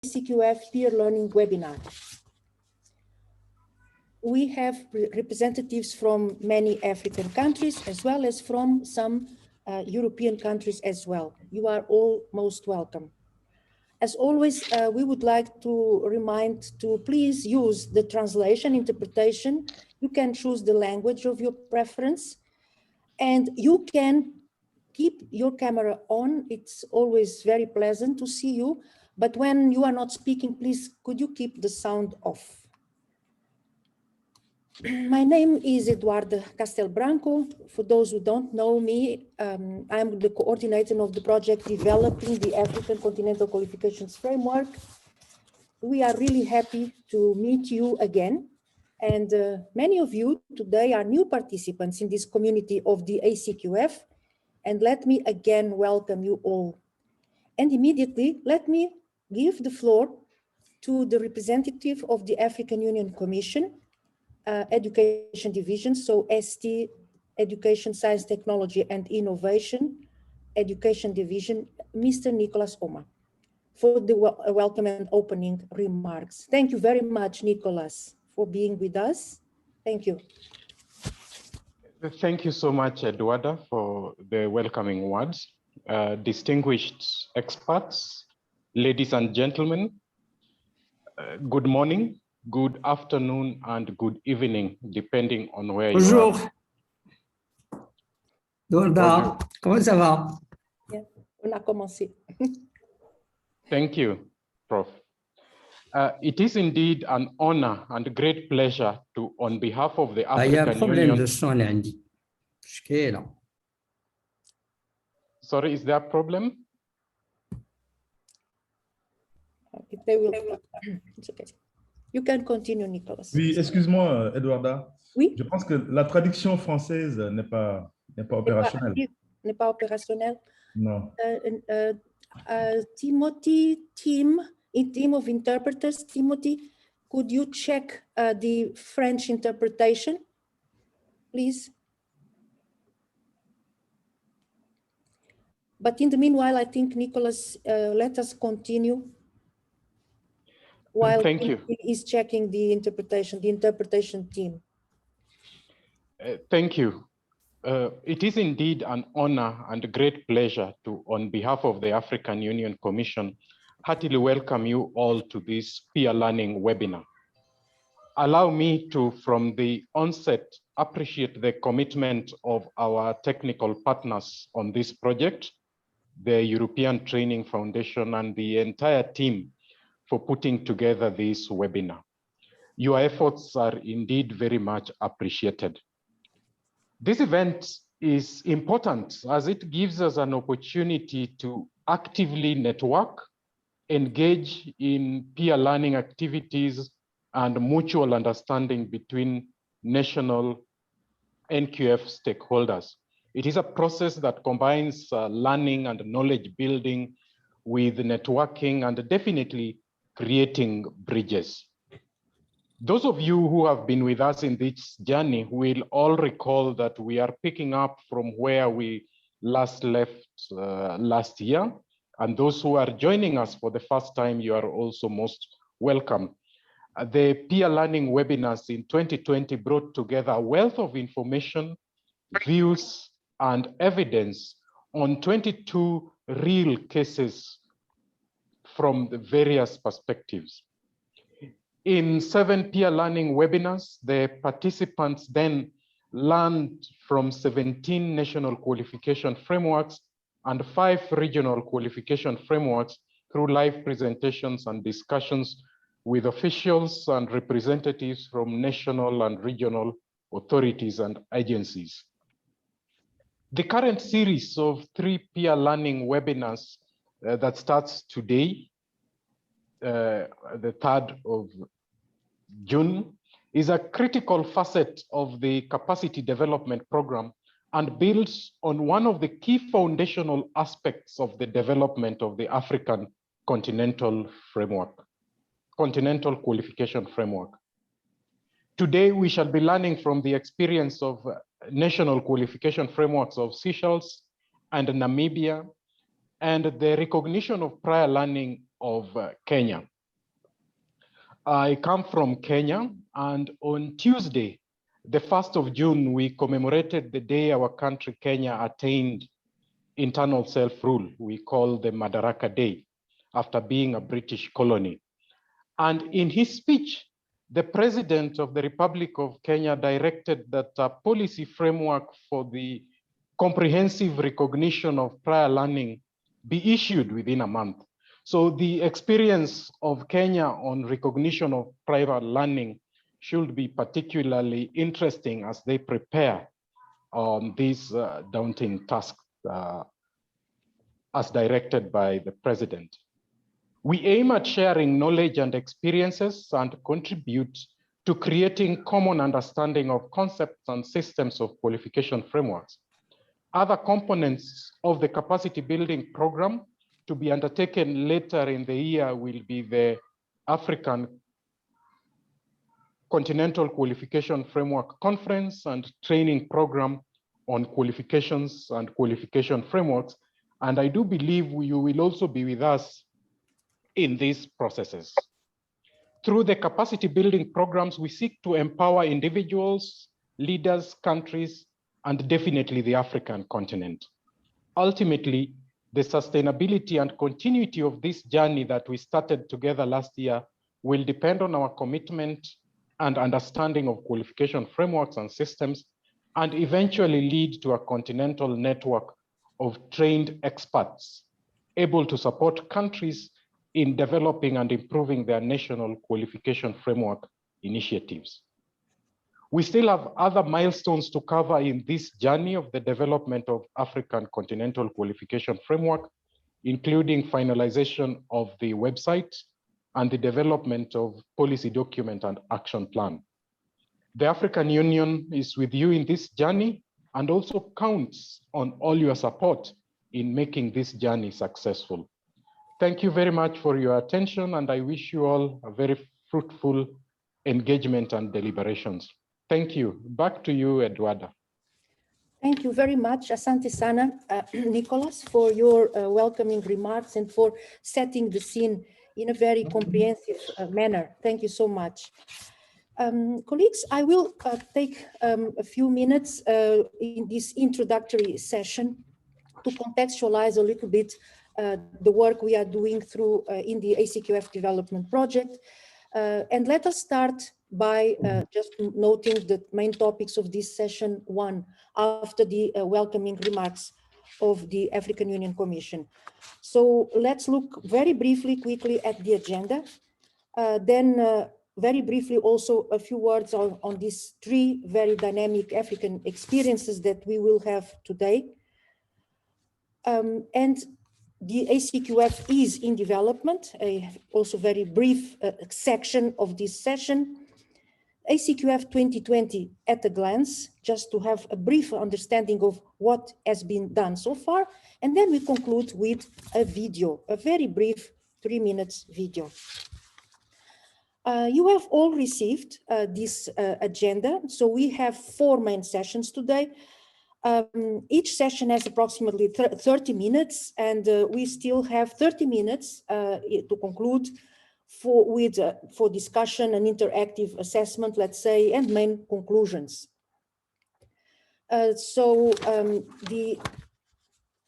ACQF Peer Learning webinar. We have representatives from many African countries as well as from some European countries as well. You are all most welcome. As always, we would like to remind to please use the translation interpretation. You can choose the language of your preference and you can keep your camera on. It's always very pleasant to see you, but when you are not speaking, please, could you keep the sound off? My name is Eduarda Castelbranco. For those who don't know me, I'm the coordinator of the project developing the African Continental Qualifications Framework. We are really happy to meet you again. And many of you today are new participants in this community of the ACQF. And let me again welcome you all. And immediately, let me give the floor to the representative of the African Union Commission, Education Division, so ST, Education, Science, Technology and Innovation, Education Division, Mr. Nicolas Oma, for the welcome and opening remarks. Thank you very much, Nicolas, for being with us. Thank you. Thank you so much, Eduarda, for the welcoming words. Distinguished experts, ladies and gentlemen, good morning, good afternoon, and good evening, depending on where you are. Bonjour. Comment ça va? Yeah, on a commencé. Thank you, Prof. It is indeed an honor and a great pleasure to, on behalf of the African Union. Il y a un problème de son lundi. Sorry, is there a problem? They will. It's okay. You can continue, Nicolas. Oui, excuse-moi, Eduarda. Oui. Je pense que la traduction française n'est pas opérationnelle. N'est pas opérationnelle. Non. Timothy, team of interpreters, Timothy, could you check the French interpretation, please? But in the meanwhile, I think, Nicolas, let us continue while Thank you. He is checking the interpretation team. Thank you. It is indeed an honor and a great pleasure to, on behalf of the African Union Commission, heartily welcome you all to this peer learning webinar. Allow me to, from the onset, appreciate the commitment of our technical partners on this project, the European Training Foundation, and the entire team for putting together this webinar. Your efforts are indeed very much appreciated. This event is important as it gives us an opportunity to actively network, engage in peer learning activities and mutual understanding between national NQF stakeholders. It is a process that combines learning and knowledge building with networking and definitely creating bridges. Those of you who have been with us in this journey will all recall that we are picking up from where we last left last year. And those who are joining us for the first time, you are also most welcome. The peer learning webinars in 2020 brought together a wealth of information, views, and evidence on 22 real cases from the various perspectives. In 7 peer learning webinars, the participants then learned from 17 national qualification frameworks and 5 regional qualification frameworks through live presentations and discussions with officials and representatives from national and regional authorities and agencies. The current series of 3 peer learning webinars that starts today, the 3rd of June, is a critical facet of the capacity development program and builds on one of the key foundational aspects of the development of the African Continental Qualification Framework. Today, we shall be learning from the experience of national qualification frameworks of Seychelles and Namibia, and the recognition of prior learning of Kenya. I come from Kenya, and on Tuesday, the 1st of June, we commemorated the day our country, Kenya, attained internal self-rule. We call the Madaraka Day, after being a British colony. And in his speech, the President of the Republic of Kenya directed that a policy framework for the comprehensive recognition of prior learning be issued within a month. So the experience of Kenya on recognition of prior learning should be particularly interesting as they prepare on this daunting task as directed by the President. We aim at sharing knowledge and experiences and contribute to creating common understanding of concepts and systems of qualification frameworks. Other components of the capacity building program to be undertaken later in the year will be the African Continental Qualification Framework Conference and training program on qualifications and qualification frameworks. And I do believe you will also be with us in these processes. Through the capacity building programs, we seek to empower individuals, leaders, countries, and definitely the African continent. Ultimately, the sustainability and continuity of this journey that we started together last year will depend on our commitment and understanding of qualification frameworks and systems, and eventually lead to a continental network of trained experts able to support countries in developing and improving their national qualification framework initiatives. We still have other milestones to cover in this journey of the development of African Continental Qualification Framework, including finalization of the website and the development of policy document and action plan. The African Union is with you in this journey and also counts on all your support in making this journey successful. Thank you very much for your attention, and I wish you all a very fruitful engagement and deliberations. Thank you. Back to you, Eduarda. Thank you very much, Asante Sana, Nicholas, for your welcoming remarks and for setting the scene in a very comprehensive manner. Thank you so much. Colleagues, I will take a few minutes in this introductory session to contextualize a little bit the work we are doing through in the ACQF development project. And let us start by just noting the main topics of this session one after the welcoming remarks of the African Union Commission. So let's look very briefly, quickly at the agenda. Then very briefly also a few words on these three very dynamic African experiences that we will have today. And the ACQF is in development, also very brief section of this session. ACQF 2020 at a glance, just to have a brief understanding of what has been done so far. And then we conclude with a video, a very brief 3 minutes video. You have all received this agenda. So we have 4 main sessions today. Each session has approximately 30 minutes, and we still have 30 minutes to conclude for discussion and interactive assessment, let's say, and main conclusions.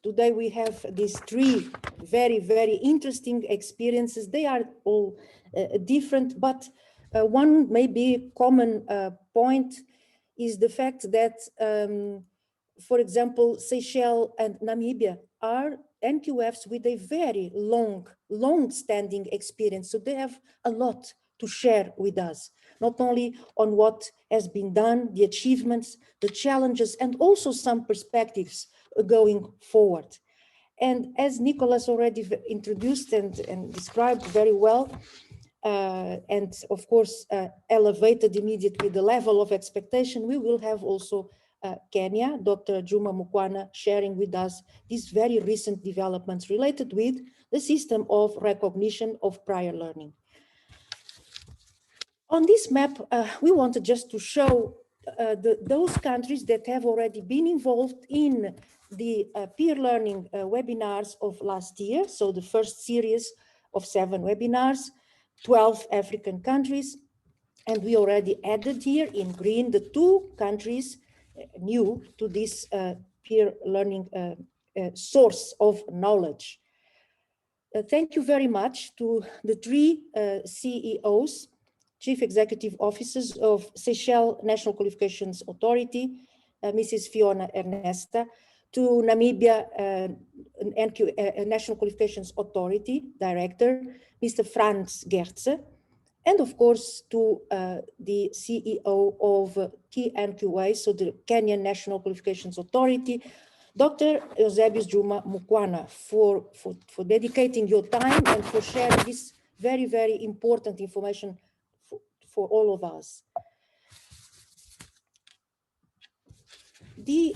Today we have these 3 very, very interesting experiences. They are all different, but one maybe common point is the fact that for example, Seychelles and Namibia are NQFs with a very long-standing experience. So they have a lot to share with us, not only on what has been done, the achievements, the challenges, and also some perspectives going forward. And as Nicholas already introduced and described very well, and of course, elevated immediately the level of expectation, we will have also Kenya, Dr. Juma Mukwana, sharing with us these very recent developments related with the system of recognition of prior learning. On this map, we wanted just to show those countries that have already been involved in the peer learning webinars of last year. So the first series of 7 webinars, 12 African countries. And we already added here in green the 2 countries new to this peer learning source of knowledge. Thank you very much to the 3 CEOs, Chief Executive Officers of Seychelles National Qualifications Authority, Mrs. Fiona Ernesta, to Namibia National Qualifications Authority Director, Mr. Frans Gertze, and of course to the CEO of KNQA, so the Kenyan National Qualifications Authority, Dr. Eusebius Juma Mukwana, for dedicating your time and for sharing this very, very important information for all of us.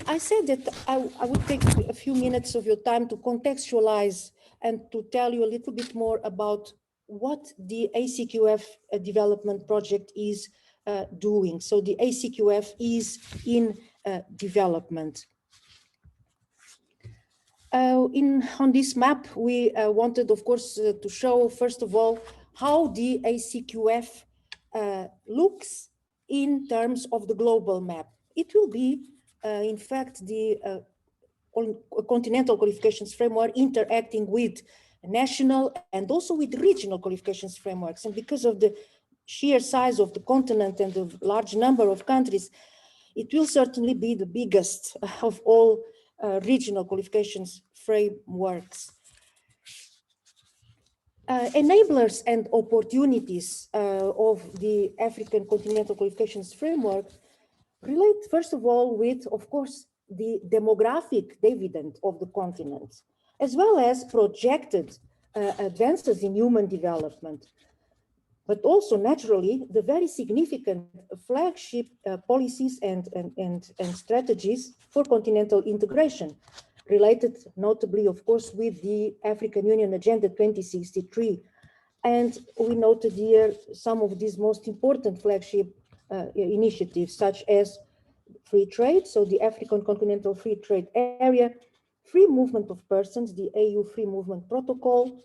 I said that I would take a few minutes of your time to contextualize and to tell you a little bit more about what the ACQF development project is doing. So the ACQF is in development. On this map, we wanted, of course, to show, first of all, how the ACQF looks in terms of the global map. It will be, in fact, the continental qualifications framework interacting with national and also with regional qualifications frameworks. And because of the sheer size of the continent and the large number of countries, it will certainly be the biggest of all regional qualifications frameworks. Enablers and opportunities of the African Continental Qualifications Framework relate, first of all, with, of course, the demographic dividend of the continent, as well as projected advances in human development, but also, naturally, the very significant flagship policies and strategies for continental integration, related notably, of course, with the African Union Agenda 2063. And we noted here some of these most important flagship initiatives, such as free trade, so the African Continental Free Trade Area, free movement of persons, the AU Free Movement Protocol,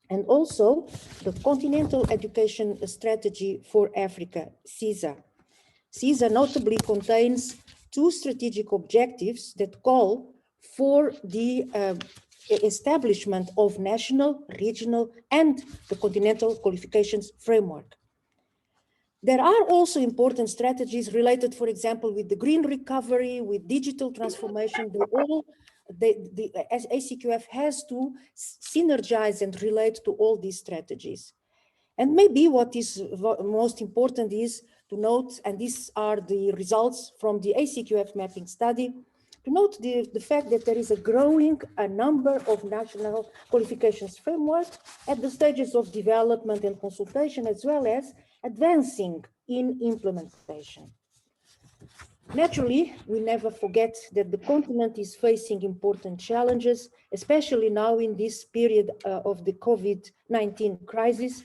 and also the Continental Education Strategy for Africa, CESA. CESA notably contains 2 strategic objectives that call for the establishment of national, regional, and the continental qualifications framework. There are also important strategies related, for example, with the green recovery, with digital transformation. The ACQF has to synergize and relate to all these strategies. And maybe what is most important is to note, and these are the results from the ACQF mapping study, to note the fact that there is a growing number of national qualifications frameworks at the stages of development and consultation, as well as advancing in implementation. Naturally, we never forget that the continent is facing important challenges, especially now in this period of the COVID-19 crisis.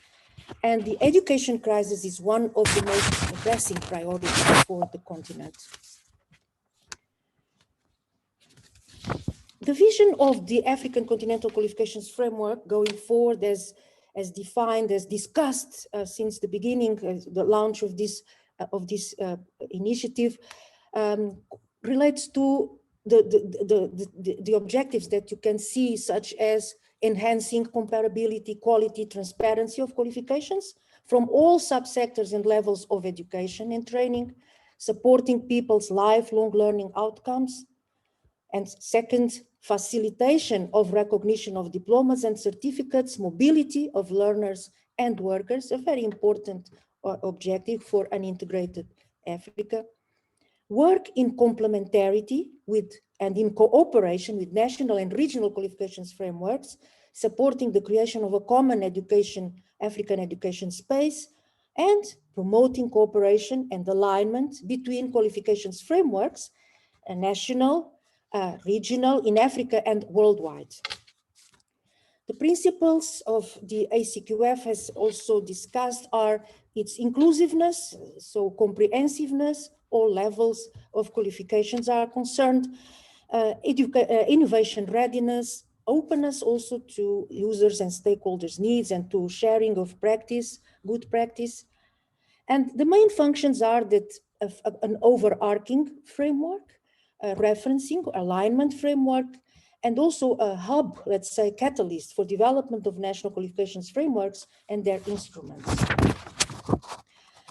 And the education crisis is one of the most pressing priorities for the continent. The vision of the African Continental Qualifications Framework going forward, as defined, as discussed since the beginning, the launch of this initiative, relates to the objectives that you can see, such as enhancing comparability, quality, transparency of qualifications from all subsectors and levels of education and training, supporting people's lifelong learning outcomes, and second, facilitation of recognition of diplomas and certificates, mobility of learners and workers, a very important objective for an integrated Africa. Work in complementarity with and in cooperation with national and regional qualifications frameworks, supporting the creation of a common African education space, and promoting cooperation and alignment between qualifications frameworks, national, regional, in Africa and worldwide. The principles of the ACQF, as also discussed, are its inclusiveness, so comprehensiveness, all levels of qualifications are concerned, innovation readiness, openness also to users and stakeholders' needs and to sharing of practice, good practice. And the main functions are that of an overarching framework, a referencing, alignment framework, and also a hub, let's say, catalyst for development of national qualifications frameworks and their instruments.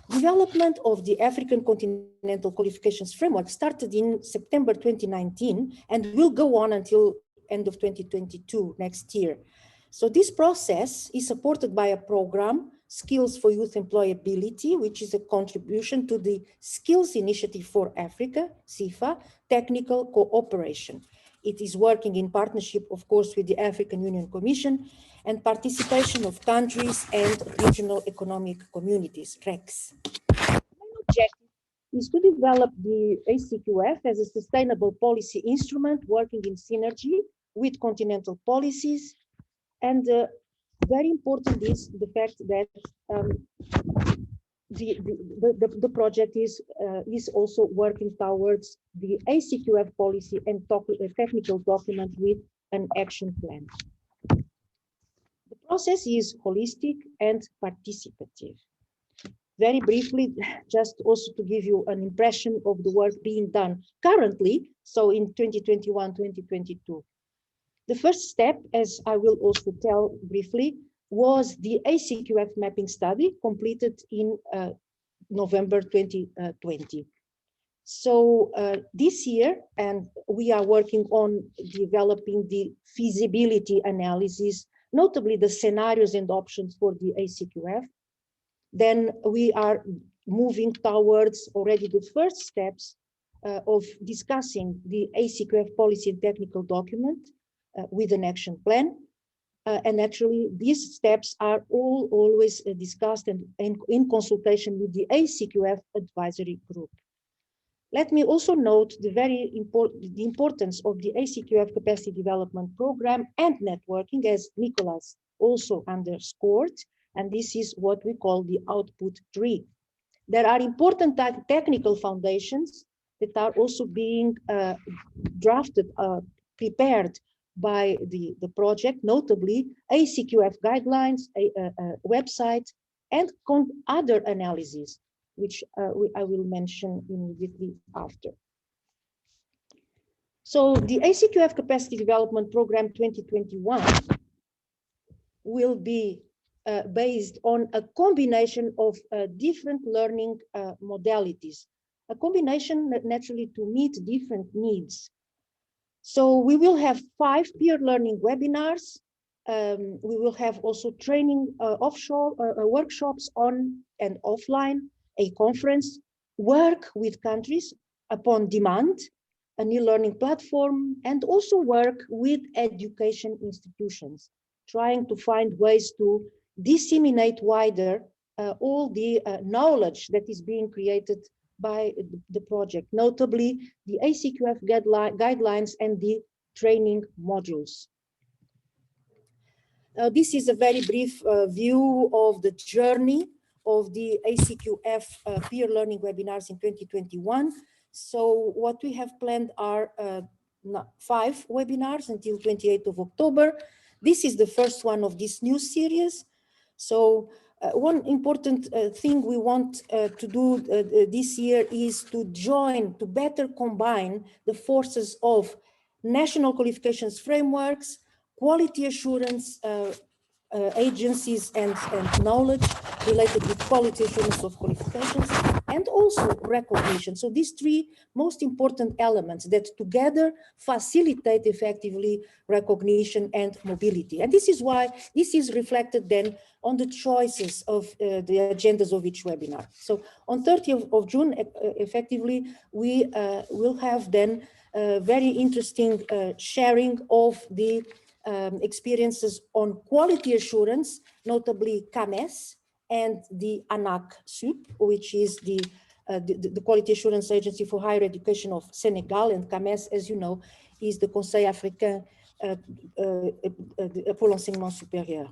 Development of the African Continental Qualifications Framework started in September 2019 and will go on until end of 2022, next year. So this process is supported by a program, Skills for Youth Employability, which is a contribution to the Skills Initiative for Africa, SIFA, technical cooperation. It is working in partnership, of course, with the African Union Commission and participation of countries and regional economic communities, RECs. The main objective is to develop the ACQF as a sustainable policy instrument working in synergy with continental policies. And very important is the fact that the project is also working towards the ACQF policy and technical document with an action plan. The process is holistic and participative. Very briefly, just also to give you an impression of the work being done currently, so in 2021-2022. The first step, as I will also tell briefly, was the ACQF mapping study completed in November 2020. So this year, and we are working on developing the feasibility analysis, notably the scenarios and options for the ACQF. Then we are moving towards already the first steps of discussing the ACQF policy and technical document with an action plan. And actually, these steps are always discussed and in consultation with the ACQF advisory group. Let me also note the importance of the ACQF capacity development program and networking, as Nicolas also underscored, and this is what we call the output tree. There are important technical foundations that are also being drafted, prepared by the project, notably ACQF guidelines, a website, and other analyses, which I will mention immediately after. So the ACQF Capacity Development Program 2021 will be based on a combination of different learning modalities, a combination naturally to meet different needs. So we will have 5 peer learning webinars. We will have also training offshore workshops on and offline, a conference, work with countries upon demand, a new learning platform, and also work with education institutions, trying to find ways to disseminate wider all the knowledge that is being created by the project, notably the ACQF guidelines and the training modules. This is a very brief view of the journey of the ACQF peer learning webinars in 2021. So what we have planned are 5 webinars until 28th of October. This is the first one of this new series. So one important thing we want to do this year is to better combine the forces of national qualifications frameworks, quality assurance agencies and knowledge related with quality assurance of qualifications, and also recognition. So these 3 most important elements that together facilitate effectively recognition and mobility. And this is why this is reflected then on the choices of the agendas of each webinar. So on 30th of June, effectively, we will have then very interesting sharing of the experiences on quality assurance, notably CAMES and the ANAQ-SUP, which is the Quality Assurance Agency for Higher Education of Senegal, and CAMES, as you know, is the Conseil Africain pour l'Enseignement Supérieur.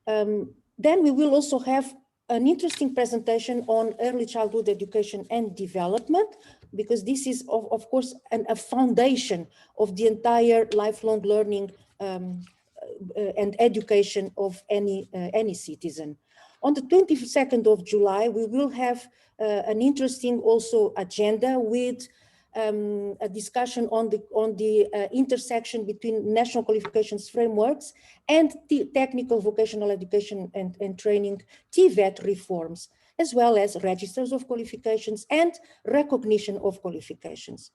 Then we will also have an interesting presentation on early childhood education and development, because this is, of course, a foundation of the entire lifelong learning and education of any citizen. On the 22nd of July, we will have an interesting also agenda with a discussion on the intersection between national qualifications frameworks and technical vocational education and training TVET reforms, as well as registers of qualifications and recognition of qualifications.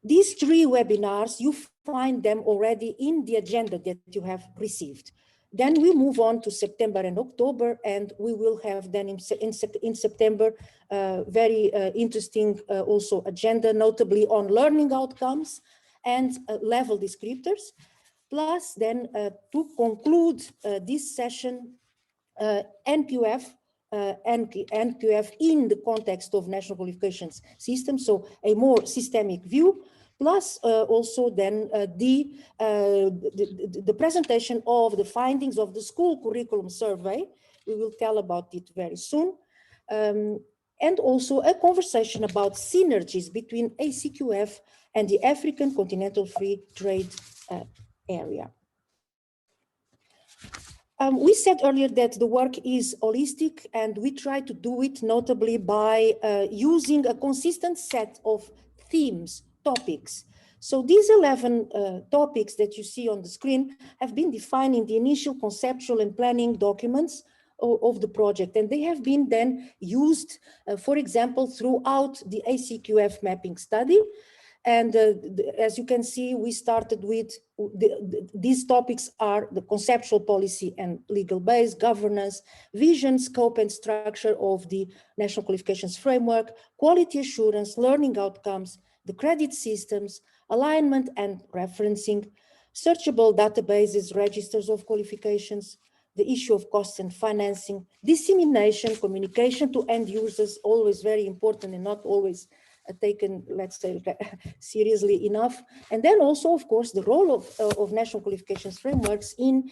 These 3 webinars, you find them already in the agenda that you have received. Then we move on to September and October, and we will have then in September very interesting also agenda, notably on learning outcomes and level descriptors. Plus then to conclude this session, NQF in the context of national qualifications system, so a more systemic view, plus also then the presentation of the findings of the school curriculum survey. We will tell about it very soon. And also a conversation about synergies between ACQF and the African Continental Free Trade Area. We said earlier that the work is holistic, and we try to do it notably by using a consistent set of themes, topics. So these 11 topics that you see on the screen have been defined in the initial conceptual and planning documents of the project, and they have been then used, for example, throughout the ACQF mapping study. And as you can see, we started with these topics are the conceptual policy and legal base, governance, vision, scope and structure of the national qualifications framework, quality assurance, learning outcomes, the credit systems, alignment and referencing, searchable databases, registers of qualifications, the issue of costs and financing, dissemination, communication to end users, always very important and not always taken, let's say, seriously enough. And then also, of course, the role of national qualifications frameworks in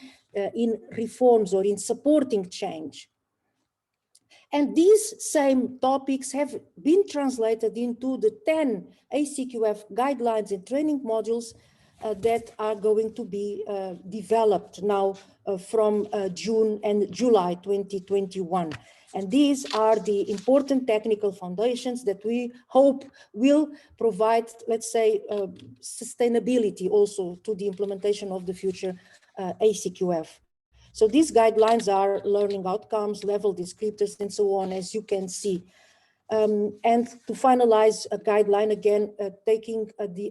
reforms or in supporting change. And these same topics have been translated into the 10 ACQF guidelines and training modules that are going to be developed now from June and July 2021. And these are the important technical foundations that we hope will provide, let's say, sustainability also to the implementation of the future ACQF. So these guidelines are learning outcomes, level descriptors, and so on, as you can see. And to finalize a guideline, again, taking the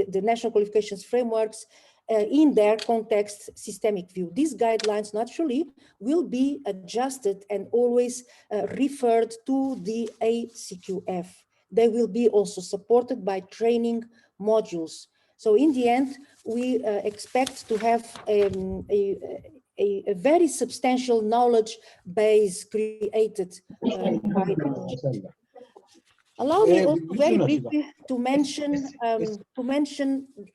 the national qualifications frameworks in their context systemic view. These guidelines naturally will be adjusted and always referred to the ACQF. They will be also supported by training modules. So in the end, we expect to have a very substantial knowledge base created by the project. Allow me also very briefly to mention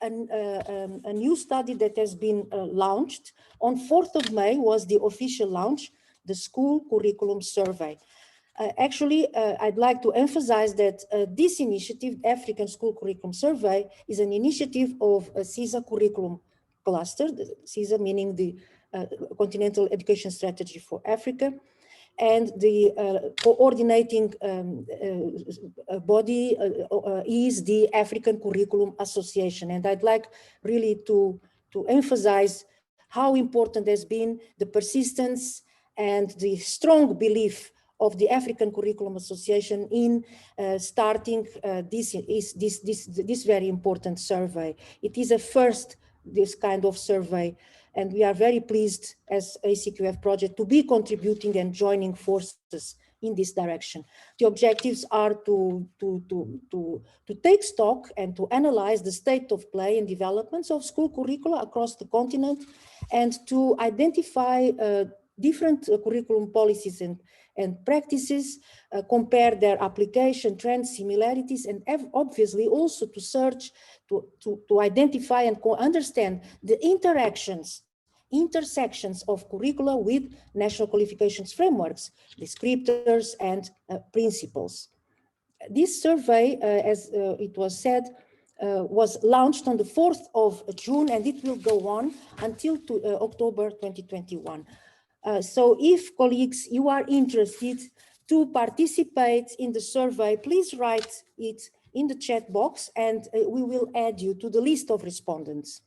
a new study that has been launched. On 4th of May was the official launch, the School Curriculum Survey. Actually, I'd like to emphasize that this initiative, African School Curriculum Survey, is an initiative of a CISA curriculum cluster, CISA meaning the Continental Education Strategy for Africa, and the coordinating body is the African Curriculum Association. And I'd like really to emphasize how important has been the persistence and the strong belief of the African Curriculum Association in starting this very important survey. It is a first, this kind of survey, and we are very pleased as ACQF project to be contributing and joining forces in this direction. The objectives are to take stock and to analyze the state of play and developments of school curricula across the continent, and to identify different curriculum policies and practices, compare their application, trends, similarities, and obviously also to search, to identify and understand the intersections of curricula with national qualifications frameworks, descriptors, and principles. This survey, as it was said, was launched on the 4th of June, and it will go on until October 2021. So if colleagues, you are interested to participate in the survey, please write it in the chat box and we will add you to the list of respondents.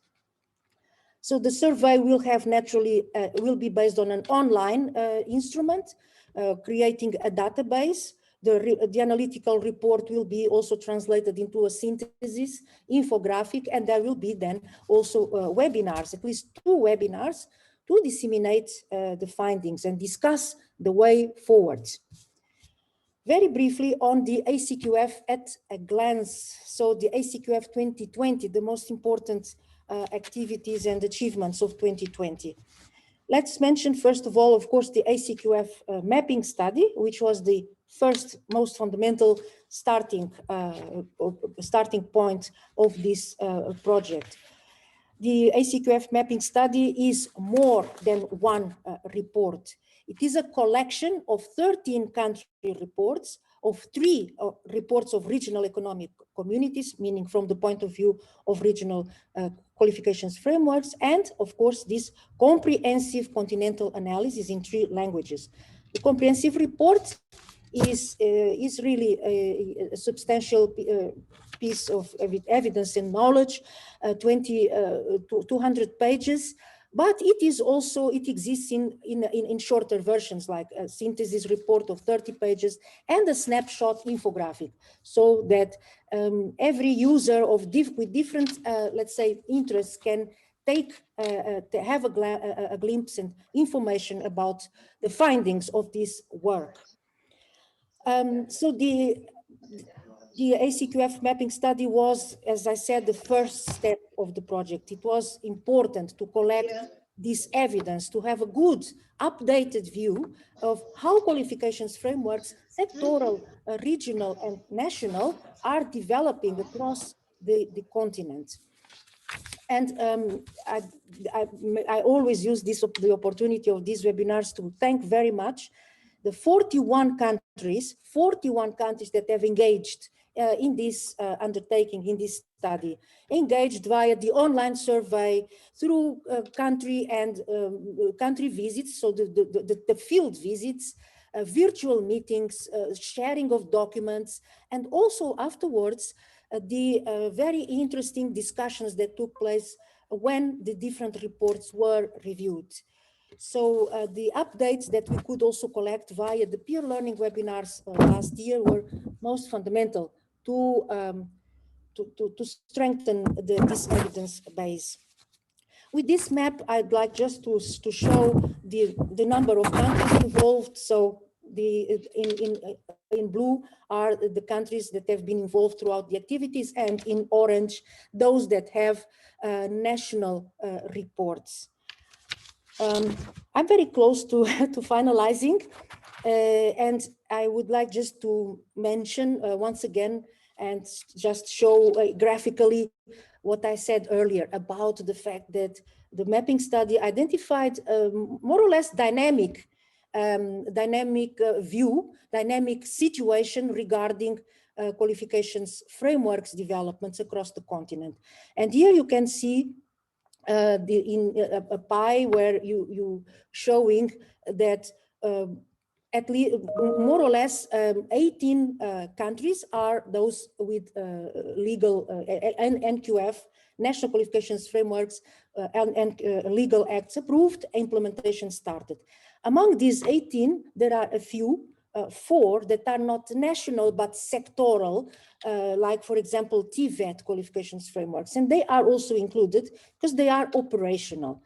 So the survey will have naturally, will be based on an online instrument, creating a database. The analytical report will be also translated into a synthesis, infographic, and there will be then also webinars, at least 2 webinars to disseminate the findings and discuss the way forward. Very briefly on the ACQF at a glance. So the ACQF 2020, the most important activities and achievements of 2020. Let's mention first of all, of course, the ACQF mapping study, which was the first most fundamental starting point of this project. The ACQF mapping study is more than one report. It is a collection of 13 country reports, of 3 reports of regional economic communities, meaning from the point of view of regional qualifications frameworks, and of course this comprehensive continental analysis in 3 languages. The comprehensive report is really a substantial piece of evidence and knowledge, 200 pages, but it is also, it exists in shorter versions like a synthesis report of 30 pages and a snapshot infographic, so that every user with different, let's say, interests can to have a glimpse and information about the findings of this work. So the ACQF mapping study was, as I said, the first step of the project. It was important to collect this evidence, to have a good, updated view of how qualifications frameworks, sectoral, regional, and national, are developing across the continent. And I always use the opportunity of these webinars to thank very much the 41 countries that have engaged in this undertaking, in this study, engaged via the online survey, through country and country visits, so the field visits, virtual meetings, sharing of documents, and also afterwards, the very interesting discussions that took place when the different reports were reviewed. So the updates that we could also collect via the peer learning webinars last year were most fundamental to strengthen this evidence base. With this map, I'd like just to show the number of countries involved. So in blue are the countries that have been involved throughout the activities, and in orange, those that have national reports. I'm very close to finalizing, and I would like just to mention once again and just show graphically what I said earlier about the fact that the mapping study identified more or less dynamic view, dynamic situation regarding qualifications frameworks developments across the continent. And here you can see in a pie where you showing that at least more or less 18 countries are those with legal NQF, National Qualifications Frameworks, and legal acts approved, implementation started. Among these 18, there are a few, 4 that are not national but sectoral, like for example, TVET qualifications frameworks, and they are also included because they are operational.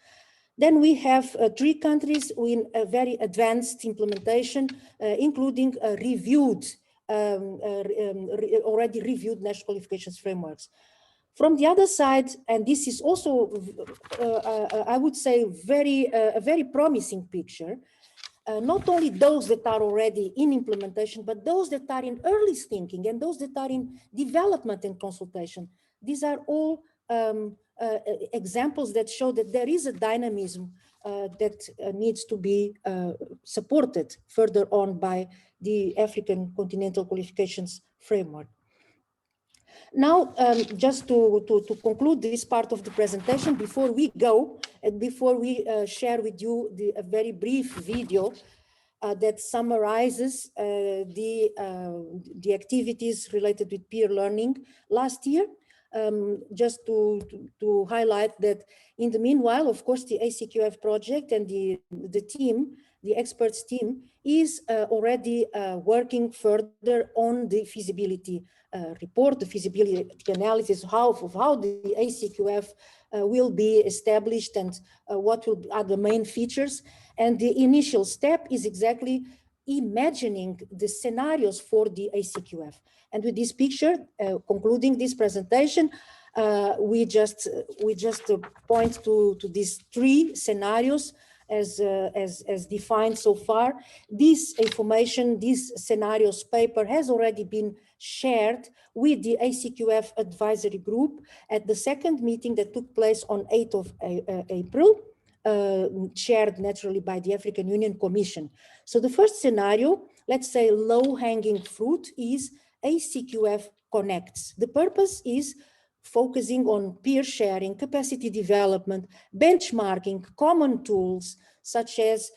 Then we have 3 countries with a very advanced implementation, including reviewed, already reviewed national qualifications frameworks. From the other side, and this is also, I would say, a very promising picture, not only those that are already in implementation, but those that are in early thinking and those that are in development and consultation. These are all examples that show that there is a dynamism that needs to be supported further on by the African Continental Qualifications Framework. Now, just to conclude this part of the presentation, before we go and before we share with you a very brief video that summarizes the activities related with peer learning last year, just to highlight that in the meanwhile, of course, the ACQF project and the team, the experts team, is already working further on the feasibility report, the feasibility analysis of how the ACQF will be established and what are the main features. And the initial step is exactly imagining the scenarios for the ACQF. And with this picture, concluding this presentation, we just point to these 3 scenarios as defined so far. This information, this scenarios paper has already been shared with the ACQF advisory group at the 2nd meeting that took place on 8th of April, shared naturally by the African Union Commission. So the first scenario, let's say low-hanging fruit, is ACQF Connects. The purpose is focusing on peer sharing, capacity development, benchmarking, common tools, such as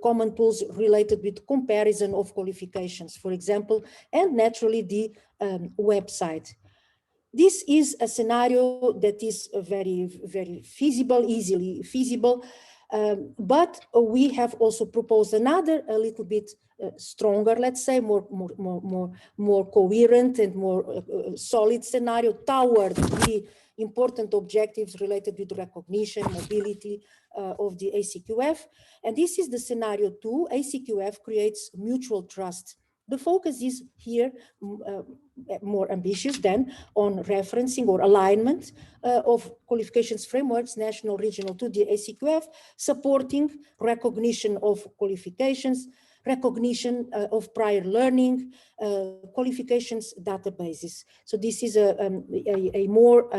common tools related with comparison of qualifications, for example, and naturally the website. This is a scenario that is very feasible, easily feasible, but we have also proposed another a little bit stronger, let's say, more coherent and more solid scenario towards the important objectives related with recognition, mobility of the ACQF. And this is the scenario 2, ACQF creates mutual trust. The focus is here more ambitious than on referencing or alignment of qualifications frameworks, national, regional, to the ACQF, supporting recognition of qualifications, recognition of prior learning, qualifications databases. So this is a more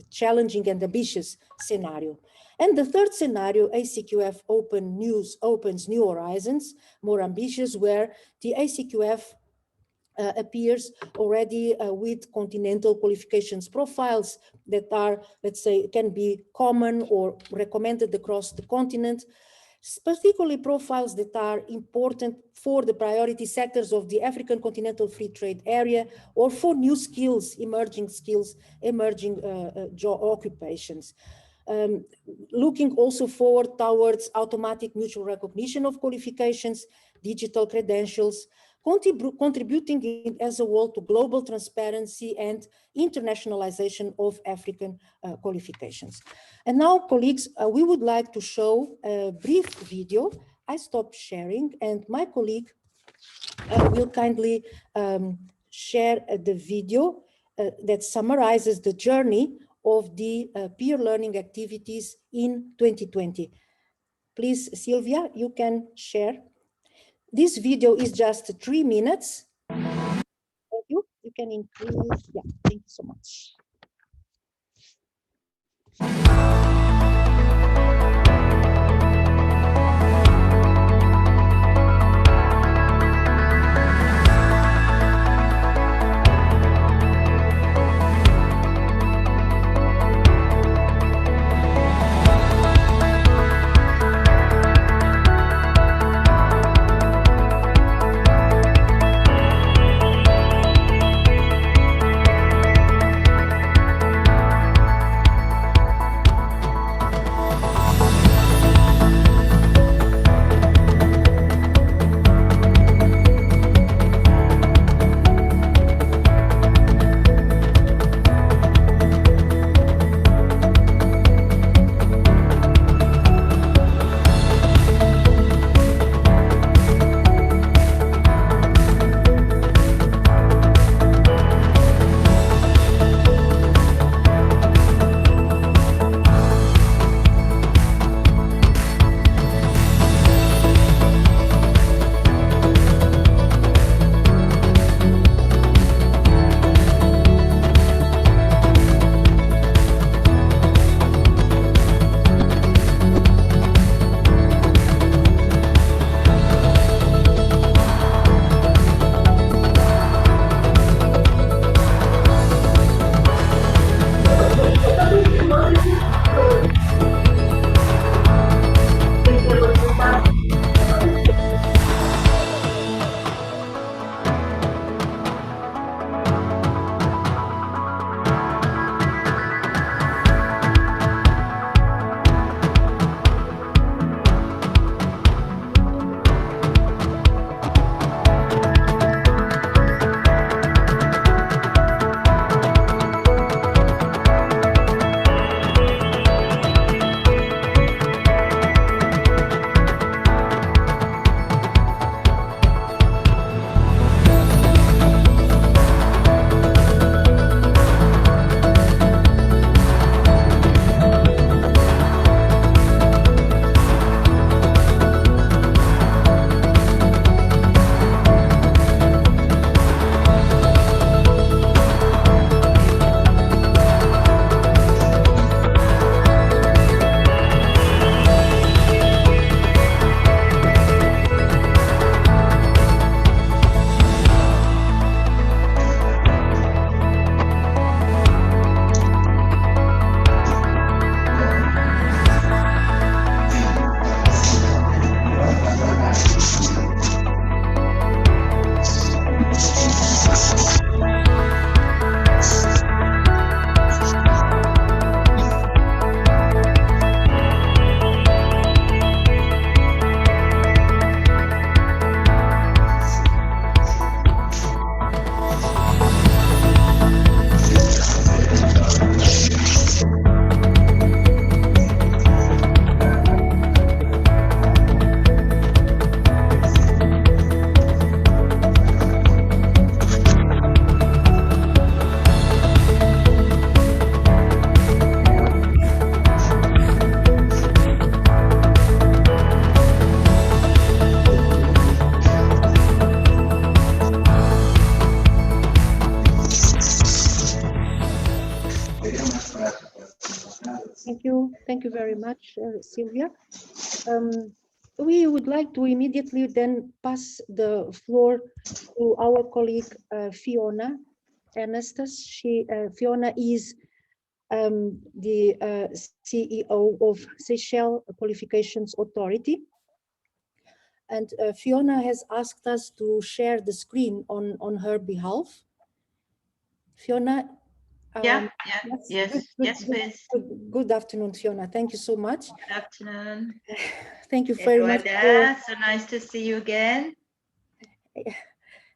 challenging and ambitious scenario. And the third scenario, ACQF opens new horizons, more ambitious, where the ACQF appears already with continental qualifications profiles that are, let's say, can be common or recommended across the continent, particularly profiles that are important for the priority sectors of the African Continental Free Trade Area, or for new skills, emerging job occupations. Looking also forward towards automatic mutual recognition of qualifications, digital credentials, contributing as a whole to global transparency and internationalization of African qualifications. And now, colleagues, we would like to show a brief video. I stopped sharing, and my colleague will kindly share the video that summarizes the journey of the peer learning activities in 2020. Please, Sylvia, you can share. This video is just 3 minutes. Thank you. You can increase. Yeah, thank you so much. Thank you very much, Sylvia. We would like to immediately then pass the floor to our colleague Fiona Ernestus. Fiona is the CEO of Seychelles Qualifications Authority. And Fiona has asked us to share the screen on her behalf. Fiona. Yes, please. Good afternoon, Fiona. Thank you so much. Good afternoon. Thank you very much. So nice to see you again.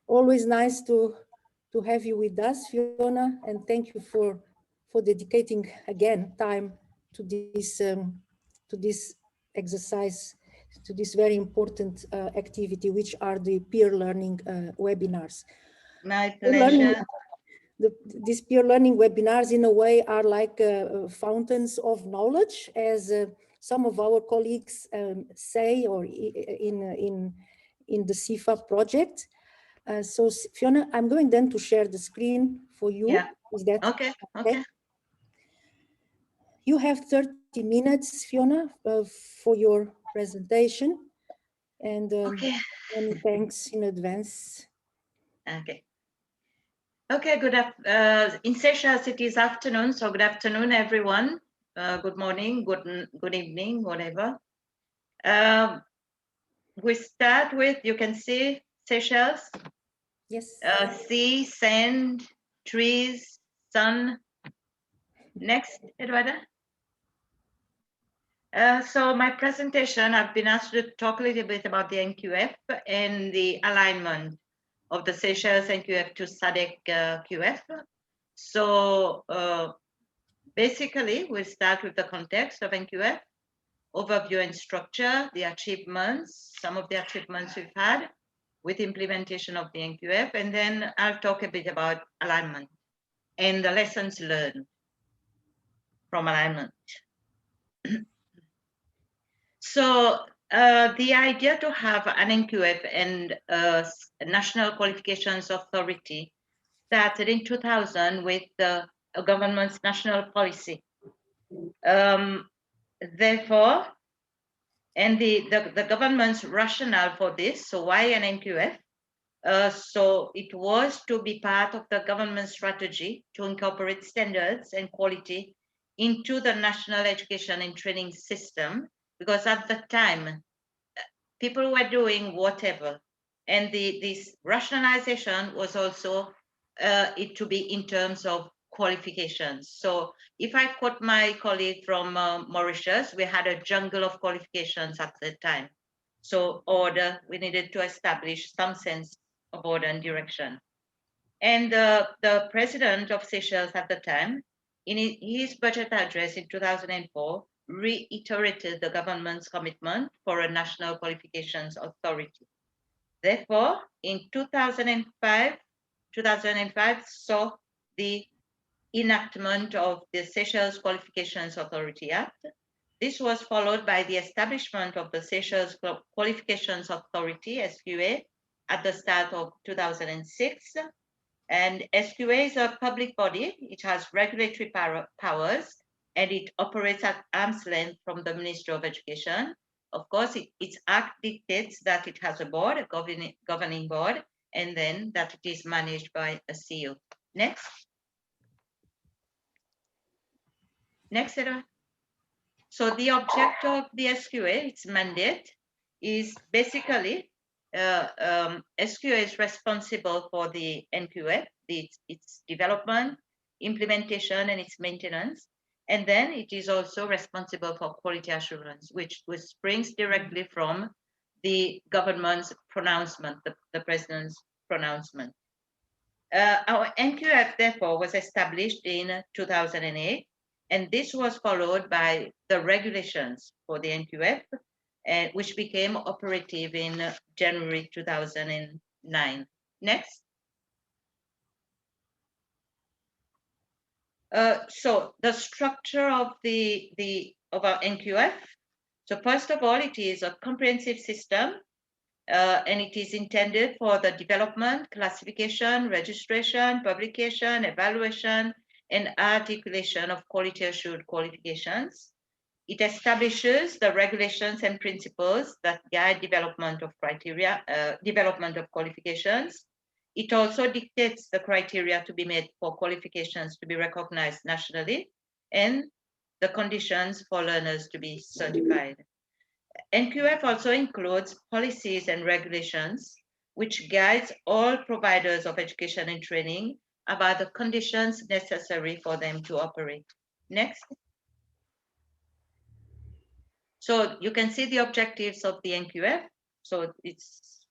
Always nice to have you with us, Fiona, and thank you for dedicating again time to this exercise, to this very important activity, which are the peer learning webinars. My pleasure. These peer learning webinars, in a way, are like fountains of knowledge, as some of our colleagues say, or in the CIFA project. So Fiona, I'm going then to share the screen for you. Yeah. Is that okay? You have 30 minutes, Fiona, for your presentation, and many thanks in advance. Okay, in Seychelles it is afternoon, so good afternoon everyone. Good morning, good evening, whatever. We start with, you can see Seychelles. Yes. Sea, sand, trees, sun. Next, Eduarda. So my presentation, I've been asked to talk a little bit about the NQF and the alignment of the Seychelles NQF to SADCQF. So basically, we'll start with the context of NQF, overview and structure, the achievements, some of the achievements we've had with implementation of the NQF, and then I'll talk a bit about alignment and the lessons learned from alignment. So the idea to have an NQF and a National Qualifications Authority started in 2000 with the government's national policy. Therefore, and the government's rationale for this, so why an NQF? So it was to be part of the government strategy to incorporate standards and quality into the national education and training system, because at the time, people were doing whatever. And this rationalization was also it to be in terms of qualifications. So if I quote my colleague from Mauritius, we had a jungle of qualifications at the time. So we needed to establish some sense of order and direction. And the president of Seychelles at the time, in his budget address in 2004, reiterated the government's commitment for a national qualifications authority. Therefore, in 2005 saw the enactment of the Seychelles Qualifications Authority Act. This was followed by the establishment of the Seychelles Qualifications Authority, SQA, at the start of 2006. And SQA is a public body. It has regulatory powers, and it operates at arm's length from the Ministry of Education. Of course, its act dictates that it has a board, a governing board, and then that it is managed by a CEO. Next. Next, Sarah. So the object of the SQA, its mandate, is basically SQA is responsible for the NQF, its development, implementation, and its maintenance. And then it is also responsible for quality assurance, which springs directly from the government's pronouncement, the president's pronouncement. Our NQF, therefore, was established in 2008, and this was followed by the regulations for the NQF, which became operative in January 2009. Next. So the structure of our NQF. So first of all, it is a comprehensive system, and it is intended for the development, classification, registration, publication, evaluation, and articulation of quality assured qualifications. It establishes the regulations and principles that guide development of criteria, development of qualifications. It also dictates the criteria to be met for qualifications to be recognized nationally and the conditions for learners to be certified. NQF also includes policies and regulations which guides all providers of education and training about the conditions necessary for them to operate. Next. So you can see the objectives of the NQF. So it's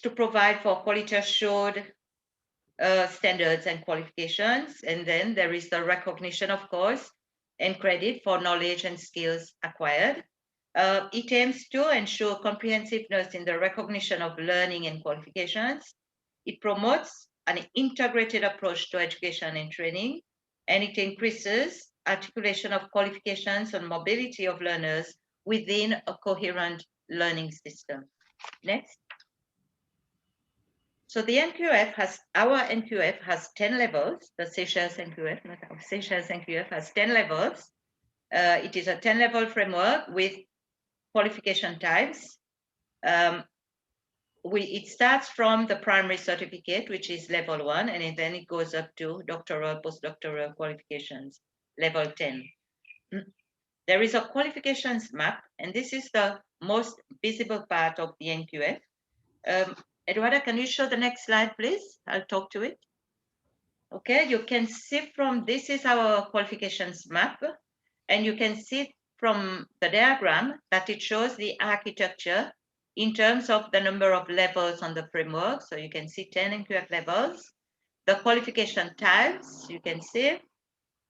to provide for quality assured standards and qualifications. And then there is the recognition, of course, and credit for knowledge and skills acquired. It aims to ensure comprehensiveness in the recognition of learning and qualifications. It promotes an integrated approach to education and training, and it increases articulation of qualifications and mobility of learners within a coherent learning system. Next. So the NQF has, our NQF has 10 levels. The Seychelles NQF, not our Seychelles NQF has 10 levels. It is a 10-level framework with qualification types. It starts from the primary certificate, which is level 1, and then it goes up to doctoral, postdoctoral qualifications, level 10. There is a qualifications map, and this is the most visible part of the NQF. Eduarda, can you show the next slide, please? I'll talk to it. Okay, you can see from, this is our qualifications map, and you can see from the diagram that it shows the architecture in terms of the number of levels on the framework. So you can see 10 NQF levels, the qualification types, you can see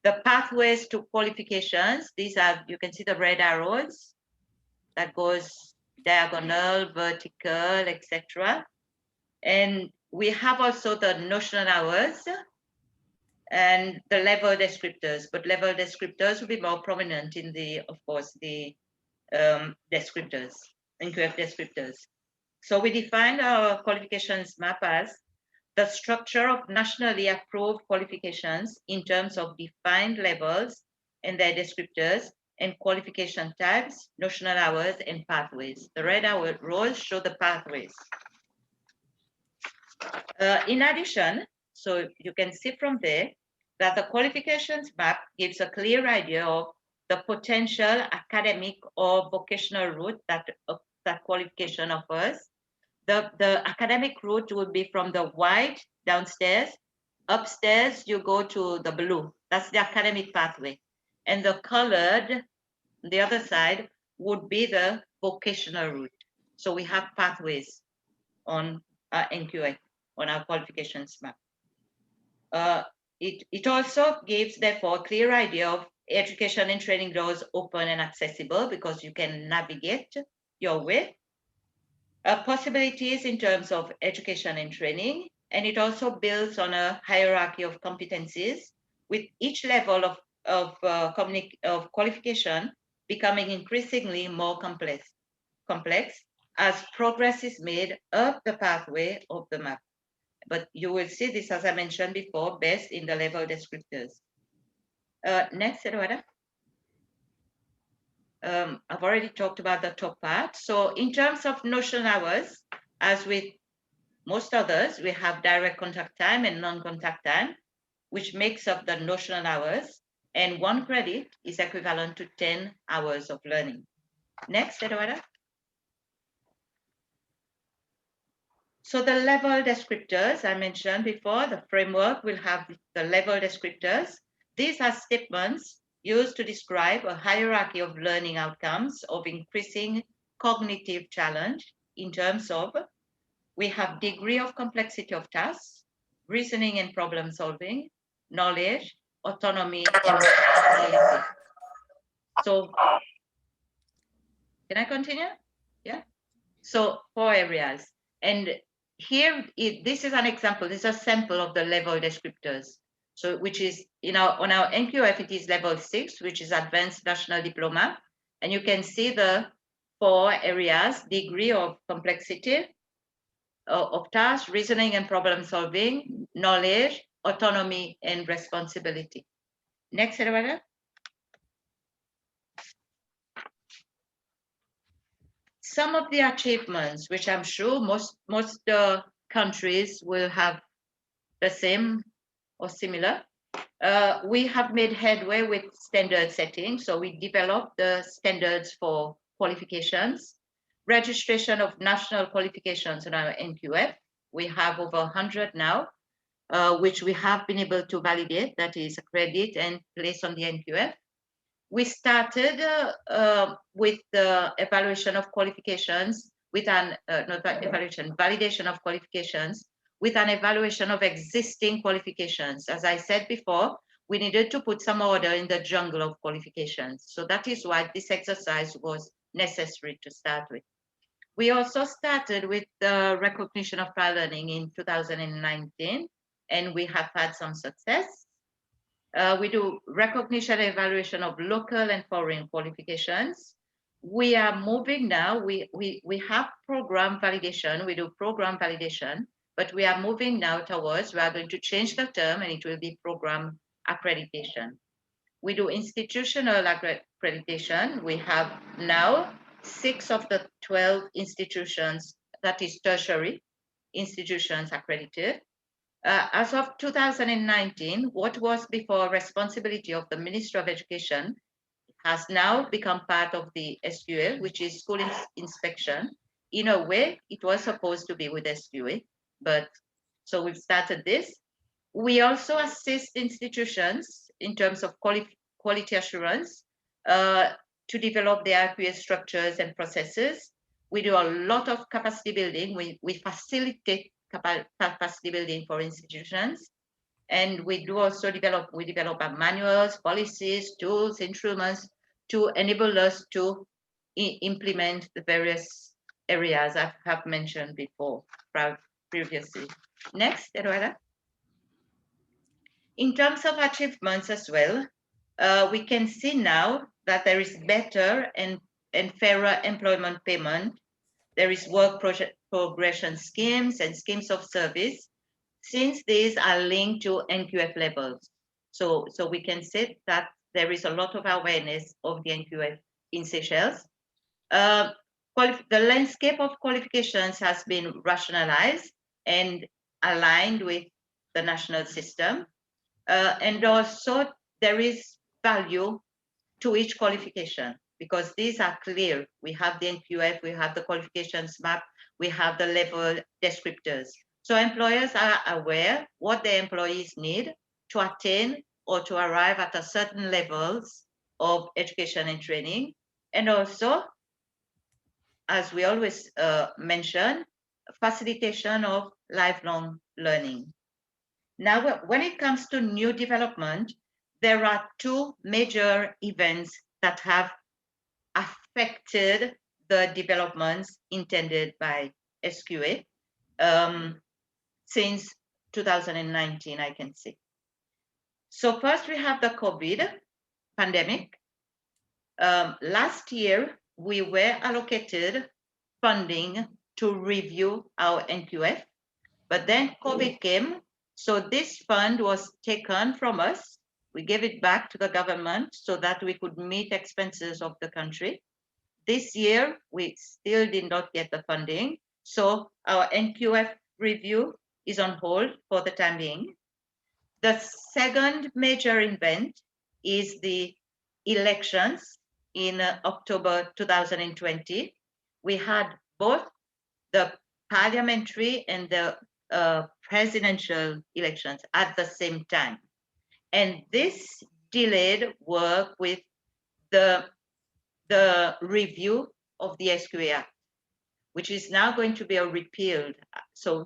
the pathways to qualifications. These are, you can see the red arrows that goes diagonal, vertical, etc. And we have also the notional hours and the level descriptors, but level descriptors will be more prominent in the, of course, the descriptors, NQF descriptors. So we defined our qualifications map as the structure of nationally approved qualifications in terms of defined levels and their descriptors and qualification types, notional hours, and pathways. The red arrows show the pathways. In addition, so you can see from there that the qualifications map gives a clear idea of the potential academic or vocational route that qualification offers. The academic route would be from the white downstairs, upstairs you go to the blue. That's the academic pathway. And the colored, the other side, would be the vocational route. So we have pathways on NQF, on our qualifications map. It also gives, therefore, a clear idea of education and training doors open and accessible because you can navigate your way. Possibilities in terms of education and training, and it also builds on a hierarchy of competencies with each level of qualification becoming increasingly more complex as progress is made up the pathway of the map. But you will see this, as I mentioned before, best in the level descriptors. Next, Eduarda. I've already talked about the top part. So in terms of notional hours, as with most others, we have direct contact time and non-contact time, which makes up the notional hours. And 1 credit is equivalent to 10 hours of learning. Next, Eduarda. So the level descriptors I mentioned before, the framework will have the level descriptors. These are statements used to describe a hierarchy of learning outcomes of increasing cognitive challenge in terms of, we have degree of complexity of tasks, reasoning and problem solving, knowledge, autonomy, and responsibility. So, can I continue? Yeah. So 4 areas. And here, this is an example, this is a sample of the level descriptors. So which is, on our NQF, it is level 6, which is advanced national diploma. And you can see the 4 areas, degree of complexity of tasks, reasoning and problem solving, knowledge, autonomy, and responsibility. Next, Eduarda. some of the achievements, which I'm sure most countries will have the same or similar. We have made headway with standard setting. So we developed the standards for qualifications, registration of national qualifications in our NQF. We have over 100 now, which we have been able to validate, that is accredit and place on the NQF. We started with the evaluation of qualifications with an, validation of qualifications with an evaluation of existing qualifications. As I said before, we needed to put some order in the jungle of qualifications. So that is why this exercise was necessary to start with. We also started with the recognition of prior learning in 2019, and we have had some success. We do recognition and evaluation of local and foreign qualifications. We are moving now, we have program validation, we do program validation, but we are moving now towards, we are going to change the term and it will be program accreditation. We do institutional accreditation. We have now 6 of the 12 institutions, that is tertiary institutions accredited. As of 2019, what was before responsibility of the Ministry of Education has now become part of the SQA, which is school inspection. In a way, it was supposed to be with SQA, but so we've started this. We also assist institutions in terms of quality assurance to develop their ACQF structures and processes. We do a lot of capacity building. We facilitate capacity building for institutions. And we do also develop our manuals, policies, tools, instruments to enable us to implement the various areas I have mentioned before, previously. Next, Eduarda. In terms of achievements as well, we can see now that there is better and fairer employment payment. There is work progression schemes and schemes of service, since these are linked to NQF levels. So we can say that there is a lot of awareness of the NQF in Seychelles. The landscape of qualifications has been rationalized and aligned with the national system. And also there is value to each qualification, because these are clear. We have the NQF, we have the qualifications map, we have the level descriptors. So employers are aware what their employees need to attain or to arrive at a certain levels of education and training. And also, as we always mention, facilitation of lifelong learning. Now, when it comes to new development, there are 2 major events that have affected the developments intended by SQA since 2019, I can say. So first we have the COVID pandemic. Last year, we were allocated funding to review our NQF, but then COVID came. So this fund was taken from us. We gave it back to the government so that we could meet expenses of the country. This year, we still did not get the funding. So our NQF review is on hold for the time being. The second major event is the elections in October 2020. We had both the parliamentary and the presidential elections at the same time. And this delayed work with the review of the SQA Act, which is now going to be repealed. So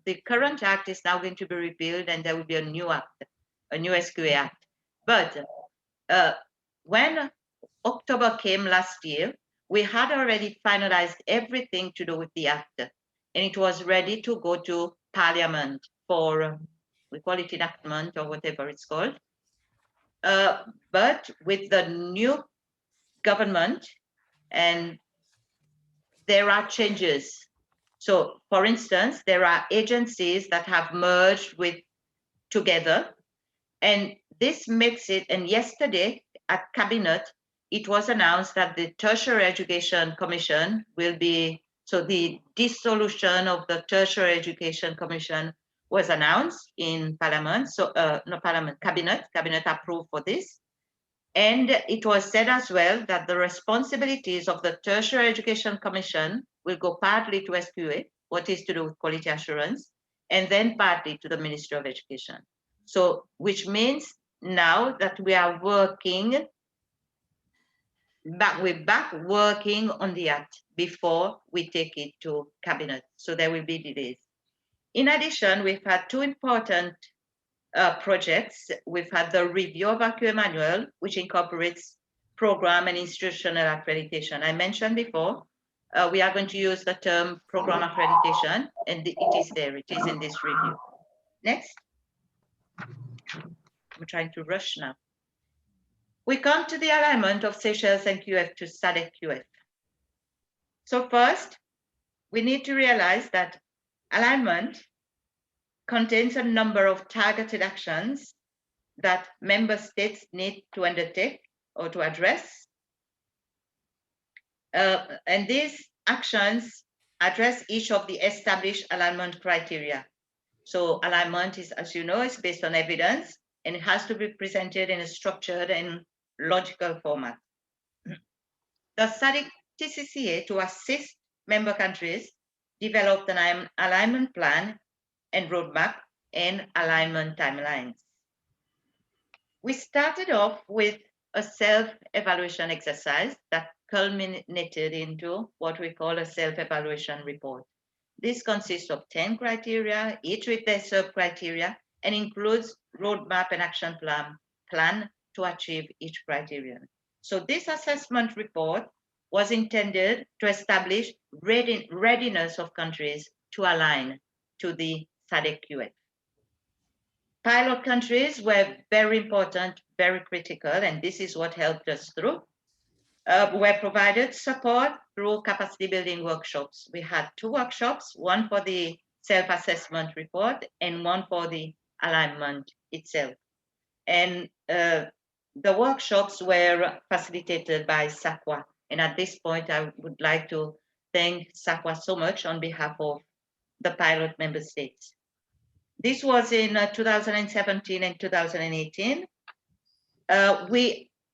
the current act is now going to be repealed, and there will be a new act, a new SQA Act. But when October came last year, we had already finalized everything to do with the act, and it was ready to go to Parliament for, we call it enactment or whatever it's called. But with the new government, and there are changes. So for instance, there are agencies that have merged together, and this makes it, and yesterday at Cabinet, it was announced that the Tertiary Education Commission will be, so the dissolution of the Tertiary Education Commission was announced in Parliament, so no Parliament, Cabinet approved for this. And it was said as well that the responsibilities of the Tertiary Education Commission will go partly to SQA, what is to do with quality assurance, and then partly to the Ministry of Education. So, which means now that we are working, we're back working on the act before we take it to Cabinet. So there will be delays. In addition, we've had two important projects. We've had the review of ACQF manual, which incorporates program and institutional accreditation. I mentioned before, we are going to use the term program accreditation, and it is there, it is in this review. Next. I'm trying to rush now. We come to the alignment of Seychelles NQF to SADCQF. So first, we need to realize that alignment contains a number of targeted actions that member states need to undertake or to address. And these actions address each of the established alignment criteria. So alignment is, as you know, is based on evidence, and it has to be presented in a structured and logical format. The SADC-TCCA, to assist member countries, developed an alignment plan and roadmap and alignment timelines. We started off with a self-evaluation exercise that culminated into what we call a self-evaluation report. This consists of 10 criteria, each with their sub-criteria, and includes roadmap and action plan to achieve each criterion. So this assessment report was intended to establish readiness of countries to align to the SADCQF. Pilot countries were very important, very critical, and this is what helped us through. Were provided support through capacity building workshops. We had 2 workshops, one for the self-assessment report and one for the alignment itself. And the workshops were facilitated by SACQA. And at this point, I would like to thank SACQA so much on behalf of the pilot member states. This was in 2017 and 2018.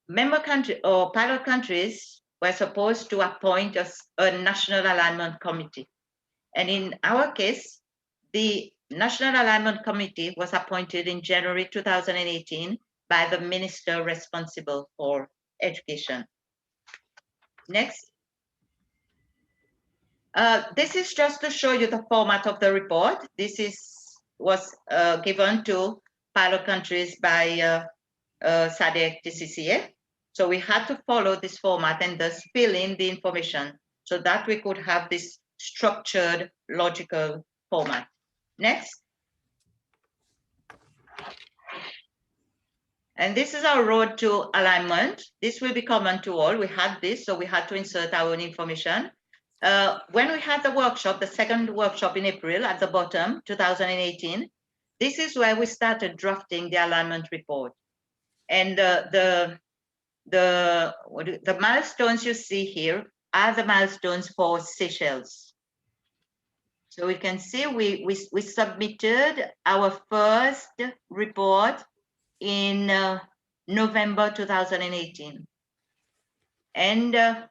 Member country or pilot countries were supposed to appoint a national alignment committee. And in our case, the National Alignment Committee was appointed in January 2018 by the minister responsible for education. Next. This is just to show you the format of the report. This was given to pilot countries by SADC-TCCA. So we had to follow this format and thus fill in the information so that we could have this structured, logical format. Next. And this is our road to alignment. This will be common to all. We had this, so we had to insert our own information. When we had the workshop, the second workshop in April at the bottom, 2018, this is where we started drafting the alignment report. And the milestones you see here are the milestones for Seychelles. So we can see we submitted our first report in November 2018. And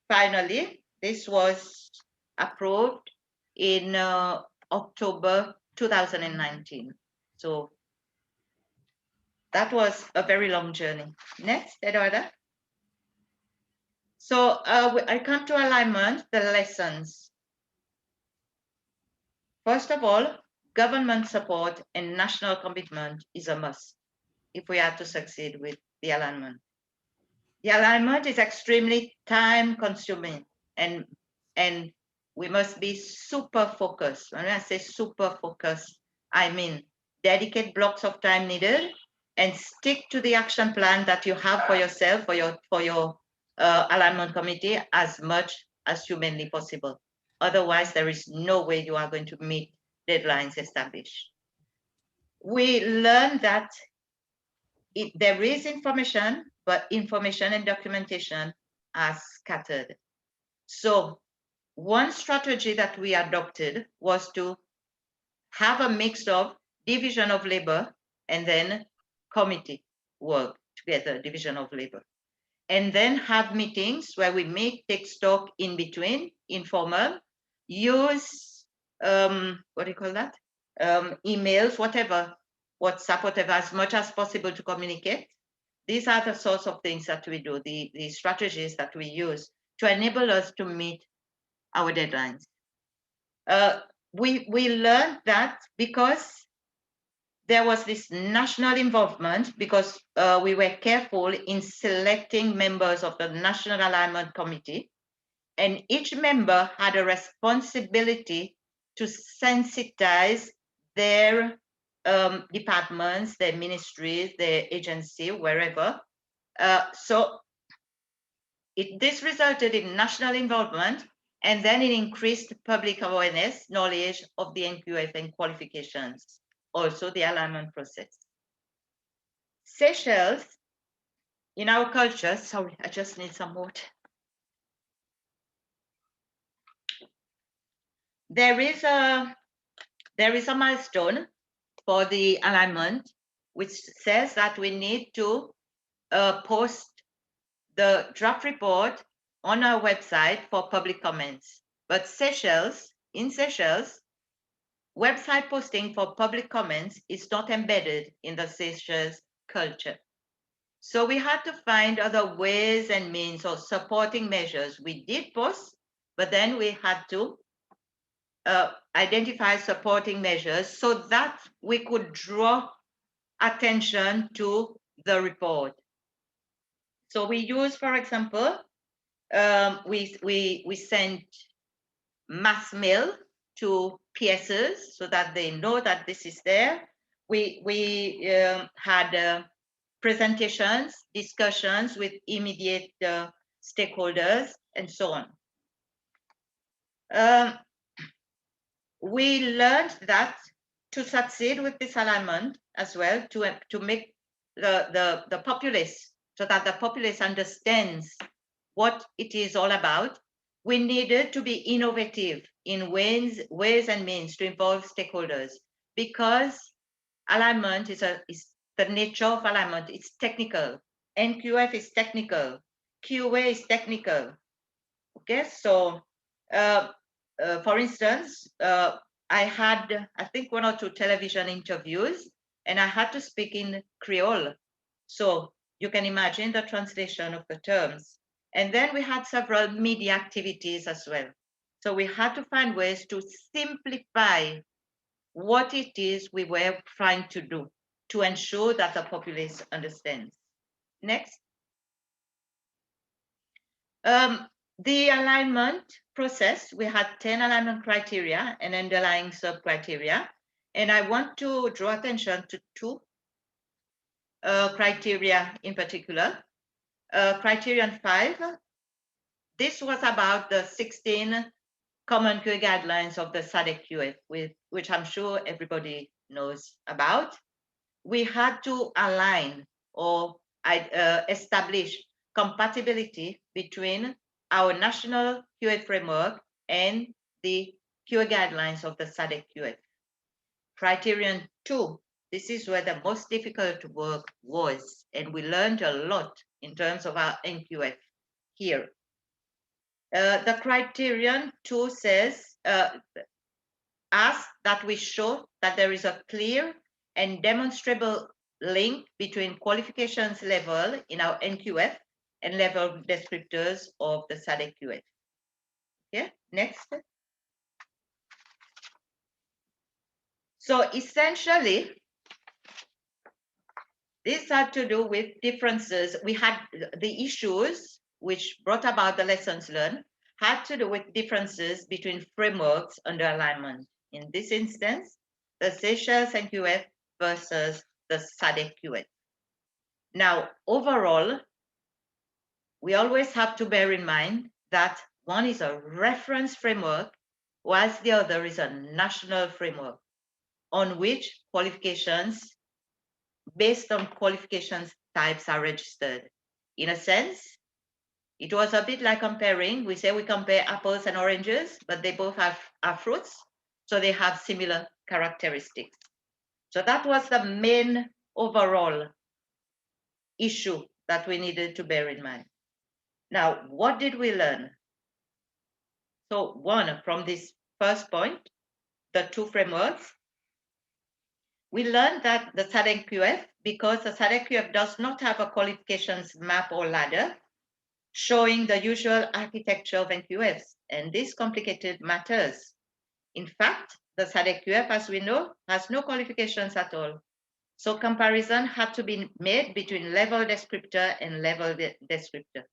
finally, this was approved in October 2019. So that was a very long journey. Next, Eduardo. So I come to alignment, the lessons. First of all, government support and national commitment is a must if we are to succeed with the alignment. The alignment is extremely time consuming and we must be super focused. When I say super focused, I mean dedicate blocks of time needed and stick to the action plan that you have for yourself, for your alignment committee as much as humanly possible. Otherwise, there is no way you are going to meet deadlines established. We learned that there is information, but information and documentation are scattered. So one strategy that we adopted was to have a mix of division of labor and then committee work together, division of labor. And then have meetings where we meet, take stock in between, informal, use, what do you call that? Emails, whatever, WhatsApp, whatever, as much as possible to communicate. These are the sorts of things that we do, the strategies that we use to enable us to meet our deadlines. We learned that because there was this national involvement, because we were careful in selecting members of the National Alignment Committee, and each member had a responsibility to sensitize their departments, their ministries, their agency, wherever. So this resulted in national involvement, and then it increased public awareness, knowledge of the NQF and qualifications, also the alignment process. Seychelles, in our culture, sorry, I just need some water. There is a milestone for the alignment, which says that we need to post the draft report on our website for public comments. But in Seychelles, website posting for public comments is not embedded in the Seychelles culture. So we had to find other ways and means of supporting measures. We did post, but then we had to identify supporting measures so that we could draw attention to the report. So we use, for example, we sent mass mail to PSs so that they know that this is there. We had presentations, discussions with immediate stakeholders, and so on. We learned that to succeed with this alignment as well, to make the populace, so that the populace understands what it is all about, we needed to be innovative in ways and means to involve stakeholders, because alignment is the nature of alignment. It's technical. NQF is technical. QA is technical. Okay, so for instance, I had, I think, 1 or 2 television interviews, and I had to speak in Creole. So you can imagine the translation of the terms. And then we had several media activities as well. So we had to find ways to simplify what it is we were trying to do to ensure that the populace understands. Next. The alignment process, we had 10 alignment criteria and underlying sub-criteria. And I want to draw attention to 2 criteria in particular. Criterion 5, this was about the 16 common QA guidelines of the SADCQF, which I'm sure everybody knows about. We had to align or establish compatibility between our national QA framework and the QA guidelines of the SADCQF. Criterion 2, this is where the most difficult work was, and we learned a lot in terms of our NQF here. The criterion 2 says, ask that we show that there is a clear and demonstrable link between qualifications level in our NQF and level descriptors of the SADCQF. Okay, next. So essentially, this had to do with differences. We had the issues which brought about the lessons learned had to do with differences between frameworks under alignment. In this instance, the Seychelles NQF versus the SADCQF. Now, overall, we always have to bear in mind that one is a reference framework, whilst the other is a national framework on which qualifications based on qualifications types are registered. In a sense, it was a bit like comparing. We say we compare apples and oranges, but they both are fruits, so they have similar characteristics. So that was the main overall issue that we needed to bear in mind. Now, what did we learn? So one, from this first point, the two frameworks, we learned that the SADCQF, because the SADCQF does not have a qualifications map or ladder showing the usual architecture of NQFs, and this complicated matters. In fact, the SADCQF, as we know, has no qualifications at all. So comparison had to be made between level descriptor and level descriptor.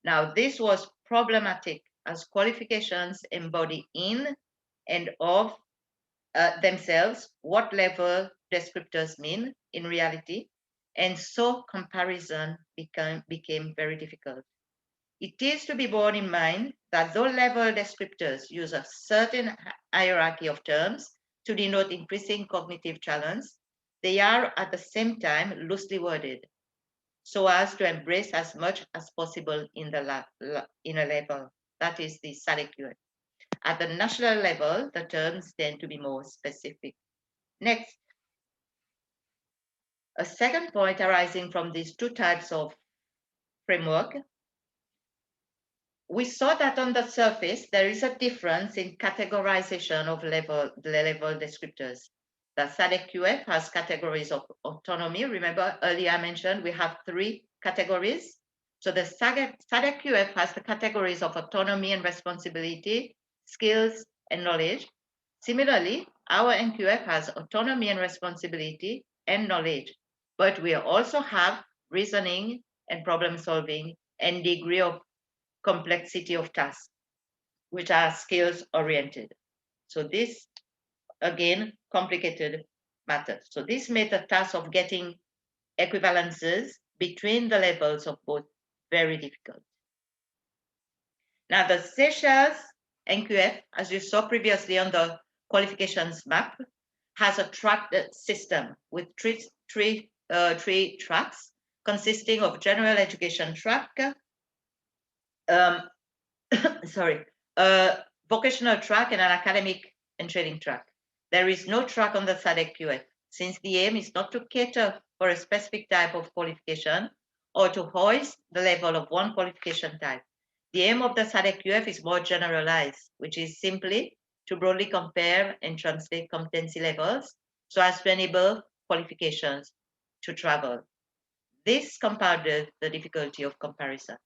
Now, this was problematic as qualifications embody in and of themselves what level descriptors mean in reality, and so comparison became very difficult. It is to be borne in mind that though level descriptors use a certain hierarchy of terms to denote increasing cognitive challenge, they are at the same time loosely worded so as to embrace as much as possible in a level, that is the SADCQF. At the national level, the terms tend to be more specific. Next, a second point arising from these two types of framework, we saw that on the surface, there is a difference in categorization of the level descriptors. The SADCQF has categories of autonomy. Remember, earlier I mentioned we have 3 categories. So the SADCQF has the categories of autonomy and responsibility, skills and knowledge. Similarly, our NQF has autonomy and responsibility and knowledge, but we also have reasoning and problem solving and degree of complexity of tasks, which are skills oriented. So this, again, complicated matters. So this made the task of getting equivalences between the levels of both very difficult. Now the Seychelles NQF, as you saw previously on the qualifications map, has a track system with three tracks consisting of general education track, vocational track and an academic and training track. There is no track on the SADCQF, since the aim is not to cater for a specific type of qualification or to hoist the level of one qualification type. The aim of the SADCQF is more generalized, which is simply to broadly compare and translate competency levels so as to enable qualifications to travel. This compounded the difficulty of comparison.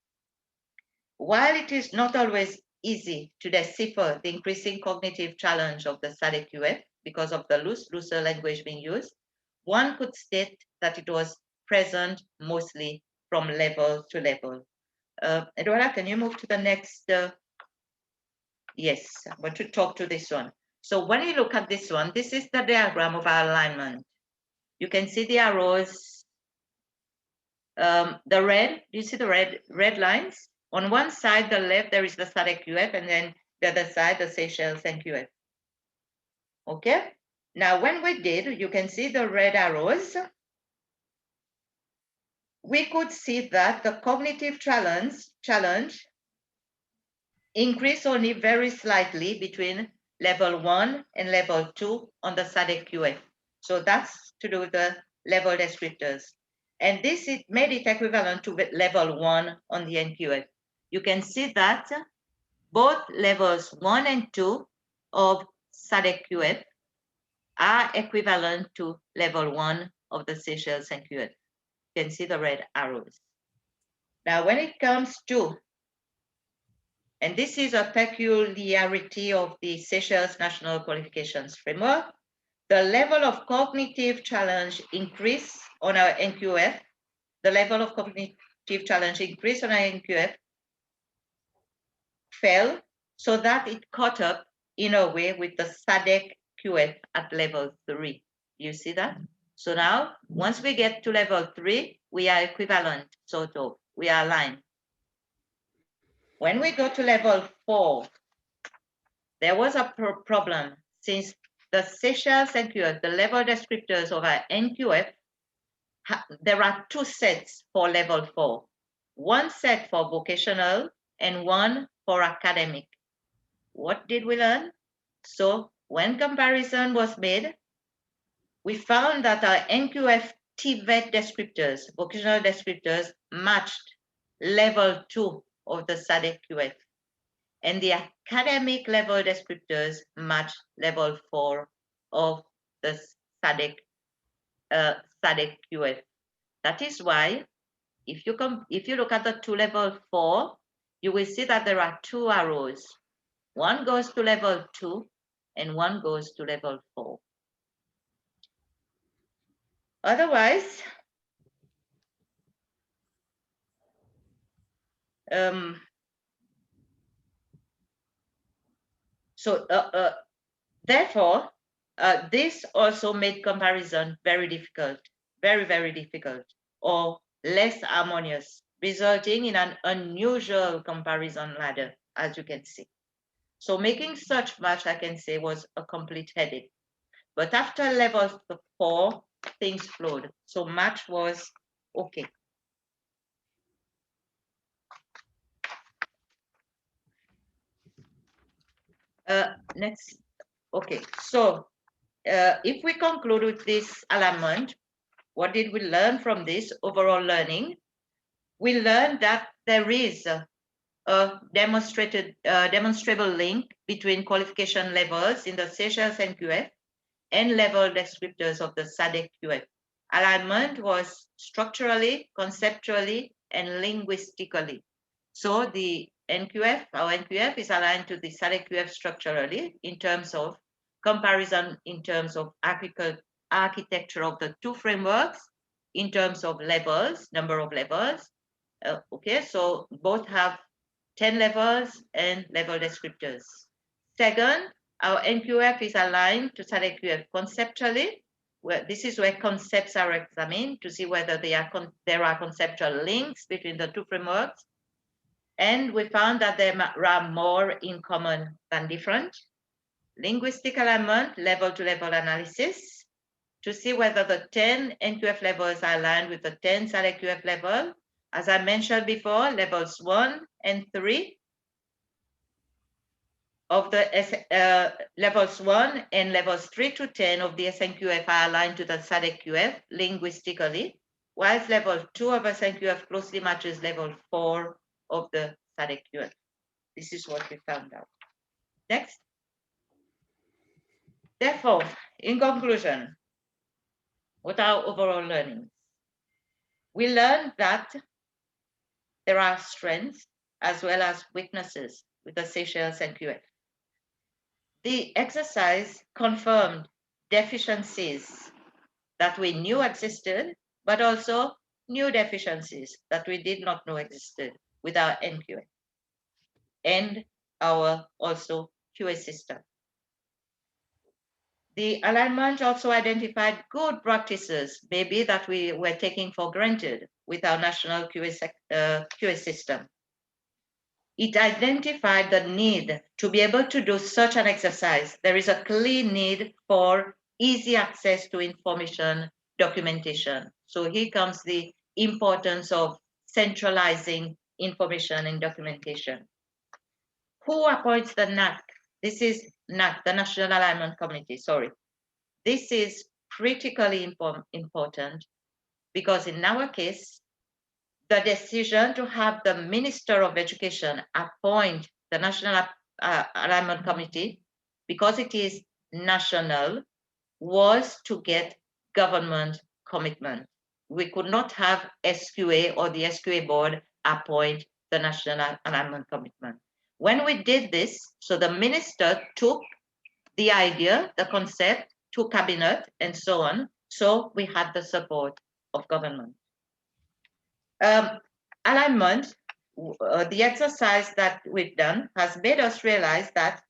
While it is not always easy to decipher the increasing cognitive challenge of the SADCQF because of the looser language being used, one could state that it was present mostly from level to level. Eduarda, can you move to the next? Yes, I want to talk to this one. So when you look at this one, this is the diagram of our alignment. You can see the arrows, the red, do you see the red lines? On one side, the left, there is the SADCQF, and then the other side, the Seychelles NQF. Okay? Now, when we did, you can see the red arrows. We could see that the cognitive challenge increased only very slightly between level 1 and level 2 on the SADCQF. So that's to do with the level descriptors. And this made it equivalent to level 1 on the NQF. You can see that both levels 1 and 2 of SADCQF are equivalent to level 1 of the Seychelles NQF. You can see the red arrows. Now, when it comes to, and this is a peculiarity of the Seychelles National Qualifications Framework, the level of cognitive challenge increase on our NQF, the level of cognitive challenge increase on our NQF fell so that it caught up in a way with the SADCQF at level 3. You see that? So now, once we get to level 3, we are equivalent, sort of, we are aligned. When we go to level 4, there was a problem since the Seychelles NQF, the level descriptors of our NQF, there are 2 sets for level 4. One set for vocational and one for academic. What did we learn? So when comparison was made, we found that our NQF TVET descriptors, vocational descriptors, matched level 2 of the SADCQF, and the academic level descriptors matched level 4 of the SADCQF. That is why if you look at the 2 level 4, you will see that there are 2 arrows. One goes to level 2 and one goes to level 4. Otherwise, therefore, this also made comparison very difficult, very, very difficult, or less harmonious, resulting in an unusual comparison ladder, as you can see. So making such match, I can say, was a complete headache. But after level 4, things flowed. So match was okay. Next. Okay, so if we conclude with this alignment, what did we learn from this overall learning? We learned that there is a demonstrable link between qualification levels in the Seychelles NQF and level descriptors of the SADCQF. Alignment was structurally, conceptually, and linguistically. So the NQF, our NQF is aligned to the SADCQF structurally in terms of comparison, in terms of architecture of the 2 frameworks, in terms of levels, number of levels. Okay, so both have 10 levels and level descriptors. Second, our NQF is aligned to SADCQF conceptually. This is where concepts are examined to see whether there are conceptual links between the 2 frameworks. And we found that there are more in common than different. Linguistic alignment, level-to-level analysis, to see whether the 10 NQF levels are aligned with the 10 SADCQF level. As I mentioned before, levels 1 and 3 of the levels 1 and levels 3 to 10 of the SNQF are aligned to the SADCQF linguistically, whilst level 2 of SNQF closely matches level 4 of the SADCQF. This is what we found out. Next. Therefore, in conclusion, what are overall learnings? We learned that there are strengths as well as weaknesses with the Seychelles NQF. The exercise confirmed deficiencies that we knew existed, but also new deficiencies that we did not know existed with our NQF and our also QA system. The alignment also identified good practices, maybe that we were taking for granted with our national QA system. It identified the need to be able to do such an exercise. There is a clear need for easy access to information documentation. So here comes the importance of centralizing information and documentation. Who appoints the NAC? This is NAC, the National Alignment Committee, sorry. This is critically important because in our case, the decision to have the Minister of Education appoint the National Alignment Committee, because it is national, was to get government commitment. We could not have SQA or the SQA board appoint the National Alignment Commitment. When we did this, so the minister took the idea, the concept to cabinet and so on. So we had the support of government. Alignment, the exercise that we've done has made us realize that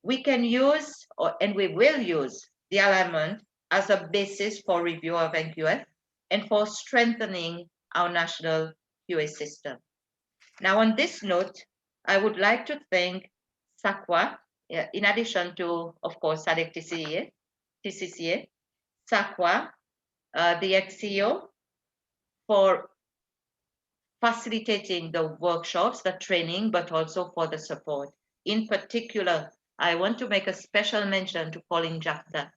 we can use, and we will use, the alignment as a basis for review of NQF and for strengthening our national QA system. Now, on this note, I would like to thank SACQA, in addition to, of course, SADC TCCA, SACQA, the ex-CEO, for facilitating the workshops, the training, but also for the support. In particular, I want to make a special mention to Pauline Jacta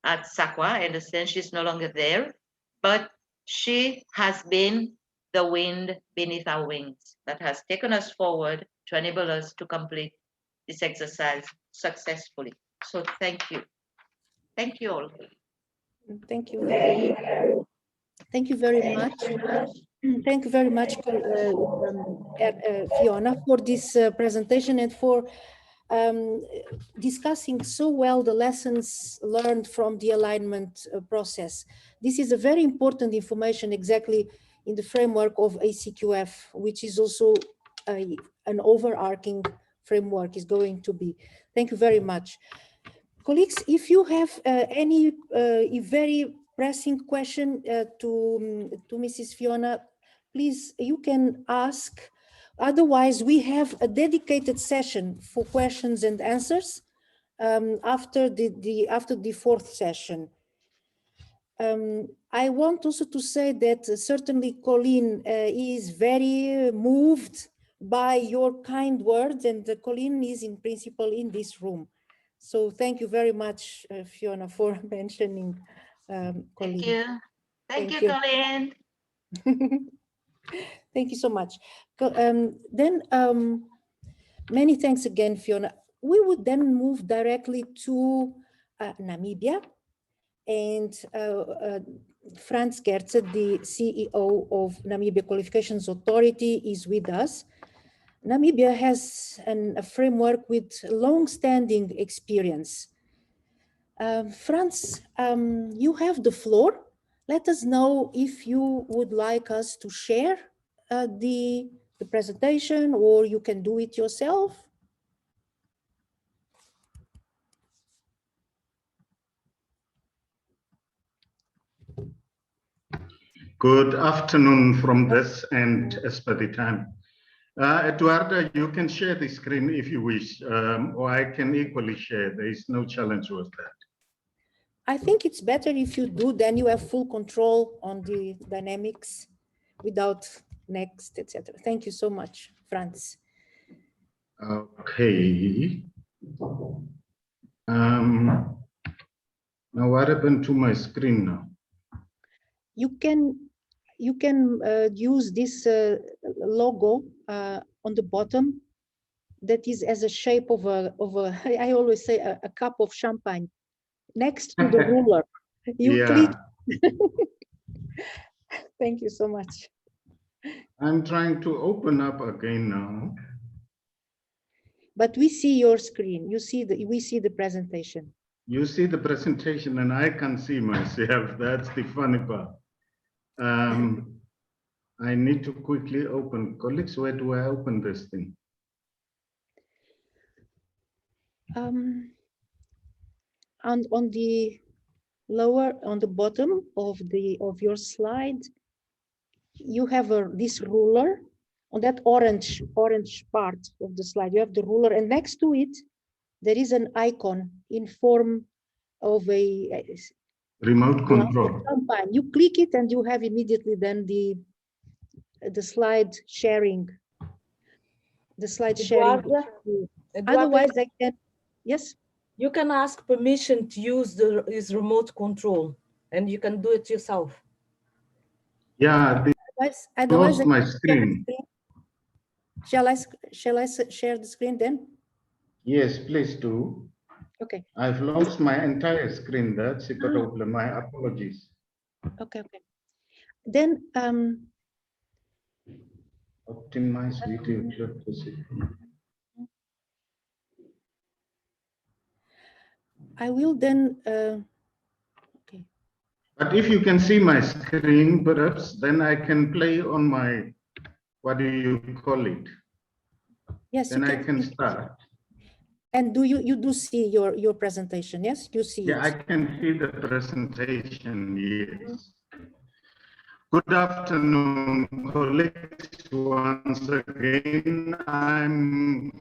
at SACQA. I understand she's no longer there, but she has been the wind beneath our wings that has taken us forward to enable us to complete this exercise successfully. So thank you. Thank you all. Thank you. Thank you very much. Thank you very much, Fiona, for this presentation and for discussing so well the lessons learned from the alignment process. This is a very important information exactly in the framework of ACQF, which is also an overarching framework is going to be. Thank you very much. Colleagues, if you have any very pressing question to Mrs. Fiona, please, you can ask. Otherwise, we have a dedicated session for questions and answers after the fourth session. I want also to say that certainly Colleen is very moved by your kind words, and Colleen is in principle in this room. So thank you very much, Fiona, for mentioning Colleen. Thank you. Thank you, Colleen. Thank you so much. Many thanks again, Fiona. We would then move directly to Namibia, and Frans Gertze, the CEO of Namibia Qualifications Authority, is with us. Namibia has a framework with long-standing experience. Frans, you have the floor. Let us know if you would like us to share the presentation, or you can do it yourself. Good afternoon from this end as per the time. Eduardo, you can share the screen if you wish, or I can equally share. There is no challenge with that. I think it's better if you do, then you have full control on the dynamics without next, etc. Thank you so much, Frans. Okay. Now what happened to my screen now? You can use this logo on the bottom that is as a shape of a I always say a cup of champagne next to the ruler. You click. Thank you so much. I'm trying to open up again now. But we see your screen. We see the presentation. You see the presentation and I can see myself. That's the funny part. I need to quickly open. Colleagues, where do I open this thing? And on the bottom of your slide, you have this ruler. On that orange part of the slide, you have the ruler, and next to it, there is an icon in form of a remote control. You click it, and you have immediately then the slide sharing. The slide sharing. Otherwise, I can. Yes. You can ask permission to use this remote control, and you can do it yourself. Yeah. Otherwise, my screen. Shall I share the screen then? Yes, please do. Okay. I've lost my entire screen. That's a problem. My apologies. Okay. Then optimize video clip. I will then. Okay. But if you can see my screen, perhaps then I can play on my. What do you call it? Yes. Then I can start. And do you do see your presentation? Yes, you see. Yeah, I can see the presentation. Yes. Good afternoon, colleagues. Once again, I'm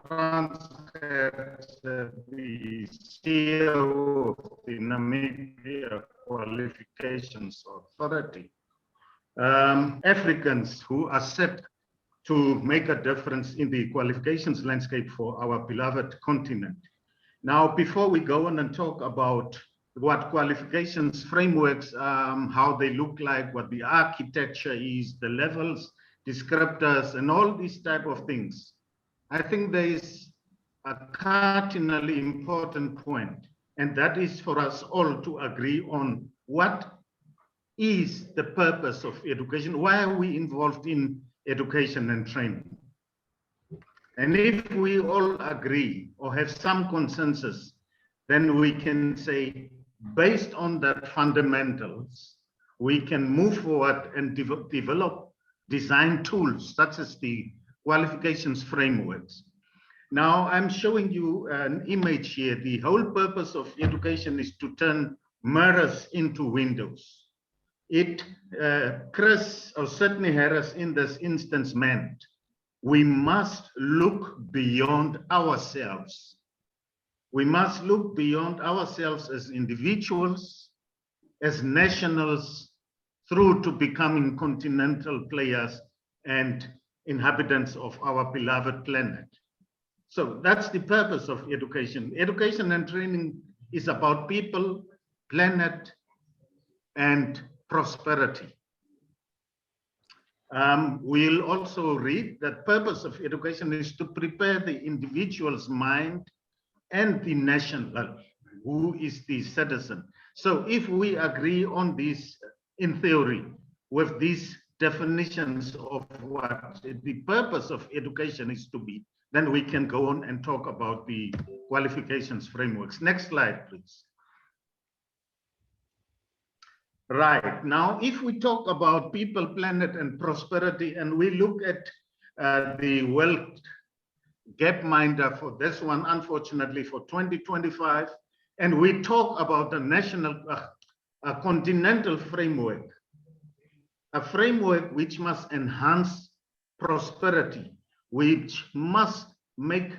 Frans Gertze, the CEO of the Namibia Qualifications Authority. Africans who are set to make a difference in the qualifications landscape for our beloved continent. Now, before we go on and talk about what qualifications frameworks, how they look like, what the architecture is, the levels, descriptors, and all these type of things, I think there is a cardinally important point, and that is for us all to agree on what is the purpose of education. Why are we involved in education and training? And if we all agree or have some consensus, then we can say, based on that fundamentals, we can move forward and develop design tools such as the qualifications frameworks. Now, I'm showing you an image here. The whole purpose of education is to turn mirrors into windows. It, Chris, or Sydney Harris in this instance meant, we must look beyond ourselves. We must look beyond ourselves as individuals, as nationals, through to becoming continental players and inhabitants of our beloved planet. So that's the purpose of education. Education and training is about people, planet, and prosperity. We'll also read that purpose of education is to prepare the individual's mind and the national, who is the citizen. So if we agree on this in theory with these definitions of what the purpose of education is to be, then we can go on and talk about the qualifications frameworks. Next slide, please. Right, now if we talk about people, planet, and prosperity, and we look at the World Gapminder for this one, unfortunately for 2025, and we talk about the national, continental framework, a framework which must enhance prosperity, which must make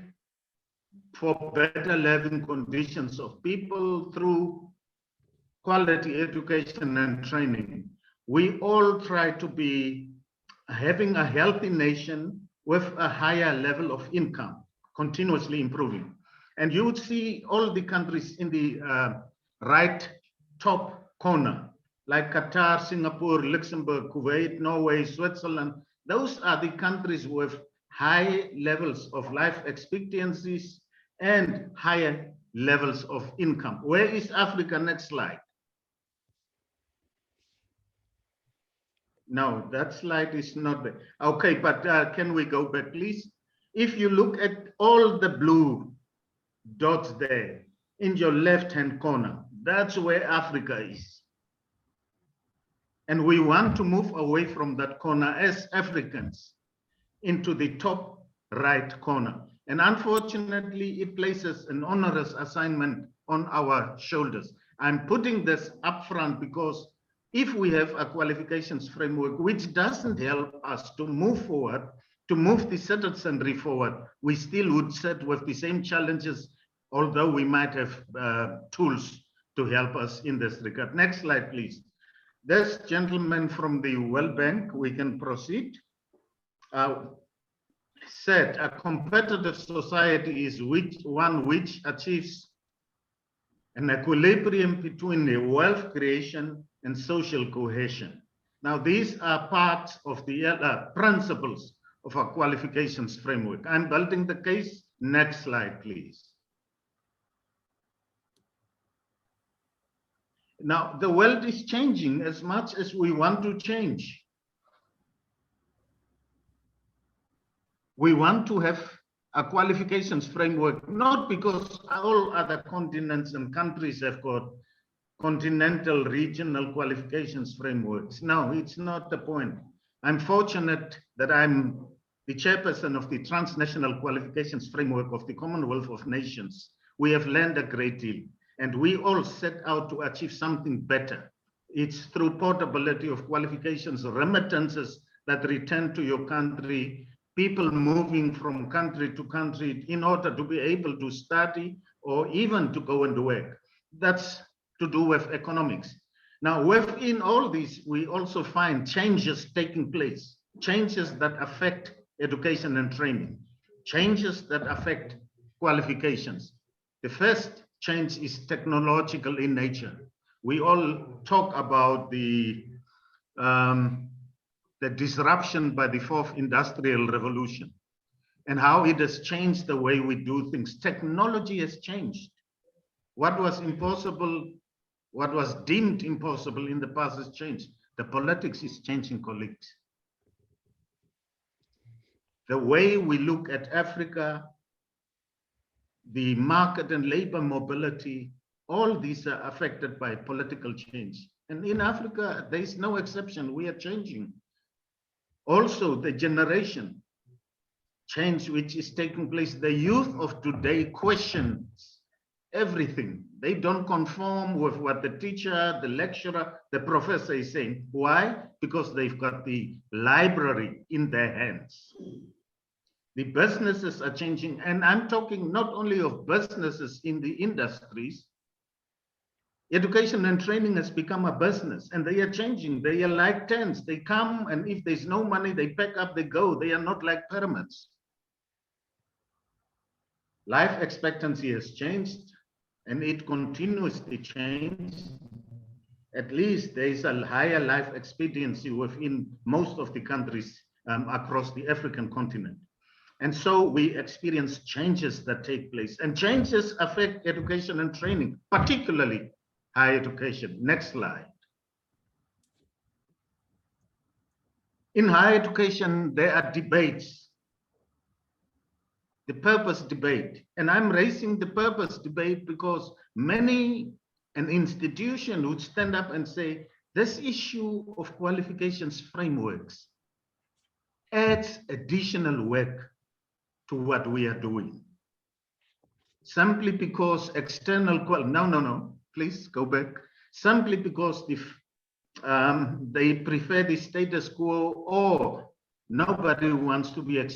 for better living conditions of people through quality education and training. We all try to be having a healthy nation with a higher level of income, continuously improving. And you would see all the countries in the right top corner, like Qatar, Singapore, Luxembourg, Kuwait, Norway, Switzerland. Those are the countries with high levels of life expectancies and higher levels of income. Where is Africa? Next slide. No, that slide is not there. Okay, but can we go back, please? If you look at all the blue dots there in your left-hand corner, that's where Africa is. And we want to move away from that corner as Africans into the top right corner. And unfortunately, it places an onerous assignment on our shoulders. I'm putting this up front because if we have a qualifications framework which doesn't help us to move forward, to move the citizenry forward, we still would sit with the same challenges, although we might have tools to help us in this regard. Next slide, please. This gentleman from the World Bank, we can proceed, said a competitive society is one which achieves an equilibrium between the wealth creation and social cohesion. Now, these are parts of the principles of our qualifications framework. I'm building the case. Next slide, please. Now, the world is changing as much as we want to change. We want to have a qualifications framework, not because all other continents and countries have got continental regional qualifications frameworks. No, it's not the point. I'm fortunate that I'm the chairperson of the transnational qualifications framework of the Commonwealth of Nations. We have learned a great deal, and we all set out to achieve something better. It's through portability of qualifications, remittances that return to your country, people moving from country to country in order to be able to study or even to go and work. That's to do with economics. Now, within all these, we also find changes taking place, changes that affect education and training, changes that affect qualifications. The first change is technological in nature. We all talk about the disruption by the fourth industrial revolution and how it has changed the way we do things. Technology has changed. What was impossible, what was deemed impossible in the past has changed. The politics is changing, colleagues. The way we look at Africa, the market and labor mobility, all these are affected by political change. And in Africa, there is no exception. We are changing. Also, the generation change which is taking place, the youth of today questions everything. They don't conform with what the teacher, the lecturer, the professor is saying. Why? Because they've got the library in their hands. The businesses are changing, and I'm talking not only of businesses in the industries. Education and training has become a business, and they are changing. They are like tents. They come, and if there's no money, they pack up, they go. They are not like pyramids. Life expectancy has changed, and it continuously changes. At least there is a higher life expectancy within most of the countries across the African continent. And so we experience changes that take place, and changes affect education and training, particularly higher education. Next slide. In higher education, there are debates, the purpose debate. And I'm raising the purpose debate because many an institution would stand up and say, this issue of qualifications frameworks adds additional work to what we are doing. Simply because external, no, please go back. Simply because they prefer the status quo, or nobody wants to be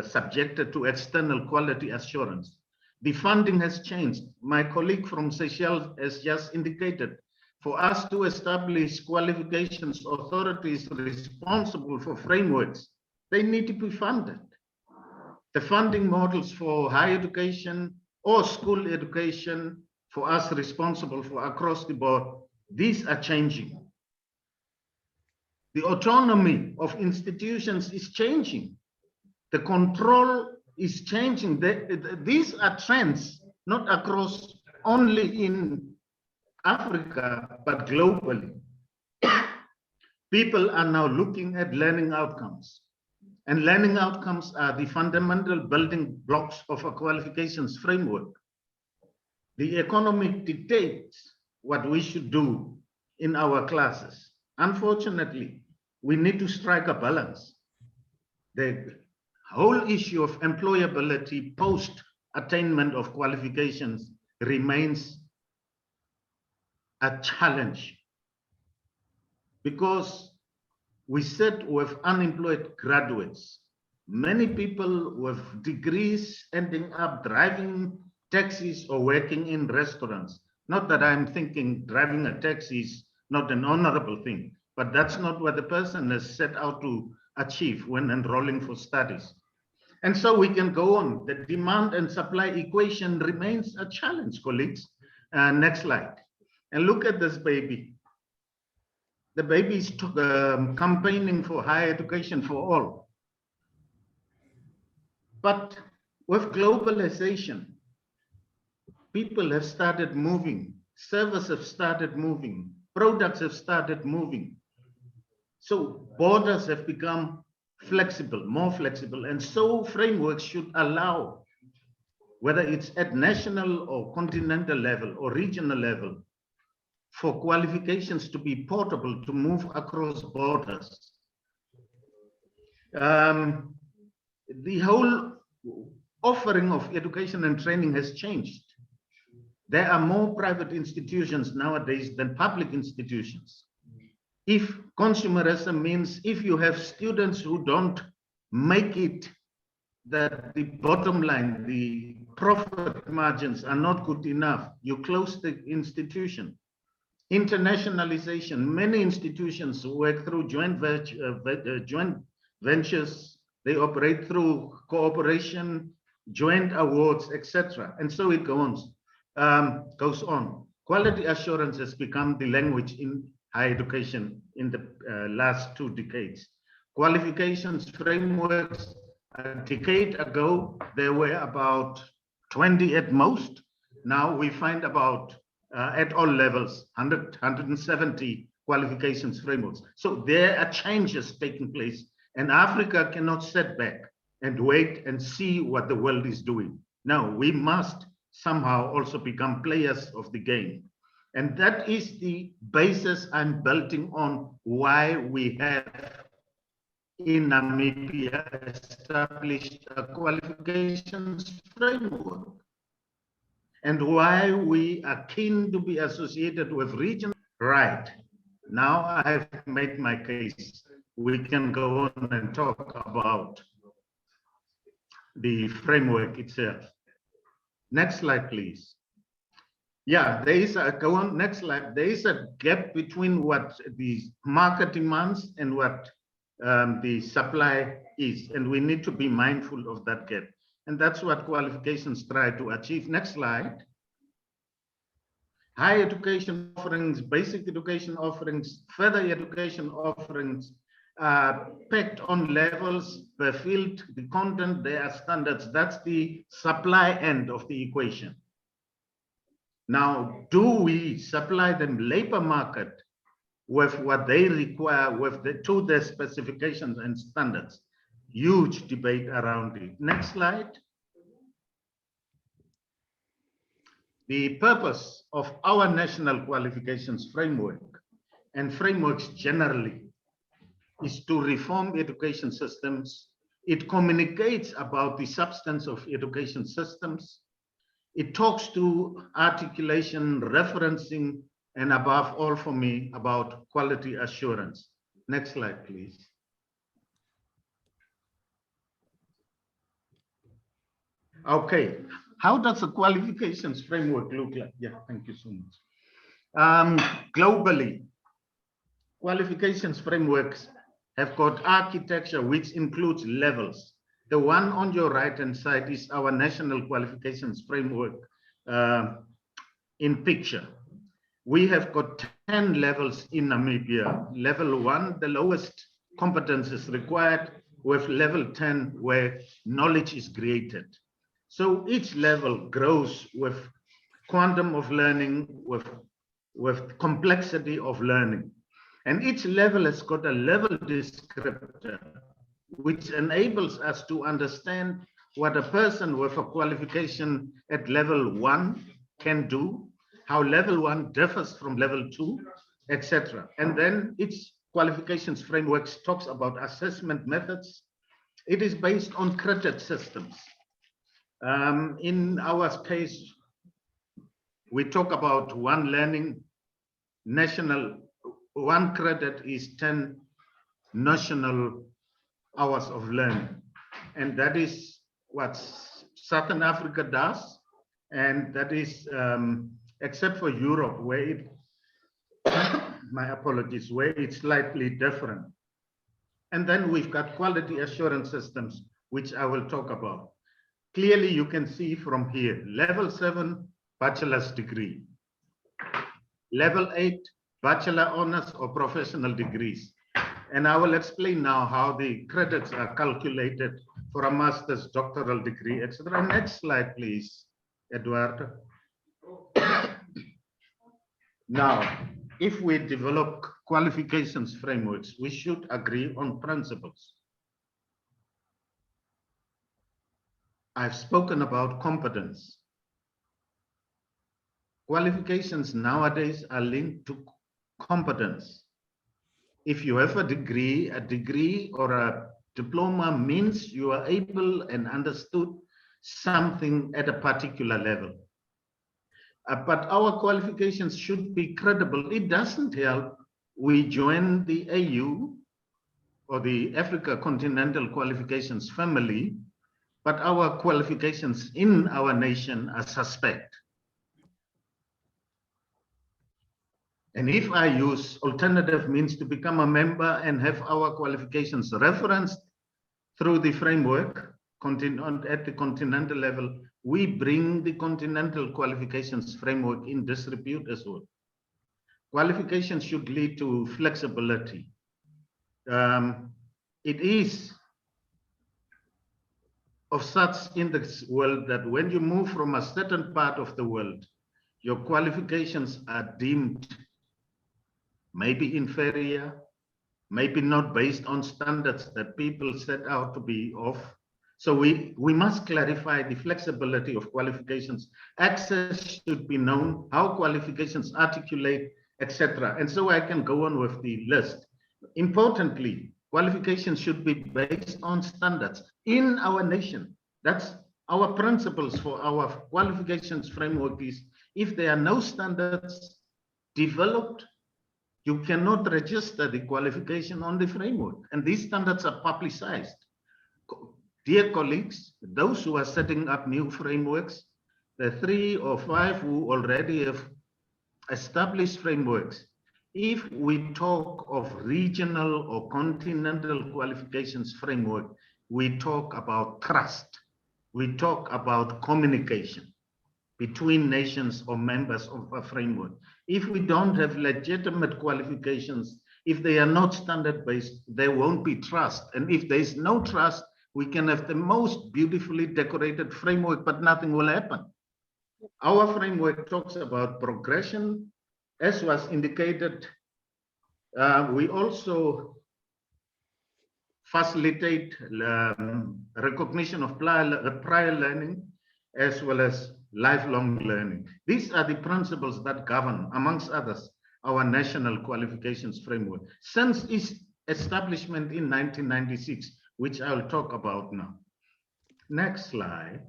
subjected to external quality assurance. The funding has changed. My colleague from Seychelles has just indicated, for us to establish qualifications authorities responsible for frameworks, they need to be funded. The funding models for higher education or school education, for us responsible for across the board, these are changing. The autonomy of institutions is changing. The control is changing. These are trends, not across only in Africa, but globally. People are now looking at learning outcomes. And learning outcomes are the fundamental building blocks of a qualifications framework. The economic dictates what we should do in our classes. Unfortunately, we need to strike a balance. The whole issue of employability post-attainment of qualifications remains a challenge, because we sit with unemployed graduates, many people with degrees ending up driving taxis or working in restaurants. Not that I'm thinking driving a taxi is not an honorable thing, but that's not what the person has set out to achieve when enrolling for studies. And so we can go on. The demand and supply equation remains a challenge, colleagues. Next slide. And look at this baby. The baby is campaigning for higher education for all. But with globalization, people have started moving, services have started moving, products have started moving. So borders have become flexible, more flexible, and so frameworks should allow, whether it's at national or continental level or regional level, for qualifications to be portable, to move across borders. The whole offering of education and training has changed. There are more private institutions nowadays than public institutions. If consumerism means if you have students who don't make it, that the bottom line, the profit margins are not good enough, you close the institution. Internationalization, many institutions work through joint ventures, they operate through cooperation, joint awards, etc. And so it goes on. Quality assurance has become the language in higher education in the last 2 decades. Qualifications frameworks, a decade ago, there were about 20 at most. Now we find about, at all levels, 170 qualifications frameworks. So there are changes taking place, and Africa cannot sit back and wait and see what the world is doing. No, we must somehow also become players of the game. And that is the basis I'm building on why we have in Namibia established a qualifications framework, and why we are keen to be associated with region. Right, now I have made my case. We can go on and talk about the framework itself. Next slide, please. Yeah, there is a, go on, next slide. There is a gap between what the market demands and what the supply is, and we need to be mindful of that gap. And that's what qualifications try to achieve. Next slide. Higher education offerings, basic education offerings, further education offerings are packed on levels, per field, the content, their standards. That's the supply end of the equation. Now, do we supply them labor market with what they require with to their specifications and standards? Huge debate around it. Next slide. The purpose of our national qualifications framework and frameworks generally is to reform education systems. It communicates about the substance of education systems. It talks to articulation, referencing, and above all for me, about quality assurance. Next slide, please. Okay, how does the qualifications framework look like? Yeah, thank you so much. Globally, qualifications frameworks have got architecture which includes levels. The one on your right-hand side is our national qualifications framework in picture. We have got 10 levels in Namibia. Level 1, the lowest competence is required, with level 10 where knowledge is created. So each level grows with quantum of learning, with complexity of learning. And each level has got a level descriptor, which enables us to understand what a person with a qualification at level 1 can do, how level 1 differs from level 2, etc. And then each qualifications framework talks about assessment methods. It is based on credit systems. In our case, we talk about one learning national, one credit is 10 national hours of learning. And that is what Southern Africa does. And that is, except for Europe, where it, my apologies, where it's slightly different. And then we've got quality assurance systems, which I will talk about. Clearly, you can see from here, level 7, bachelor's degree. Level 8, bachelor honors or professional degrees. And I will explain now how the credits are calculated for a master's, doctoral degree, etc. Next slide, please, Eduardo. Now, if we develop qualifications frameworks, we should agree on principles. I've spoken about competence. Qualifications nowadays are linked to competence. If you have a degree or a diploma means you are able and understood something at a particular level. But our qualifications should be credible. It doesn't help we join the AU or the Africa Continental Qualifications family, but our qualifications in our nation are suspect. And if I use alternative means to become a member and have our qualifications referenced through the framework at the continental level, we bring the continental qualifications framework in disrepute as well. Qualifications should lead to flexibility. It is of such in this world that when you move from a certain part of the world, your qualifications are deemed maybe inferior, maybe not based on standards that people set out to be of. So we must clarify the flexibility of qualifications. Access should be known, how qualifications articulate, etc. And so I can go on with the list. Importantly, qualifications should be based on standards in our nation. That's our principles for our qualifications framework is, if there are no standards developed, you cannot register the qualification on the framework. And these standards are publicized. Dear colleagues, those who are setting up new frameworks, the 3 or 5 who already have established frameworks, if we talk of regional or continental qualifications framework, we talk about trust. We talk about communication between nations or members of a framework. If we don't have legitimate qualifications, if they are not standard-based, there won't be trust. And if there is no trust, we can have the most beautifully decorated framework, but nothing will happen. Our framework talks about progression, as was indicated. We also facilitate recognition of prior learning, as well as lifelong learning. These are the principles that govern, amongst others, our national qualifications framework since its establishment in 1996, which I'll talk about now. Next slide.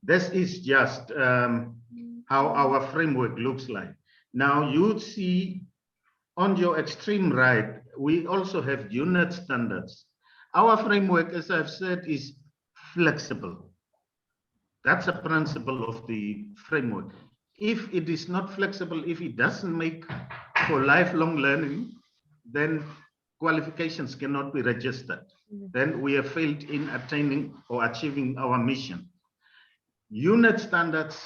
This is just how our framework looks like. Now you'd see on your extreme right, we also have unit standards. Our framework, as I've said, is flexible. That's a principle of the framework. If it is not flexible, if it doesn't make for lifelong learning, then qualifications cannot be registered. Then we have failed in attaining or achieving our mission. Unit standards,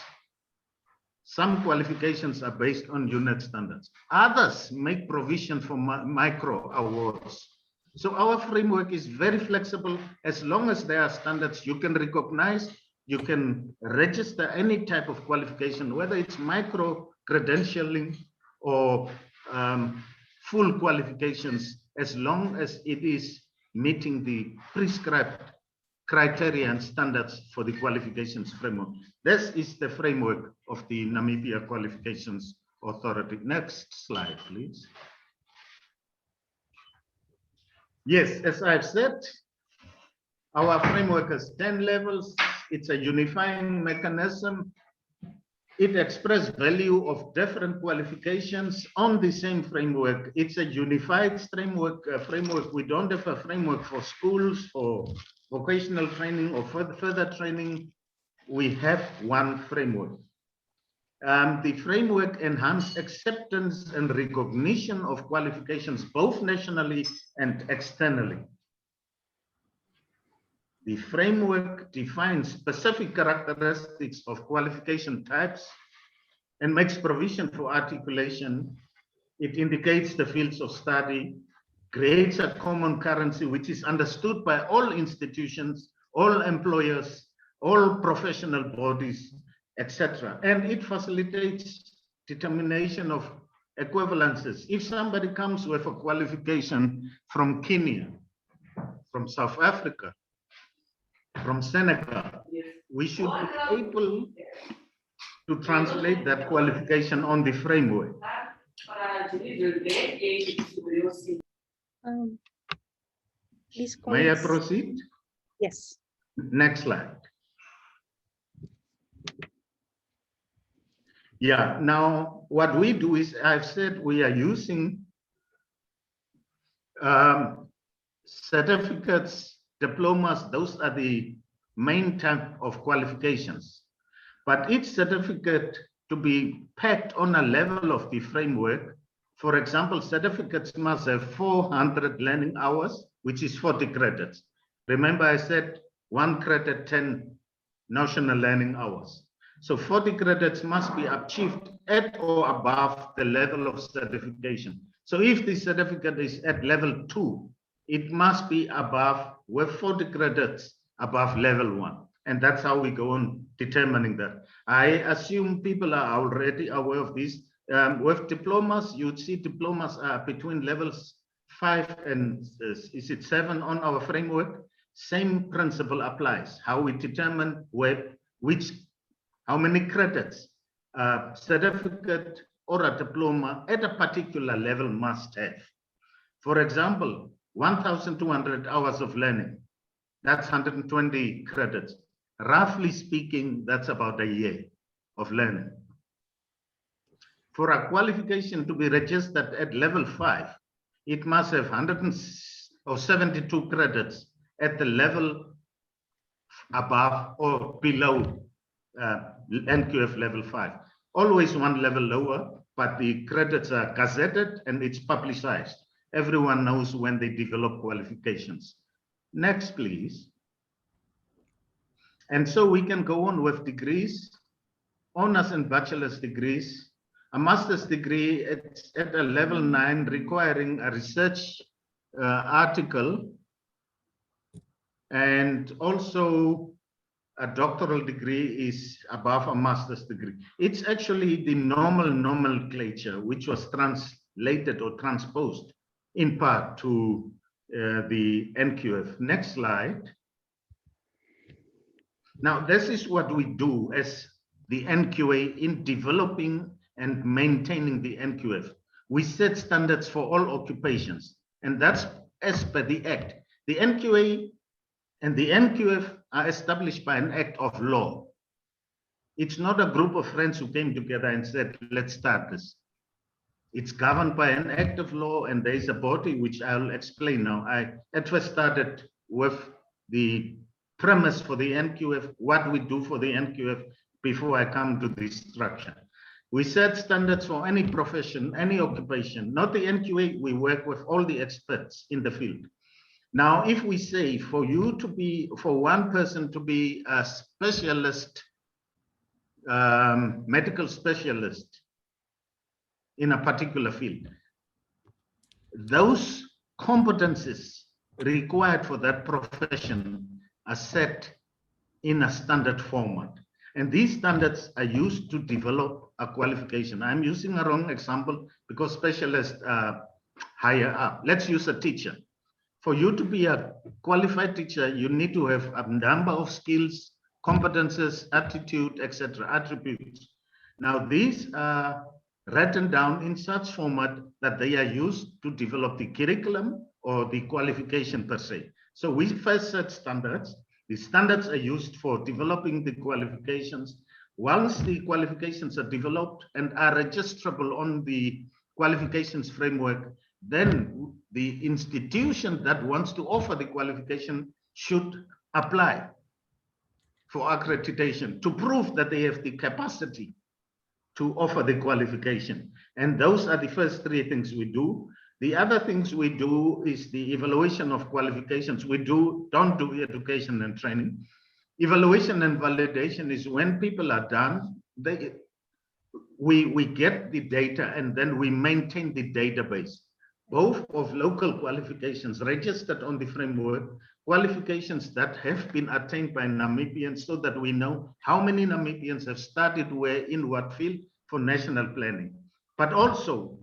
some qualifications are based on unit standards. Others make provision for micro awards. So our framework is very flexible. As long as there are standards you can recognize, you can register any type of qualification, whether it's micro credentialing or full qualifications, as long as it is meeting the prescribed criteria and standards for the qualifications framework. This is the framework of the Namibia Qualifications Authority. Next slide, please. Yes, as I've said, our framework has 10 levels. It's a unifying mechanism. It expresses value of different qualifications on the same framework. It's a unified framework. We don't have a framework for schools, for vocational training or further training. We have one framework. The framework enhances acceptance and recognition of qualifications, both nationally and externally. The framework defines specific characteristics of qualification types and makes provision for articulation. It indicates the fields of study, creates a common currency which is understood by all institutions, all employers, all professional bodies, etc. And it facilitates determination of equivalences. If somebody comes with a qualification from Kenya, from South Africa, from Senegal, we should be able to translate that qualification on the framework. May I proceed? Yes. Next slide. Yeah, now what we do is, I've said we are using certificates, diplomas, those are the main type of qualifications. But each certificate to be packed on a level of the framework. For example, certificates must have 400 learning hours, which is 40 credits. Remember I said 1 credit, 10 national learning hours. So 40 credits must be achieved at or above the level of certification. So if the certificate is at level 2, it must be above, with 40 credits above level 1. And that's how we go on determining that. I assume people are already aware of this. With diplomas, you'd see diplomas are between levels 5 and is it 7 on our framework. Same principle applies. How we determine how many credits a certificate or a diploma at a particular level must have. For example, 1,200 hours of learning, that's 120 credits. Roughly speaking, that's about a year of learning. For a qualification to be registered at level 5, it must have 172 credits at the level above or below NQF level 5. Always one level lower, but the credits are gazetted and it's publicized. Everyone knows when they develop qualifications. Next, please. And so we can go on with degrees, honors and bachelor's degrees. A master's degree at a level 9 requiring a research article, and also a doctoral degree is above a master's degree. It's actually the normal nomenclature which was translated or transposed in part to the NQF. Next slide. Now, this is what we do as the NQA in developing and maintaining the NQF. We set standards for all occupations, and that's as per the Act. The NQA and the NQF are established by an act of law. It's not a group of friends who came together and said, let's start this. It's governed by an act of law, and there is a body which I'll explain now. I at first started with the premise for the NQF, what we do for the NQF before I come to the structure. We set standards for any profession, any occupation, not the NQA. We work with all the experts in the field. Now, if we say for one person to be a specialist, medical specialist in a particular field, those competencies required for that profession are set in a standard format. And these standards are used to develop a qualification. I'm using a wrong example because specialists are higher up. Let's use a teacher. For you to be a qualified teacher, you need to have a number of skills, competences, attitude, etc., attributes. Now, these are written down in such format that they are used to develop the curriculum or the qualification per se. So we first set standards. The standards are used for developing the qualifications. Once the qualifications are developed and are registrable on the qualifications framework, then the institution that wants to offer the qualification should apply for accreditation to prove that they have the capacity to offer the qualification. And those are the first 3 things we do. The other things we do is the evaluation of qualifications. We don't do education and training. Evaluation and validation is when people are done, we get the data and then we maintain the database, both of local qualifications registered on the framework, qualifications that have been attained by Namibians so that we know how many Namibians have studied where in what field for national planning. But also,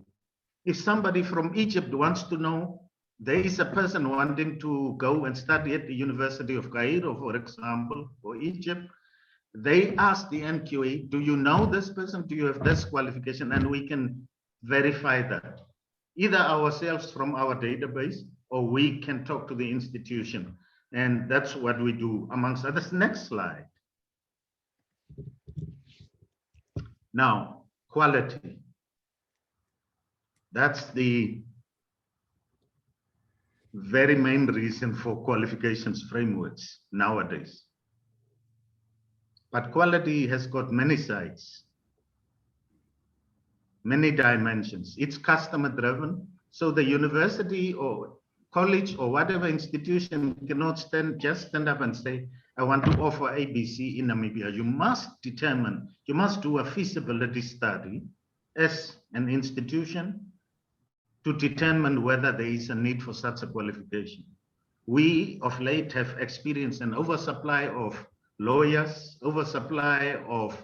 if somebody from Egypt wants to know, there is a person wanting to go and study at the University of Cairo, for example, or Egypt, they ask the NQA, do you know this person? Do you have this qualification? And we can verify that, either ourselves from our database, or we can talk to the institution. And that's what we do, amongst others. Next slide. Now, quality. That's the very main reason for qualifications frameworks nowadays. But quality has got many sides. many dimensions. It's customer driven. So the university or college or whatever institution cannot stand up and say, I want to offer ABC in Namibia. You must determine, you must do a feasibility study as an institution to determine whether there is a need for such a qualification. We of late have experienced an oversupply of lawyers, oversupply of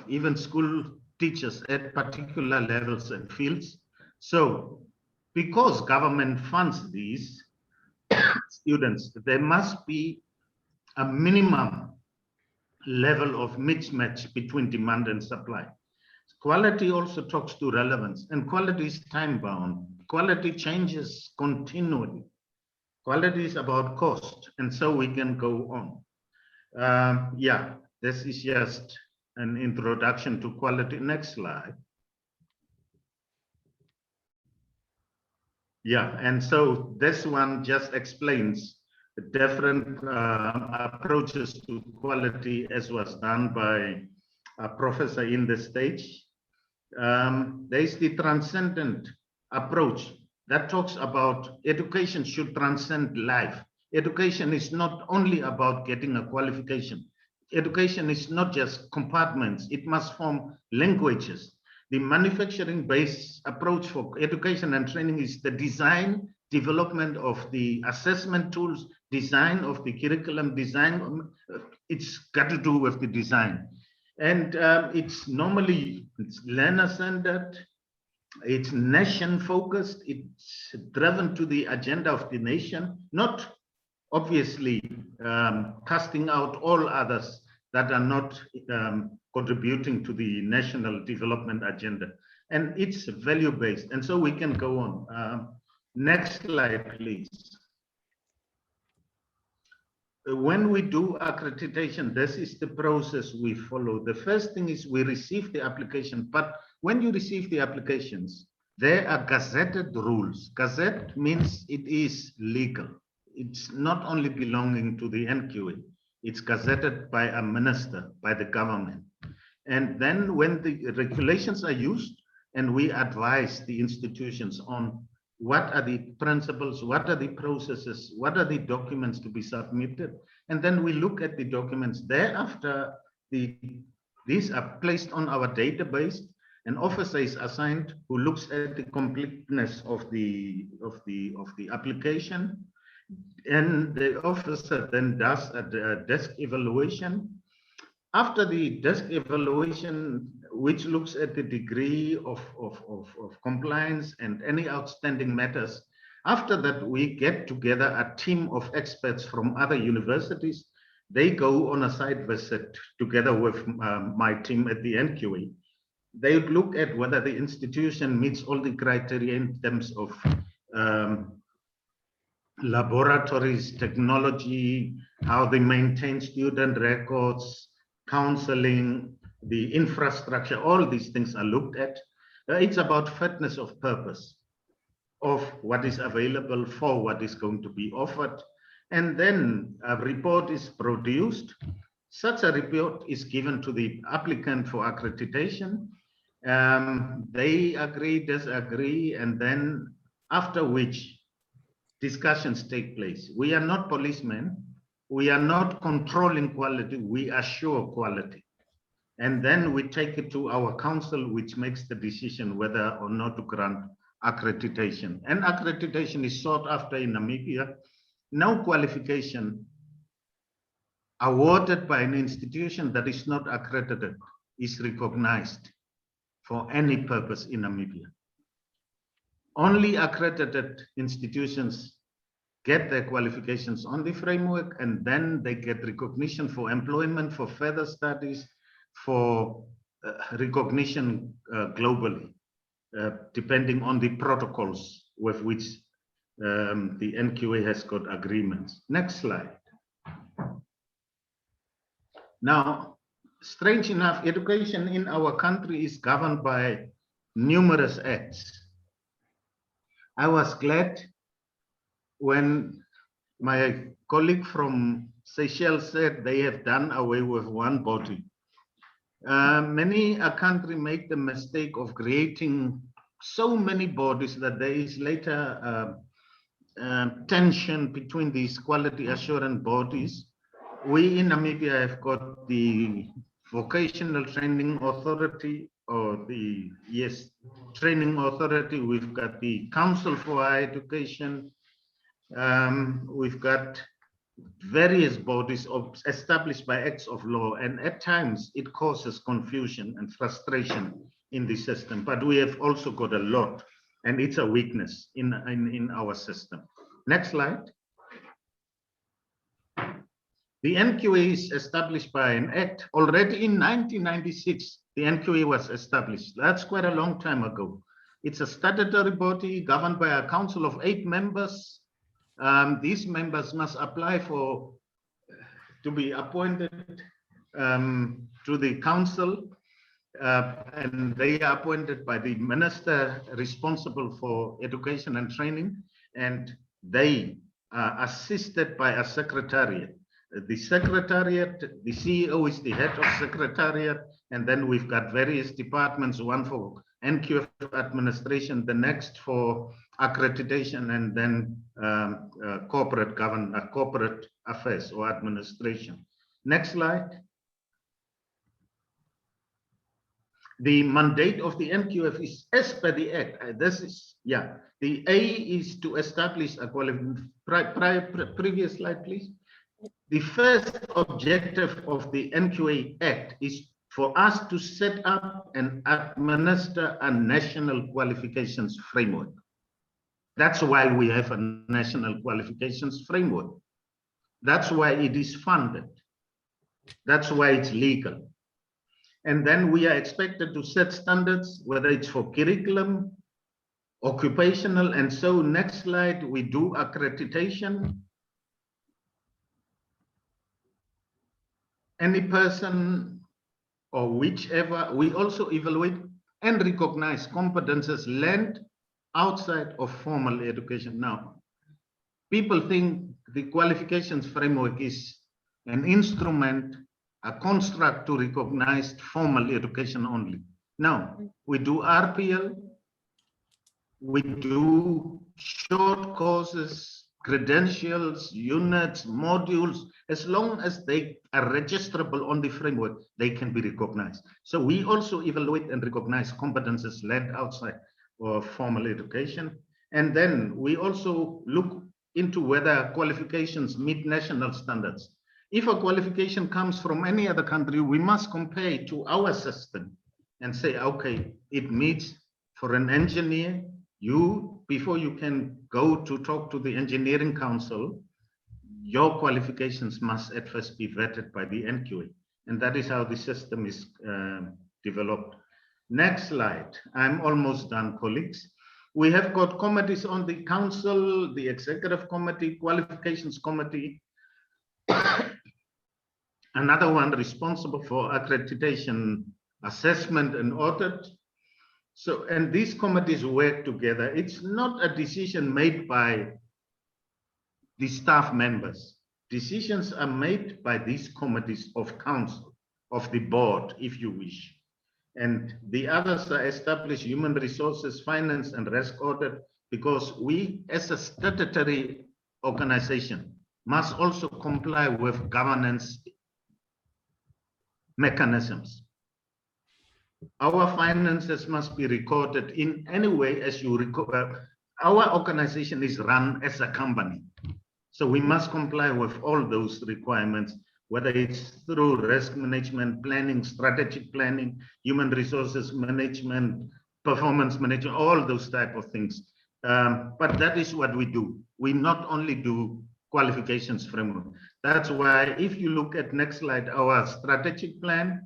even school teachers at particular levels and fields. So because government funds these students, there must be a minimum level of mismatch between demand and supply. Quality also talks to relevance, and quality is time bound. Quality changes continually. Quality is about cost, and so we can go on. Yeah, this is just an introduction to quality. Next slide. Yeah, and so this one just explains the different approaches to quality as was done by a professor in the stage. There is the transcendent approach that talks about education should transcend life. Education is not only about getting a qualification. Education is not just compartments. It must form languages. The manufacturing-based approach for education and training is the design, development of the assessment tools, design of the curriculum, design. It's got to do with the design. And it's normally learner-centered, it's nation-focused, it's driven to the agenda of the nation, not obviously casting out all others that are not contributing to the national development agenda. And it's value-based, and so we can go on. Next slide, please. When we do accreditation, this is the process we follow. The first thing is we receive the application, but when you receive the applications, there are gazetted rules. Gazette means it is legal. It's not only belonging to the NQA, it's gazetted by a minister, by the government. And then when the regulations are used, and we advise the institutions on what are the principles, what are the processes, what are the documents to be submitted, and then we look at the documents. Thereafter, these are placed on our database. An officer is assigned who looks at the completeness of the application, and the officer then does a desk evaluation. After the desk evaluation, which looks at the degree of compliance and any outstanding matters, after that, we get together a team of experts from other universities. They go on a site visit together with my team at the NQA. They would look at whether the institution meets all the criteria in terms of laboratories, technology, how they maintain student records, counseling, the infrastructure, all these things are looked at. It's about fitness of purpose of what is available for what is going to be offered. And then a report is produced. Such a report is given to the applicant for accreditation. They agree, disagree, and then after which discussions take place. We are not policemen. We are not controlling quality. We assure quality. And then we take it to our council, which makes the decision whether or not to grant accreditation. And accreditation is sought after in Namibia. No qualification awarded by an institution that is not accredited is recognized for any purpose in Namibia. Only accredited institutions get their qualifications on the framework, and then they get recognition for employment, for further studies, for recognition globally, depending on the protocols with which the NQA has got agreements. Next slide. Now, strange enough, education in our country is governed by numerous acts. I was glad when my colleague from Seychelles said they have done away with one body. Many a country make the mistake of creating so many bodies that there is later tension between these quality assurance bodies. We in Namibia have got the Vocational Training Authority, or the, yes, Training Authority. We've got the Council for Higher Education. We've got various bodies established by acts of law, and at times it causes confusion and frustration in the system. But we have also got a lot, and it's a weakness in our system. Next slide. The NQA is established by an act. Already in 1996, the NQA was established. That's quite a long time ago. It's a statutory body governed by a council of 8 members. These members must apply to be appointed to the council, and they are appointed by the minister responsible for education and training, and they are assisted by a secretariat. The secretariat, the CEO is the head of secretariat, and then we've got various departments, one for NQF administration, the next for accreditation, and then corporate affairs or administration. Next slide. The mandate of the NQF is as per the act. This is, yeah, the A is to establish a previous slide, please. The first objective of the NQA Act is for us to set up and administer a national qualifications framework. That's why we have a national qualifications framework. That's why it is funded. That's why it's legal. And then we are expected to set standards, whether it's for curriculum, occupational, and so next slide, we do accreditation. Any person or whichever, we also evaluate and recognize competences learned outside of formal education. Now, people think the qualifications framework is an instrument, a construct to recognize formal education only. Now, we do RPL, we do short courses, credentials, units, modules, as long as they are registrable on the framework, they can be recognized. So we also evaluate and recognize competences learned outside of formal education. And then we also look into whether qualifications meet national standards. If a qualification comes from any other country, we must compare it to our system and say, okay, it meets for an engineer. Before you can go to talk to the engineering council, your qualifications must at first be vetted by the NQA. And that is how the system is developed. Next slide. I'm almost done, colleagues. We have got committees on the council, the executive committee, qualifications committee. Another one responsible for accreditation, assessment, and audit. So, and these committees work together. It's not a decision made by the staff members. Decisions are made by these committees of council, of the board, if you wish. And the others are established human resources, finance, and risk audit, because we, as a statutory organization, must also comply with governance mechanisms. Our finances must be recorded in any way as you record. Our organization is run as a company. So we must comply with all those requirements, whether it's through risk management, planning, strategic planning, human resources management, performance management, all those type of things. But that is what we do. We not only do qualifications framework. That's why if you look at next slide, our strategic plan.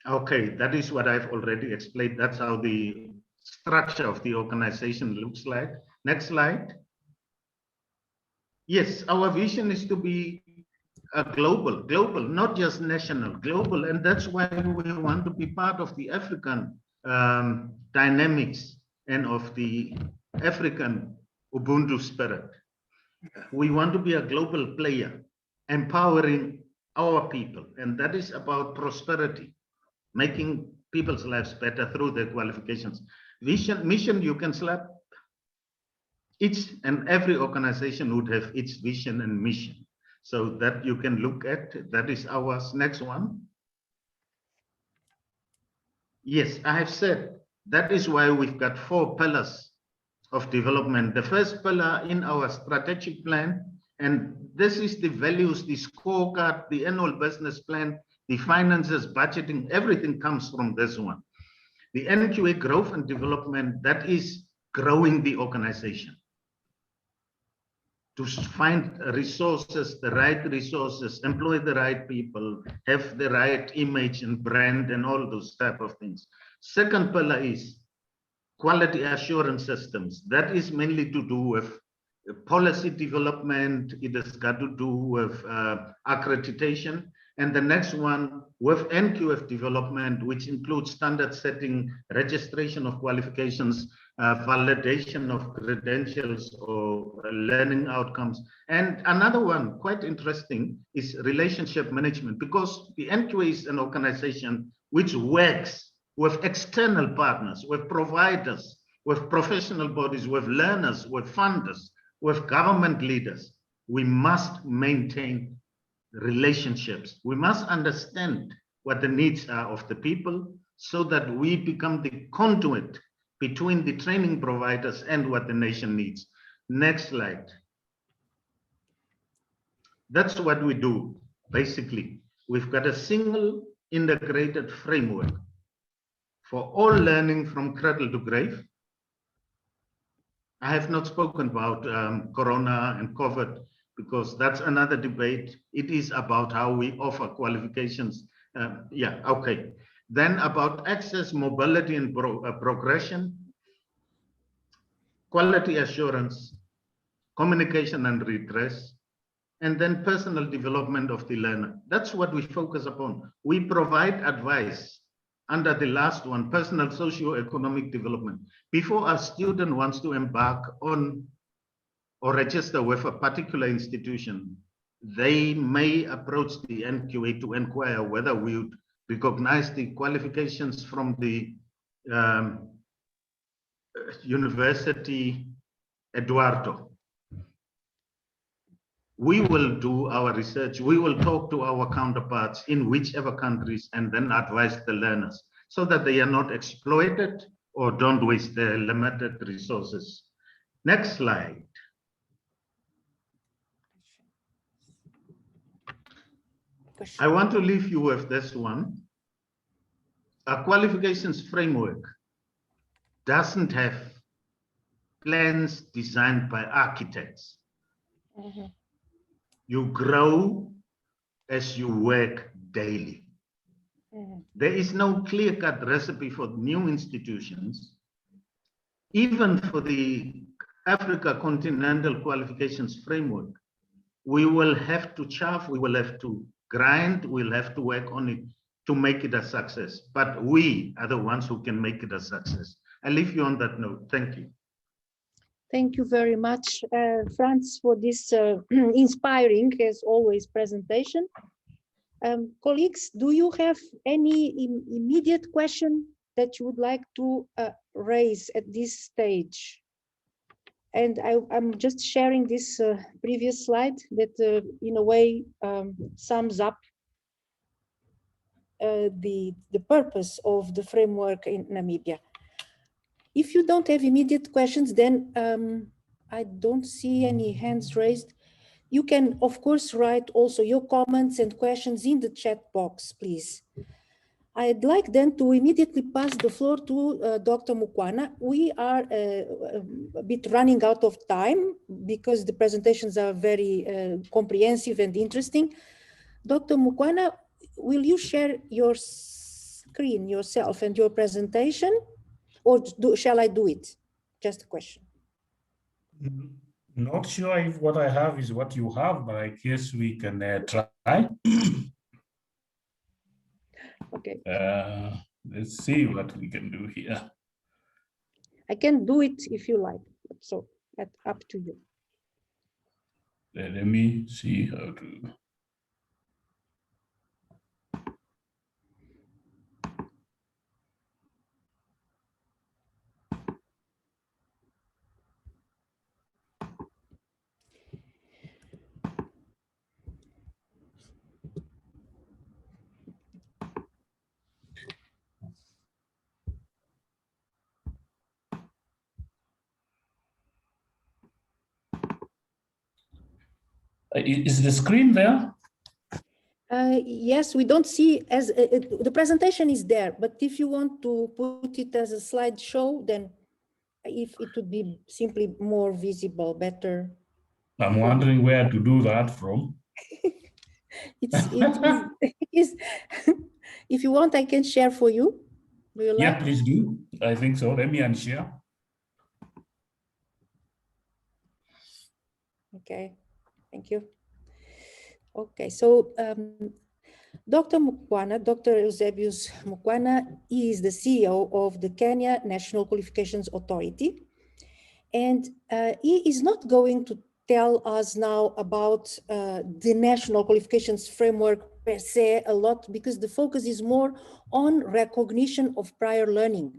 Okay, that is what I've already explained. That's how the structure of the organization looks like. Next slide. Yes, our vision is to be a global, not just national, global. And that's why we want to be part of the African dynamics and of the African Ubuntu spirit. We want to be a global player, empowering our people, and that is about prosperity, making people's lives better through their qualifications. Vision, mission, you can slap. Each and every organization would have its vision and mission. So that you can look at, that is ours. Next one. Yes, I have said, that is why we've got 4 pillars of development. The first pillar in our strategic plan, and this is the values, the scorecard, the annual business plan, the finances, budgeting, everything comes from this one. The NQA growth and development, that is growing the organization. To find resources, the right resources, employ the right people, have the right image and brand and all those type of things. Second pillar is quality assurance systems. That is mainly to do with policy development. It has got to do with accreditation. And the next one with NQF development, which includes standard setting, registration of qualifications, validation of credentials or learning outcomes. And another one, quite interesting, is relationship management, because the NQA is an organization which works with external partners, with providers, with professional bodies, with learners, with funders, with government leaders. We must maintain relationships. We must understand what the needs are of the people so that we become the conduit between the training providers and what the nation needs. Next slide. That's what we do, basically. We've got a single integrated framework for all learning from cradle to grave. I have not spoken about Corona and COVID because that's another debate. It is about how we offer qualifications. Yeah, okay. Then about access, mobility, and progression, quality assurance, communication and redress, and then personal development of the learner. That's what we focus upon. We provide advice under the last one, personal socio-economic development. Before a student wants to embark on or register with a particular institution, they may approach the NQA to inquire whether we would recognize the qualifications from the University Eduardo. We will do our research. We will talk to our counterparts in whichever countries and then advise the learners so that they are not exploited or don't waste their limited resources. Next slide. I want to leave you with this one. A qualifications framework doesn't have plans designed by architects. Mm-hmm. You grow as you work daily. Mm-hmm. There is no clear-cut recipe for new institutions. Even for the Africa Continental Qualifications Framework, we will have to chaff, we will have to grind, we'll have to work on it to make it a success. But we are the ones who can make it a success. I leave you on that note. Thank you. Thank you very much, Franz, for this inspiring, as always, presentation. Colleagues, do you have any immediate question that you would like to raise at this stage? And I'm just sharing this previous slide that in a way sums up the purpose of the framework in Namibia. If you don't have immediate questions, then I don't see any hands raised. You can, of course, write also your comments and questions in the chat box, please. I'd like then to immediately pass the floor to Dr. Mukwana. We are a bit running out of time because the presentations are very comprehensive and interesting. Dr. Mukwana, will you share your screen yourself and your presentation? Or shall I do it? Just a question. Not sure if what I have is what you have, but I guess we can try. Okay. Let's see what we can do here. I can do it if you like. So up to you. Let me see how to. Is the screen there? Yes, we don't see as the presentation is there, but if you want to put it as a slideshow, then if it would be simply more visible, better. I'm wondering where to do that from. It is if you want, I can share for you. Do you Yeah, like? please do. I think so. Let me unshare. Okay, thank you. Okay, so Dr. Mukwana, Dr. Eusebius Mukwana is the CEO of the Kenya National Qualifications Authority. And he is not going to tell us now about the national qualifications framework per se a lot, because the focus is more on recognition of prior learning,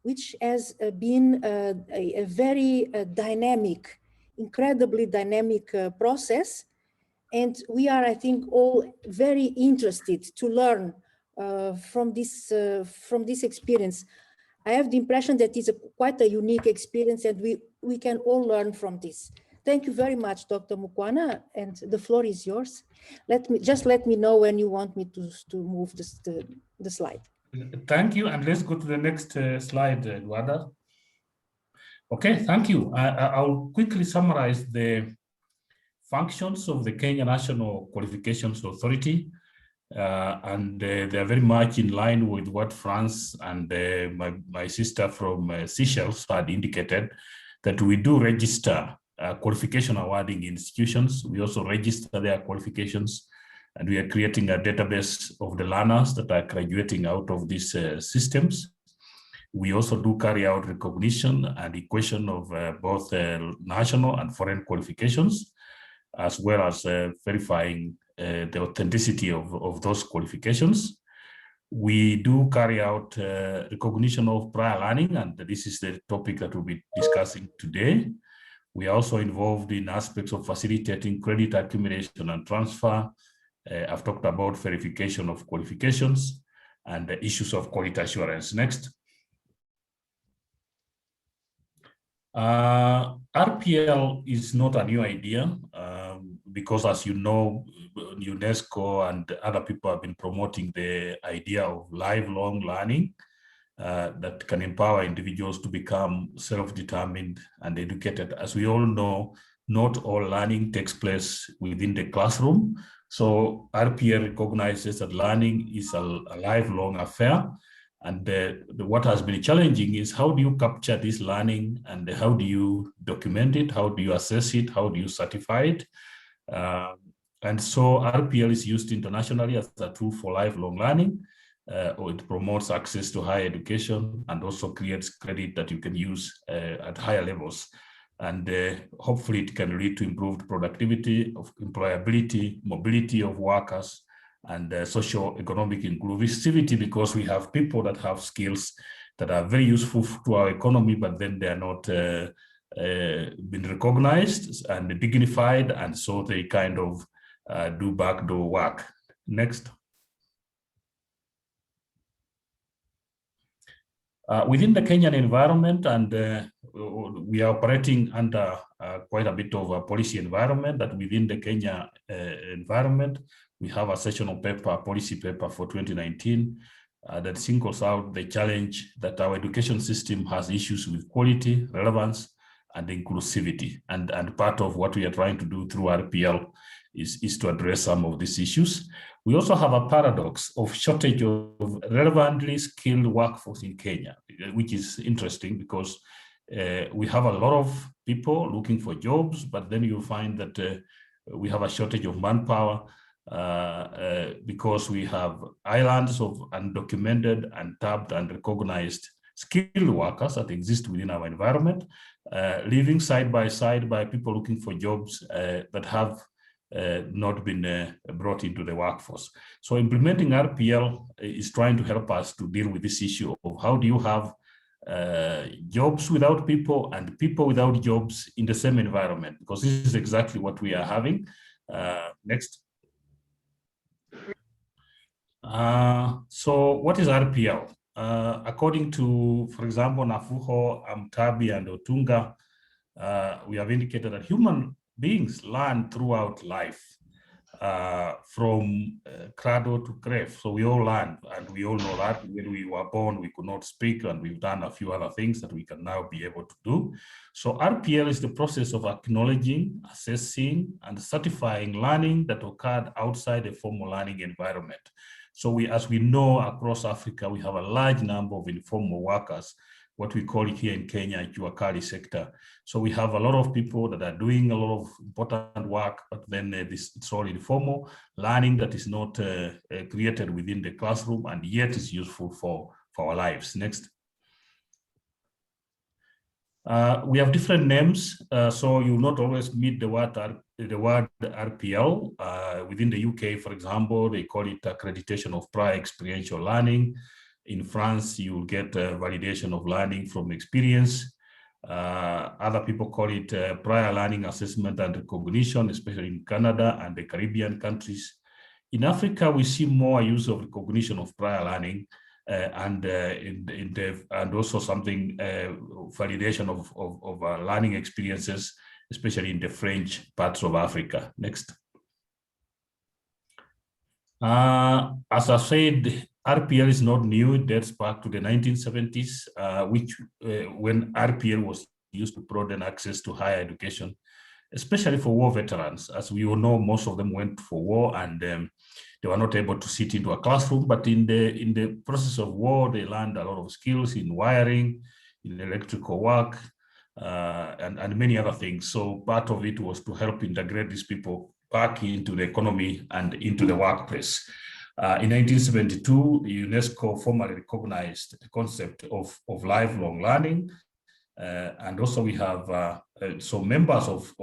which has been a very dynamic, incredibly dynamic process. And we are, I think, all very interested to learn from this experience. I have the impression that it's quite a unique experience, and we can all learn from this. Thank you very much, Dr. Mukwana, and the floor is yours. Let me know when you want me to move the slide. Thank you, and let's go to the next slide, Eduardo. Okay, thank you. I'll quickly summarize the functions of the Kenya National Qualifications Authority, and they are very much in line with what France and my sister from Seychelles had indicated, that we do register qualification awarding institutions. We also register their qualifications, and we are creating a database of the learners that are graduating out of these systems. We also do carry out recognition and equation of both national and foreign qualifications, as well as verifying the authenticity of those qualifications. We do carry out recognition of prior learning, and this is the topic that we'll be discussing today. We are also involved in aspects of facilitating credit accumulation and transfer. I've talked about verification of qualifications and the issues of quality assurance. Next. RPL is not a new idea because, as you know, UNESCO and other people have been promoting the idea of lifelong learning that can empower individuals to become self-determined and educated. As we all know, not all learning takes place within the classroom. So RPL recognizes that learning is a lifelong affair. And what has been challenging is, how do you capture this learning, and how do you document it? How do you assess it? How do you certify it? And so RPL is used internationally as a tool for lifelong learning. It promotes access to higher education and also creates credit that you can use at higher levels. And hopefully it can lead to improved productivity, of employability, mobility of workers, and socio-economic inclusivity, because we have people that have skills that are very useful to our economy, but then they are not been recognized and dignified, and so they kind of do backdoor work. Next. Within the Kenyan environment, and we are operating under quite a bit of a policy environment, that within the Kenya environment, we have a sessional paper, policy paper for 2019 that singles out the challenge that our education system has issues with quality, relevance, and inclusivity. And part of what we are trying to do through RPL is to address some of these issues. We also have a paradox of shortage of relevantly skilled workforce in Kenya, which is interesting because we have a lot of people looking for jobs, but then you find that we have a shortage of manpower because we have islands of undocumented, untapped, and recognized skilled workers that exist within our environment, living side by people looking for jobs that have not been brought into the workforce. So implementing RPL is trying to help us to deal with this issue of how do you have jobs without people and people without jobs in the same environment, because this is exactly what we are having. Next. So what is RPL? According to, for example, Nafuho, Amtabi, and Otunga, we have indicated that human beings learn throughout life, from cradle to grave. So we all learn, and we all know that when we were born, we could not speak, and we've done a few other things that we can now be able to do. So RPL is the process of acknowledging, assessing, and certifying learning that occurred outside a formal learning environment. So as we know, across Africa, we have a large number of informal workers, what we call it here in Kenya, Juakali sector. So we have a lot of people that are doing a lot of important work, but then it's all informal learning that is not created within the classroom, and yet is useful for our lives. Next. We have different names, so you will not always meet the word RPL. Within the UK, for example, they call it accreditation of prior experiential learning. In France, you will get validation of learning from experience. Other people call it prior learning assessment and recognition, especially in Canada and the Caribbean countries. In Africa, we see more use of recognition of prior learning and also something validation of learning experiences, especially in the French parts of Africa. Next. As I said, RPL is not new. It dates back to the 1970s, when RPL was used to broaden access to higher education, especially for war veterans. As we all know, most of them went for war, and they were not able to sit into a classroom, but in the process of war, they learned a lot of skills in wiring, in electrical work, and many other things. So part of it was to help integrate these people back into the economy and into the workplace. In 1972, UNESCO formally recognized the concept of lifelong learning. And also we have, so members of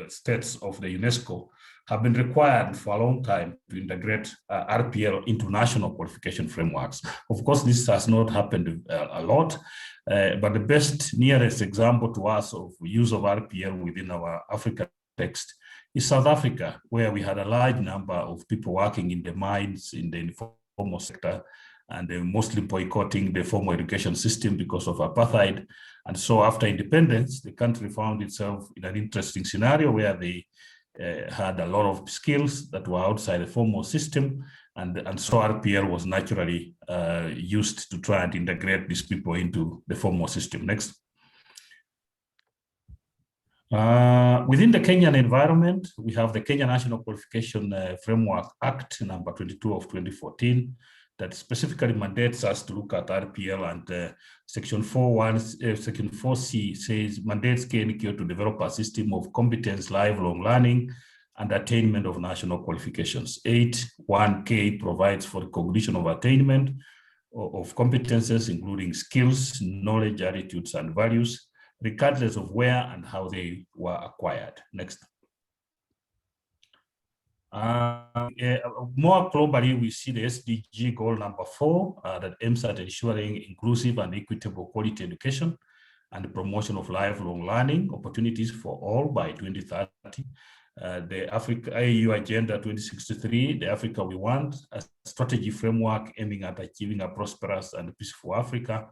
states of the UNESCO have been required for a long time to integrate RPL into national qualification frameworks. Of course, this has not happened a lot, but the best nearest example to us of use of RPL within our African text is South Africa, where we had a large number of people working in the mines in the informal sector, and mostly boycotting the formal education system because of apartheid. And so after independence, the country found itself in an interesting scenario where they had a lot of skills that were outside the formal system. And so RPL was naturally used to try and integrate these people into the formal system. Next. Within the Kenyan environment, we have the Kenya National Qualification Framework Act number 22 of 2014 that specifically mandates us to look at RPL, and section 4C says mandates KNQ to develop a system of competence lifelong learning and attainment of national qualifications. 8.1K provides for recognition of attainment of competences, including skills, knowledge, attitudes, and values, regardless of where and how they were acquired. Next. More globally, we see the SDG goal number 4 that aims at ensuring inclusive and equitable quality education and the promotion of lifelong learning opportunities for all by 2030. The Africa AU Agenda 2063, the Africa We Want, a strategy framework aiming at achieving a prosperous and peaceful Africa,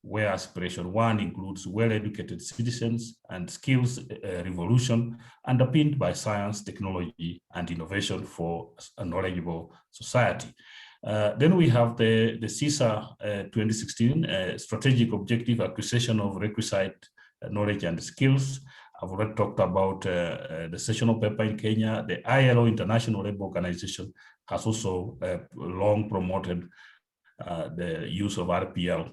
where aspiration 1 includes well-educated citizens and skills revolution underpinned by science, technology, and innovation for a knowledgeable society. Then we have the CISA 2016 strategic objective acquisition of requisite knowledge and skills. I've already talked about the sessional paper in Kenya. The ILO, International Labour Organization, has also long promoted the use of RPL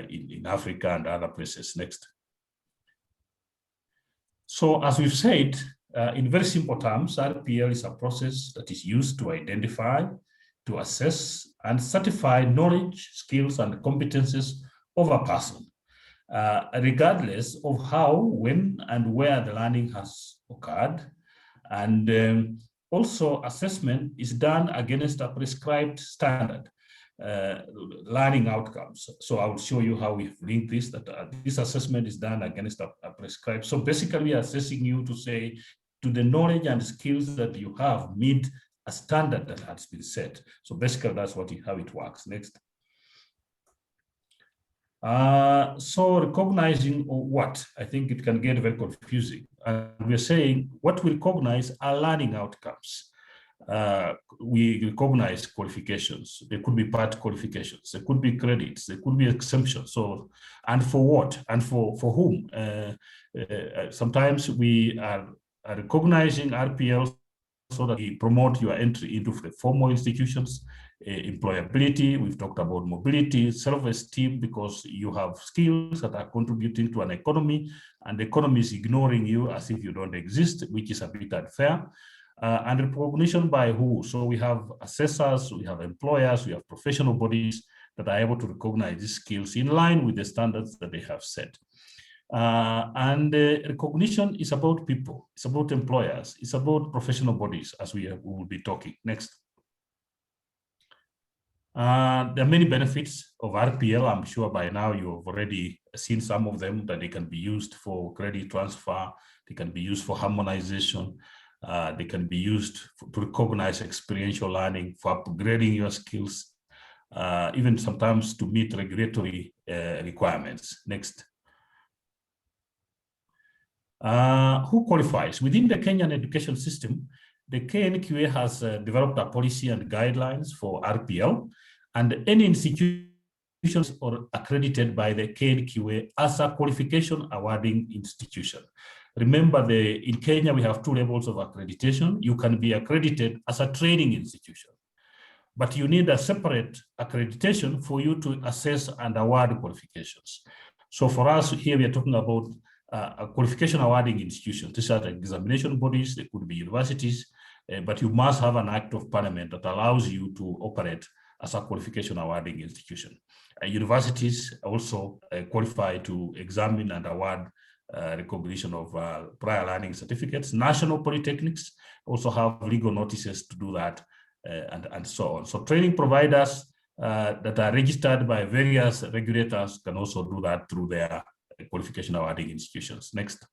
in Africa and other places. Next. So as we've said, in very simple terms, RPL is a process that is used to identify, to assess, and certify knowledge, skills, and competences of a person, regardless of how, when, and where the learning has occurred. And also assessment is done against a prescribed standard. Learning outcomes. So I will show you how we've linked this, that this assessment is done against a prescribed. So basically we are assessing you to say, do the knowledge and skills that you have meet a standard that has been set. So basically that's how it works. Next. So recognizing what? I think it can get very confusing. We're saying what we recognize are learning outcomes. We recognize qualifications. There could be part qualifications. There could be credits. There could be exemptions. So, and for what? And for whom? Sometimes we are recognizing RPL so that we promote your entry into the formal institutions, employability. We've talked about mobility, self-esteem, because you have skills that are contributing to an economy, and the economy is ignoring you as if you don't exist, which is a bit unfair. And recognition by who? So we have assessors, we have employers, we have professional bodies that are able to recognize these skills in line with the standards that they have set. Recognition is about people, it's about employers, it's about professional bodies, as we will be talking. Next. There are many benefits of RPL. I'm sure by now you've already seen some of them, that they can be used for credit transfer, they can be used for harmonization, they can be used to recognize experiential learning, for upgrading your skills, even sometimes to meet regulatory requirements. Next. Who qualifies? Within the Kenyan education system, the KNQA has developed a policy and guidelines for RPL, and any institutions are accredited by the KNQA as a qualification awarding institution. Remember, in Kenya, we have two levels of accreditation. You can be accredited as a training institution, but you need a separate accreditation for you to assess and award qualifications. So for us here, we are talking about a qualification awarding institution. These are the examination bodies, they could be universities, but you must have an act of parliament that allows you to operate as a qualification awarding institution. Universities also qualify to examine and award recognition of prior learning certificates. National polytechnics also have legal notices to do that, and so on. So training providers that are registered by various regulators can also do that through their qualification awarding institutions. Next.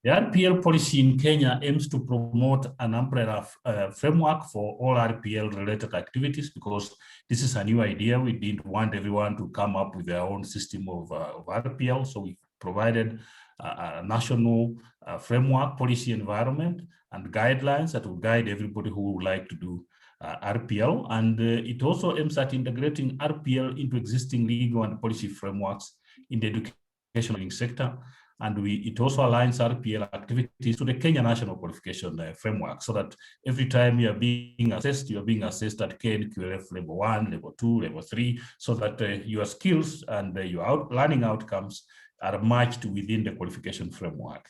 The RPL policy in Kenya aims to promote an umbrella framework for all RPL related activities, because this is a new idea. We didn't want everyone to come up with their own system of RPL. So we provided a national framework, policy environment, and guidelines that will guide everybody who would like to do RPL. And it also aims at integrating RPL into existing legal and policy frameworks in the education sector. And it also aligns RPL activities to the Kenya National Qualification Framework, so that every time you are being assessed at KNQF level 1, level 2, level 3, so that your skills and your learning outcomes are matched within the qualification framework.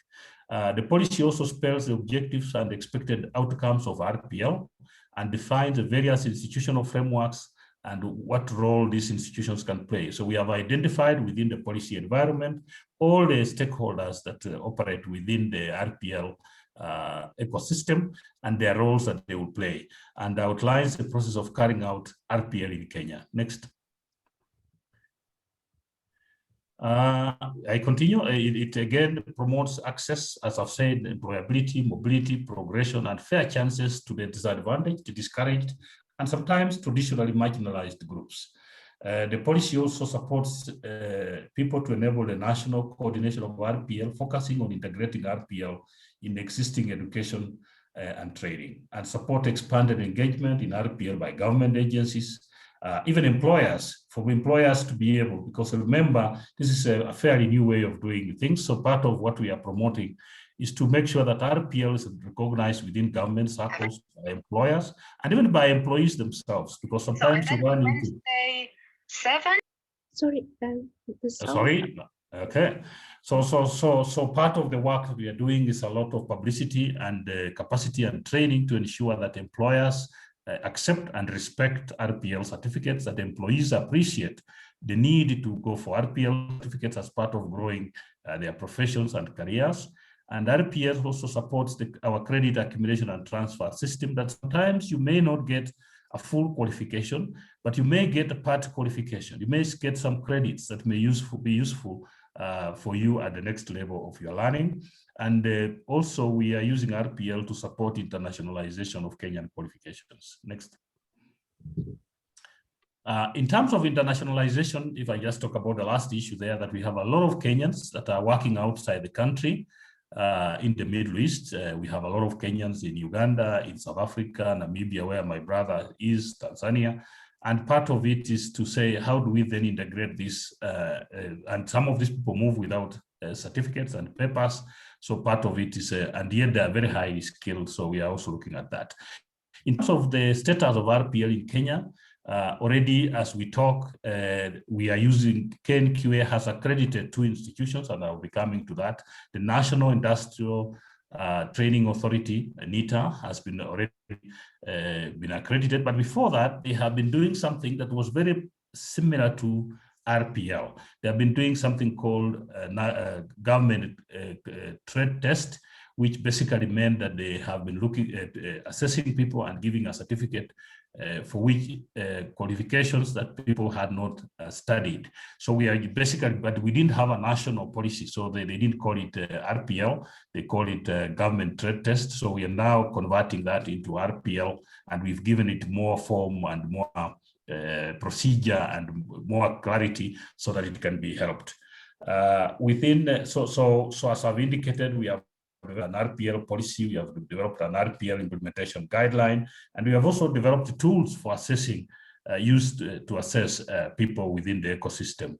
The policy also spells the objectives and expected outcomes of RPL and defines the various institutional frameworks and what role these institutions can play. So we have identified within the policy environment all the stakeholders that operate within the RPL ecosystem and their roles that they will play, and outlines the process of carrying out RPL in Kenya. Next. I continue. It again promotes access, as I've said, employability, mobility, progression, and fair chances to the disadvantaged, the discouraged, and sometimes traditionally marginalized groups. The policy also supports people to enable the national coordination of RPL, focusing on integrating RPL in existing education and training, and support expanded engagement in RPL by government agencies, even employers, for employers to be able, because remember, this is a fairly new way of doing things. So part of what we are promoting is to make sure that RPL is recognized within government circles, by employers, and even by employees themselves, because sometimes you run into... Sorry. Sorry. Okay. So part of the work that we are doing is a lot of publicity and capacity and training to ensure that employers accept and respect RPL certificates, that employees appreciate the need to go for RPL certificates as part of growing their professions and careers. And RPL also supports our credit accumulation and transfer system, that sometimes you may not get a full qualification, but you may get a part qualification. You may get some credits that may be useful for you at the next level of your learning. And also we are using RPL to support internationalization of Kenyan qualifications. Next. In terms of internationalization, if I just talk about the last issue there, that we have a lot of Kenyans that are working outside the country in the Middle East. We have a lot of Kenyans in Uganda, in South Africa, Namibia, where my brother is, Tanzania. And part of it is to say, how do we then integrate this? And some of these people move without certificates and papers. So part of it is, and yet they are very highly skilled. So we are also looking at that. In terms of the status of RPL in Kenya, already as we talk, we are using, KNQA has accredited 2 institutions, and I'll be coming to that. The National Industrial Training Authority, NITA, has been already been accredited, but before that, they have been doing something that was very similar to RPL. They have been doing something called government trade test, which basically meant that they have been looking at assessing people and giving a certificate for which qualifications that people had not studied. So we are basically, but we didn't have a national policy, so they didn't call it RPL, they call it government trade test. So we are now converting that into RPL, and we've given it more form and more procedure and more clarity so that it can be helped. So as I've indicated, we have an RPL policy, we have developed an RPL implementation guideline, and we have also developed tools for assessing, used to assess people within the ecosystem.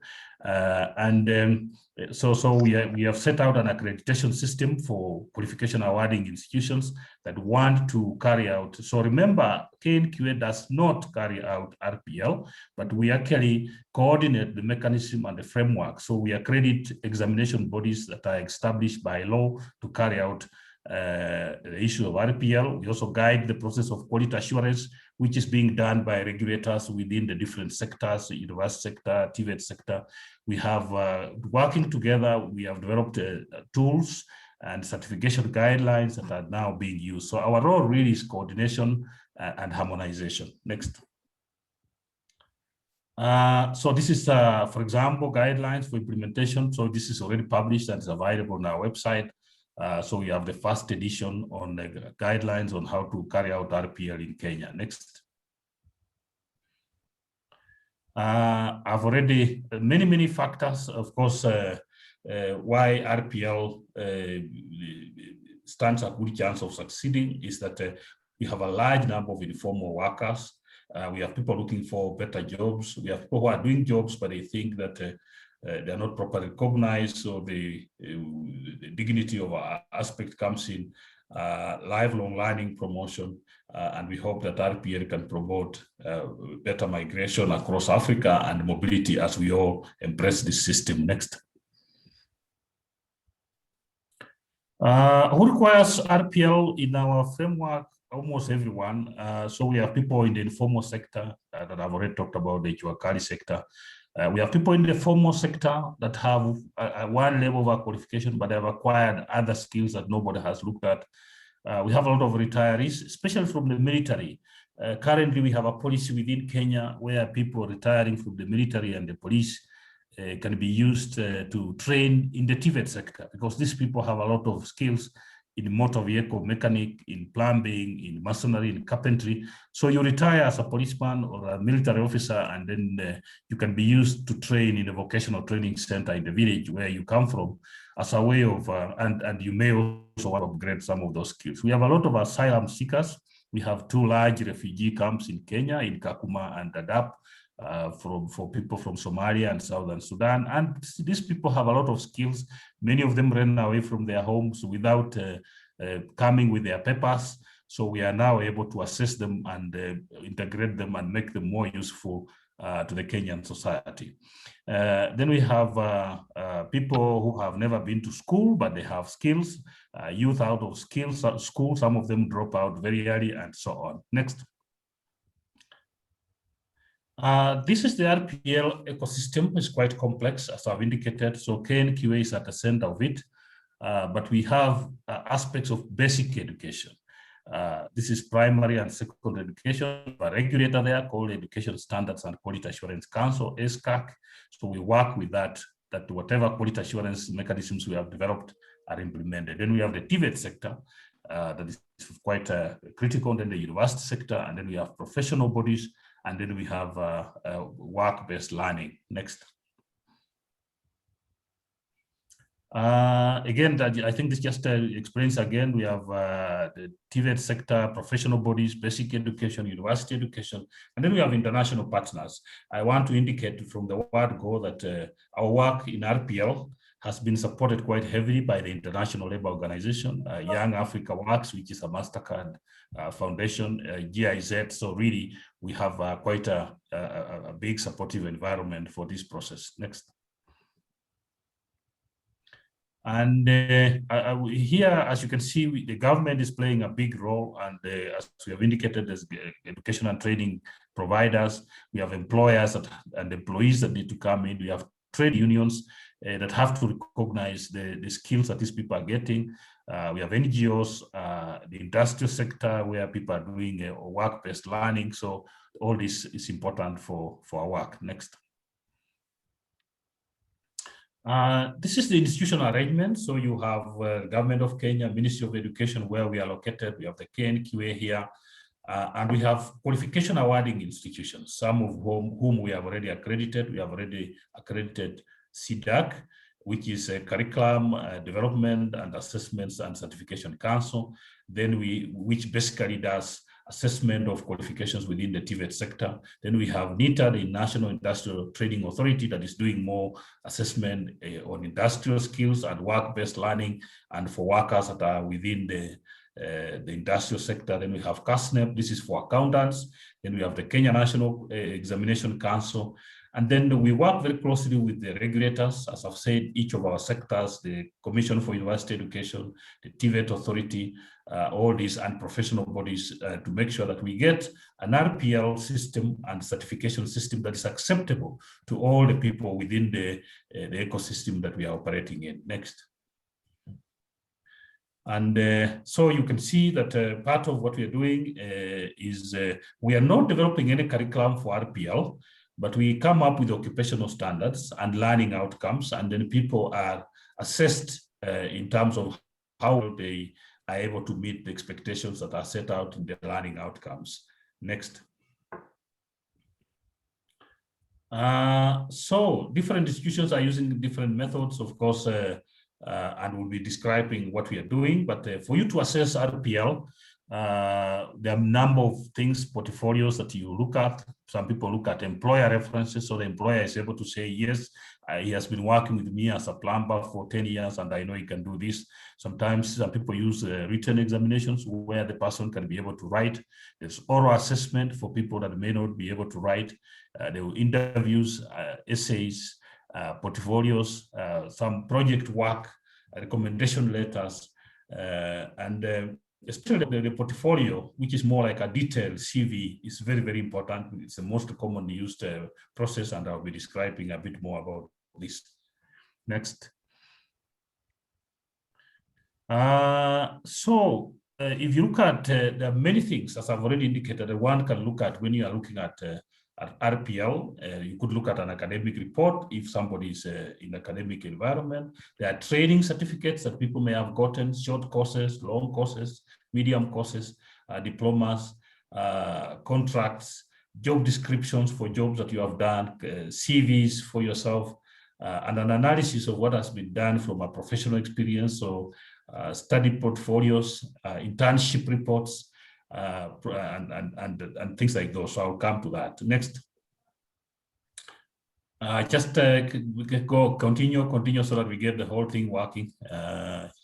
So we have set out an accreditation system for qualification awarding institutions that want to carry out. So remember, KNQA does not carry out RPL, but we actually coordinate the mechanism and the framework. So we accredit examination bodies that are established by law to carry out the issue of RPL. We also guide the process of quality assurance, which is being done by regulators within the different sectors, the university sector, TVET sector. We have, working together, we have developed tools and certification guidelines that are now being used. So our role really is coordination and harmonization. Next. So this is, for example, guidelines for implementation. So this is already published and is available on our website. So we have the first edition on the guidelines on how to carry out RPL in Kenya. Next. I've already, many factors, of course, why RPL stands a good chance of succeeding is that we have a large number of informal workers. We have people looking for better jobs. We have people who are doing jobs, but they think that they are not properly recognized, so the dignity of our aspect comes in lifelong learning promotion, and we hope that RPL can promote better migration across Africa and mobility as we all embrace this system. Next. Who requires RPL in our framework? Almost everyone. So we have people in the informal sector that I've already talked about, the Juakali sector. We have people in the formal sector that have one level of qualification, but they have acquired other skills that nobody has looked at. We have a lot of retirees, especially from the military. Currently, we have a policy within Kenya where people retiring from the military and the police can be used to train in the TVET sector, because these people have a lot of skills in motor vehicle mechanic, in plumbing, in masonry, in carpentry. So you retire as a policeman or a military officer, and then you can be used to train in a vocational training center in the village where you come from as a way of, and you may also upgrade some of those skills. We have a lot of asylum seekers. We have 2 large refugee camps in Kenya, in Kakuma and Dadaab, for people from Somalia and Southern Sudan. And these people have a lot of skills. Many of them ran away from their homes without coming with their papers. So we are now able to assess them and integrate them and make them more useful to the Kenyan society. Then we have people who have never been to school, but they have skills, youth out of school, some of them drop out very early and so on. Next. This is the RPL ecosystem. It's quite complex, as I've indicated. So KNQA is at the center of it, but we have aspects of basic education. This is primary and secondary education. A regulator there called Education Standards and Quality Assurance Council, SADCOF. So we work with that whatever quality assurance mechanisms we have developed are implemented. Then we have the TVET sector that is quite critical, then the university sector, and then we have professional bodies and then we have work-based learning. Next. Again, I think this just explains again, we have the TVET sector, professional bodies, basic education, university education, and then we have international partners. I want to indicate from the word go that our work in RPL has been supported quite heavily by the International Labour Organization, Young Africa Works, which is a MasterCard foundation, GIZ. So really, we have quite a big supportive environment for this process. Next. And here, as you can see, the government is playing a big role, and as we have indicated, as education and training providers, we have employers and employees that need to come in. We have trade unions that have to recognize the skills that these people are getting. We have NGOs, the industrial sector, where people are doing work-based learning. So all this is important for our work. Next. This is the institutional arrangement. So you have Government of Kenya, Ministry of Education, where we are located. We have the KNQA here, and we have qualification awarding institutions, some of whom we have already accredited. We have already accredited SADCQF, which is a curriculum development and assessments and certification council. Then which basically does assessment of qualifications within the TVET sector. Then we have NITA, the National Industrial Training Authority, that is doing more assessment on industrial skills and work-based learning, and for workers that are within the industrial sector. Then we have CASNEP, this is for accountants. Then we have the Kenya National Examination Council. And then we work very closely with the regulators, as I've said, each of our sectors, the Commission for University Education, the TVET Authority, all these and professional bodies to make sure that we get an RPL system and certification system that is acceptable to all the people within the ecosystem that we are operating in. Next. And so you can see that part of what we are doing is we are not developing any curriculum for RPL, but we come up with occupational standards and learning outcomes, and then people are assessed in terms of how they are able to meet the expectations that are set out in the learning outcomes. Next. So different institutions are using different methods, of course, and we'll be describing what we are doing. But for you to assess RPL, there are a number of things, portfolios that you look at. Some people look at employer references, so the employer is able to say, yes, he has been working with me as a plumber for 10 years and I know he can do this. Sometimes some people use written examinations where the person can be able to write. There's oral assessment for people that may not be able to write. There are interviews, essays, portfolios, some project work, recommendation letters, and especially the portfolio, which is more like a detailed CV, is very, very important. It's the most commonly used process, and I'll be describing a bit more about this. Next. So if you look at, there are many things, as I've already indicated, that one can look at when you are looking at RPL. You could look at an academic report if somebody is in academic environment. There are training certificates that people may have gotten, short courses, long courses, medium courses, diplomas, contracts, job descriptions for jobs that you have done, CVs for yourself, and an analysis of what has been done from a professional experience. So study portfolios, internship reports, and things like those. So I'll come to that. Next. Just we can go continue so that we get the whole thing working.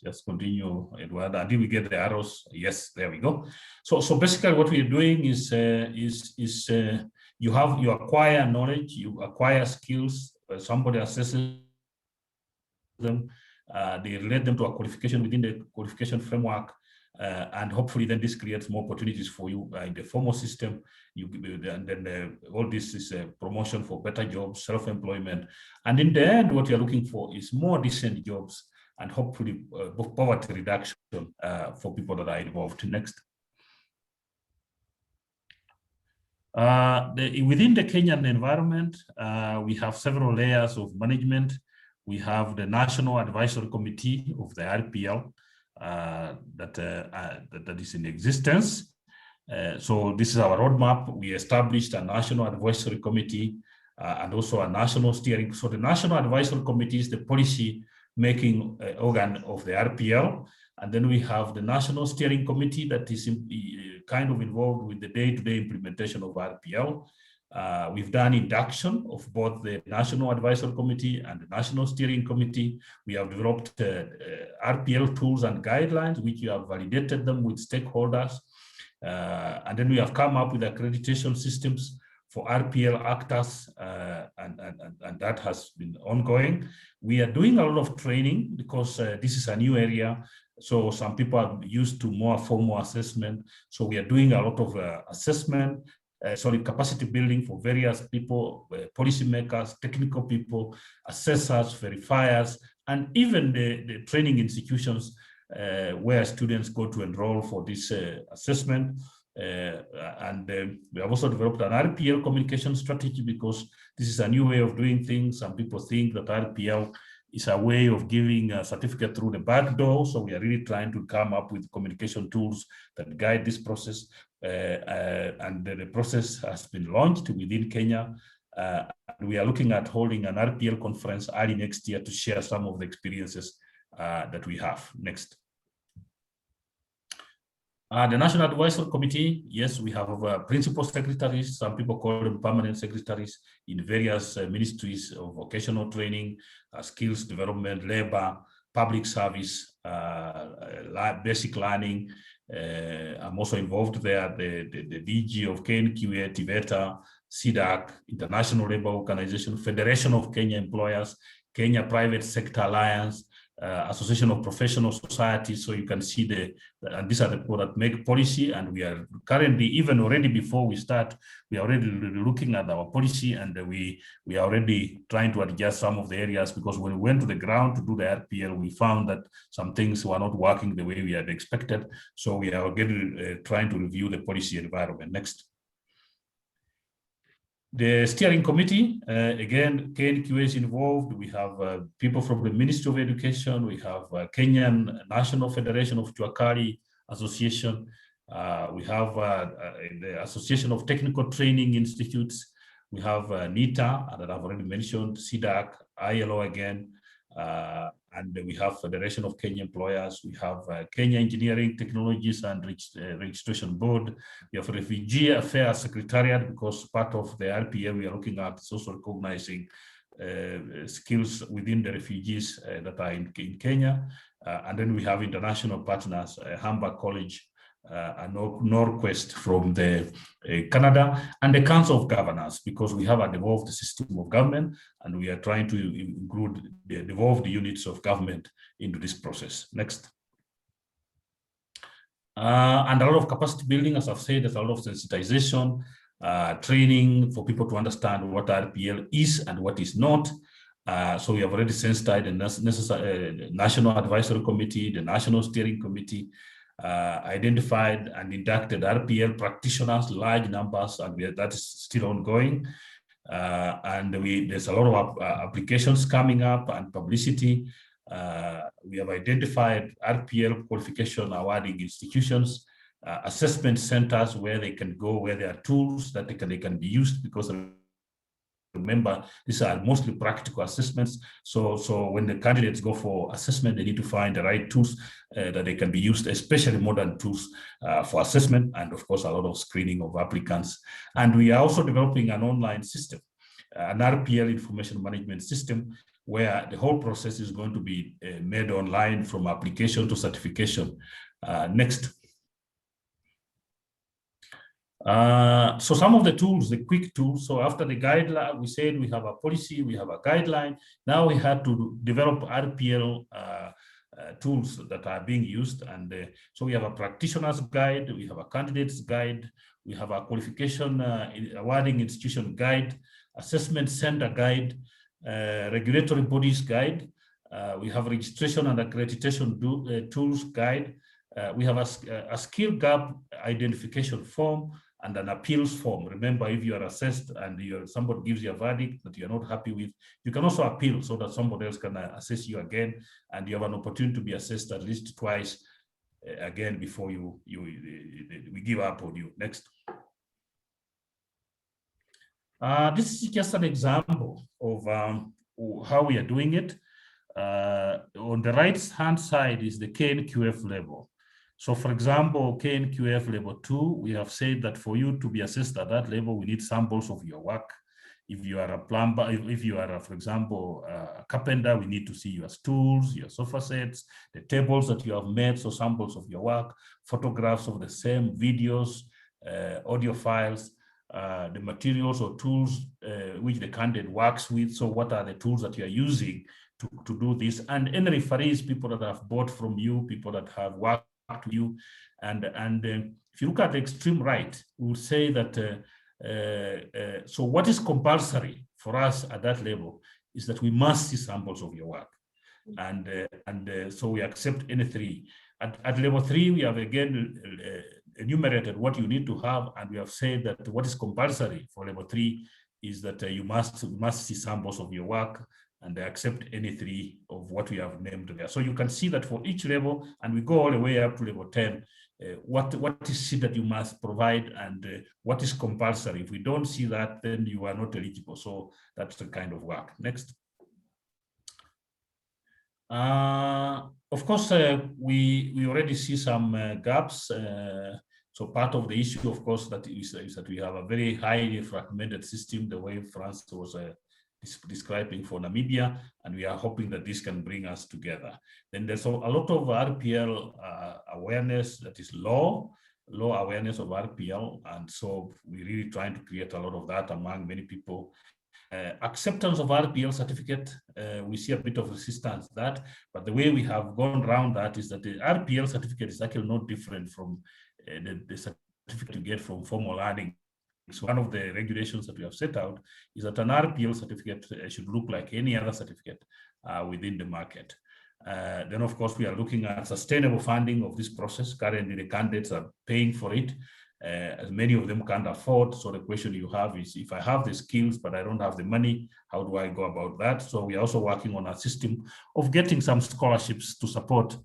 Just continue, Edward, until we get the arrows. Yes, there we go. So basically what we're doing is you acquire knowledge, you acquire skills. Somebody assesses them, they relate them to a qualification within the qualification framework. And hopefully then this creates more opportunities for you in the formal system. And then all this is a promotion for better jobs, self-employment. And in the end, what you're looking for is more decent jobs and hopefully poverty reduction for people that are involved. Next. Within the Kenyan environment, we have several layers of management. We have the National Advisory Committee of the RPL, that is in existence. So this is our roadmap. We established a national advisory committee and also a national steering. So the national advisory committee is the policy making organ of the RPL. And then we have the national steering committee that is kind of involved with the day-to-day implementation of RPL. We've done induction of both the National Advisory Committee and the National Steering Committee. We have developed RPL tools and guidelines, which we have validated them with stakeholders. And then we have come up with accreditation systems for RPL actors, and that has been ongoing. We are doing a lot of training because this is a new area. So some people are used to more formal assessment. So we are doing a lot of assessment, solid capacity building for various people, policymakers, technical people, assessors, verifiers, and even the training institutions where students go to enroll for this assessment. We have also developed an RPL communication strategy because this is a new way of doing things. Some people think that RPL is a way of giving a certificate through the back door. So we are really trying to come up with communication tools that guide this process. And the process has been launched within Kenya. We are looking at holding an RPL conference early next year to share some of the experiences that we have. Next. The National Advisory Committee, yes, we have principal secretaries, some people call them permanent secretaries in various ministries of vocational training, skills development, labor, public service, basic learning. I'm also involved there, the DG of KNQA, TVETA, SADC, International Labour Organization, Federation of Kenya Employers, Kenya Private Sector Alliance, Association of Professional Societies. So you can see and these are the people that make policy, and we are currently, even already before we start, we are already looking at our policy, and we are already trying to adjust some of the areas, because when we went to the ground to do the RPL, we found that some things were not working the way we had expected. So we are again trying to review the policy environment. Next. The steering committee, again, KNQA is involved. We have people from the Ministry of Education. We have Kenyan National Federation of Juakali Association. We have the Association of Technical Training Institutes. We have NITA, that I've already mentioned, SADC, ILO again, and we have Federation of Kenya Employers. We have Kenya Engineering Technologies and Registration Board. We have Refugee Affairs Secretariat, because part of the RPA we are looking at is also recognizing skills within the refugees that are in Kenya. And then we have international partners, Hamburg College, and Norquest from the Canada, and the Council of Governors, because we have a devolved system of government, and we are trying to include the devolved units of government into this process. Next. And a lot of capacity building, as I've said, there's a lot of sensitization, training for people to understand what RPL is and what is not. So we have already sensitized the National Advisory Committee, the National Steering Committee, identified and inducted RPL practitioners, large numbers, and that is still ongoing. And there's a lot of applications coming up and publicity. We have identified RPL qualification awarding institutions, assessment centers where they can go, where there are tools that they can be used, because remember, these are mostly practical assessments. So when the candidates go for assessment, they need to find the right tools that they can be used, especially modern tools for assessment, and of course, a lot of screening of applicants. And we are also developing an online system, an RPL information management system, where the whole process is going to be made online from application to certification. Next. So some of the tools, the quick tools. So after the guideline, we said we have a policy, we have a guideline. Now we had to develop RPL tools that are being used. And so we have a practitioner's guide, we have a candidate's guide, we have a qualification awarding institution guide, assessment center guide, regulatory bodies guide. We have registration and accreditation tools guide. We have a skill gap identification form and an appeals form. Remember, if you are assessed and somebody gives you a verdict that you're not happy with, you can also appeal so that somebody else can assess you again, and you have an opportunity to be assessed at least twice again before we give up on you. Next. This is just an example of how we are doing it. On the right-hand side is the KNQF level. So for example, KNQF level 2, we have said that for you to be assessed at that level, we need samples of your work. If you are a plumber, if you are, for example, a carpenter, we need to see your stools, your sofa sets, the tables that you have made, so samples of your work, photographs of the same, videos, audio files, the materials or tools which the candidate works with. So what are the tools that you are using to do this? And any referees, people that have bought from you, people that have worked with you. And if you look at the extreme right, we will say that so what is compulsory for us at that level is that we must see samples of your work. And so we accept any three. At level 3, we have again enumerated what you need to have, and we have said that what is compulsory for level 3 is that you must see samples of your work, and they accept any 3 of what we have named there. So you can see that for each level, and we go all the way up to level 10, what is it that you must provide and what is compulsory. If we don't see that, then you are not eligible. So that's the kind of work. Next. Of course, we already see some gaps. So part of the issue, of course, that is that we have a very highly fragmented system, the way France was describing for Namibia, and we are hoping that this can bring us together. Then there's a lot of RPL awareness that is low awareness of RPL, and so we're really trying to create a lot of that among many people. Acceptance of RPL certificate, we see a bit of resistance to that, but the way we have gone around that is that the RPL certificate is actually not different from the certificate you get from formal learning. So one of the regulations that we have set out is that an RPL certificate should look like any other certificate within the market. Then, of course, we are looking at sustainable funding of this process. Currently, the candidates are paying for it. As many of them can't afford. So the question you have is, if I have the skills, but I don't have the money, how do I go about that? So we are also working on a system of getting some scholarships to support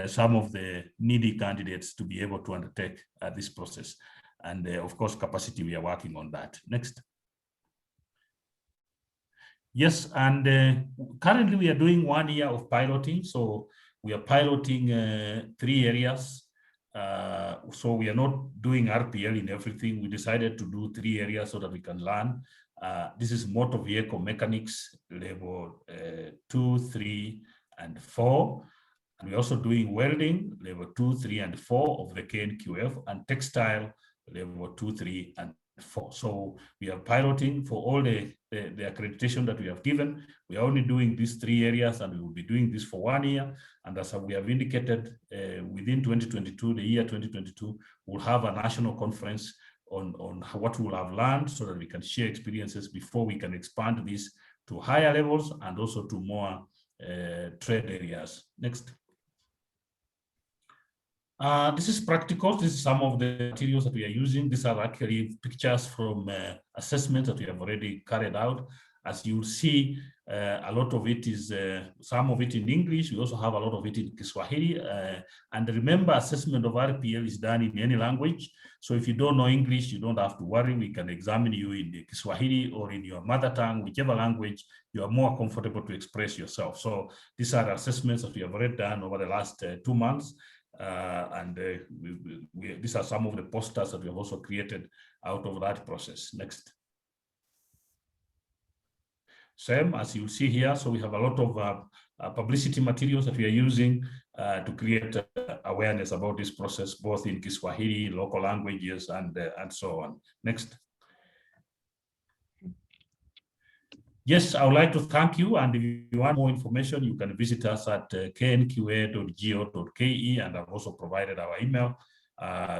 some of the needy candidates to be able to undertake this process. And of course, capacity, we are working on that. Next. Yes, and currently we are doing 1 year of piloting. So we are piloting 3 areas. So we are not doing RPL in everything. We decided to do 3 areas so that we can learn. This is motor vehicle mechanics, level 2, 3, and 4. And we're also doing welding, level 2, 3, and 4 of the KNQF, and textile, level 2, 3, and 4. So we are piloting for all the accreditation that we have given. We are only doing these 3 areas, and we will be doing this for 1 year. And as we have indicated, within 2022, the year 2022, we'll have a national conference on what we will have learned so that we can share experiences before we can expand this to higher levels and also to more trade areas. Next. This is practical. This is some of the materials that we are using. These are actually pictures from assessments that we have already carried out. As you will see, a lot of it is, some of it in English. We also have a lot of it in Kiswahili. And remember, assessment of RPL is done in any language. So if you don't know English, you don't have to worry. We can examine you in the Kiswahili or in your mother tongue, whichever language you are more comfortable to express yourself. So these are assessments that we have already done over the last 2 months. These are some of the posters that we have also created out of that process. Next. Same as you see here. So we have a lot of publicity materials that we are using to create awareness about this process, both in Kiswahili, local languages, and so on. Next. Yes, I would like to thank you. And if you want more information, you can visit us at knqa.go.ke, and I've also provided our email.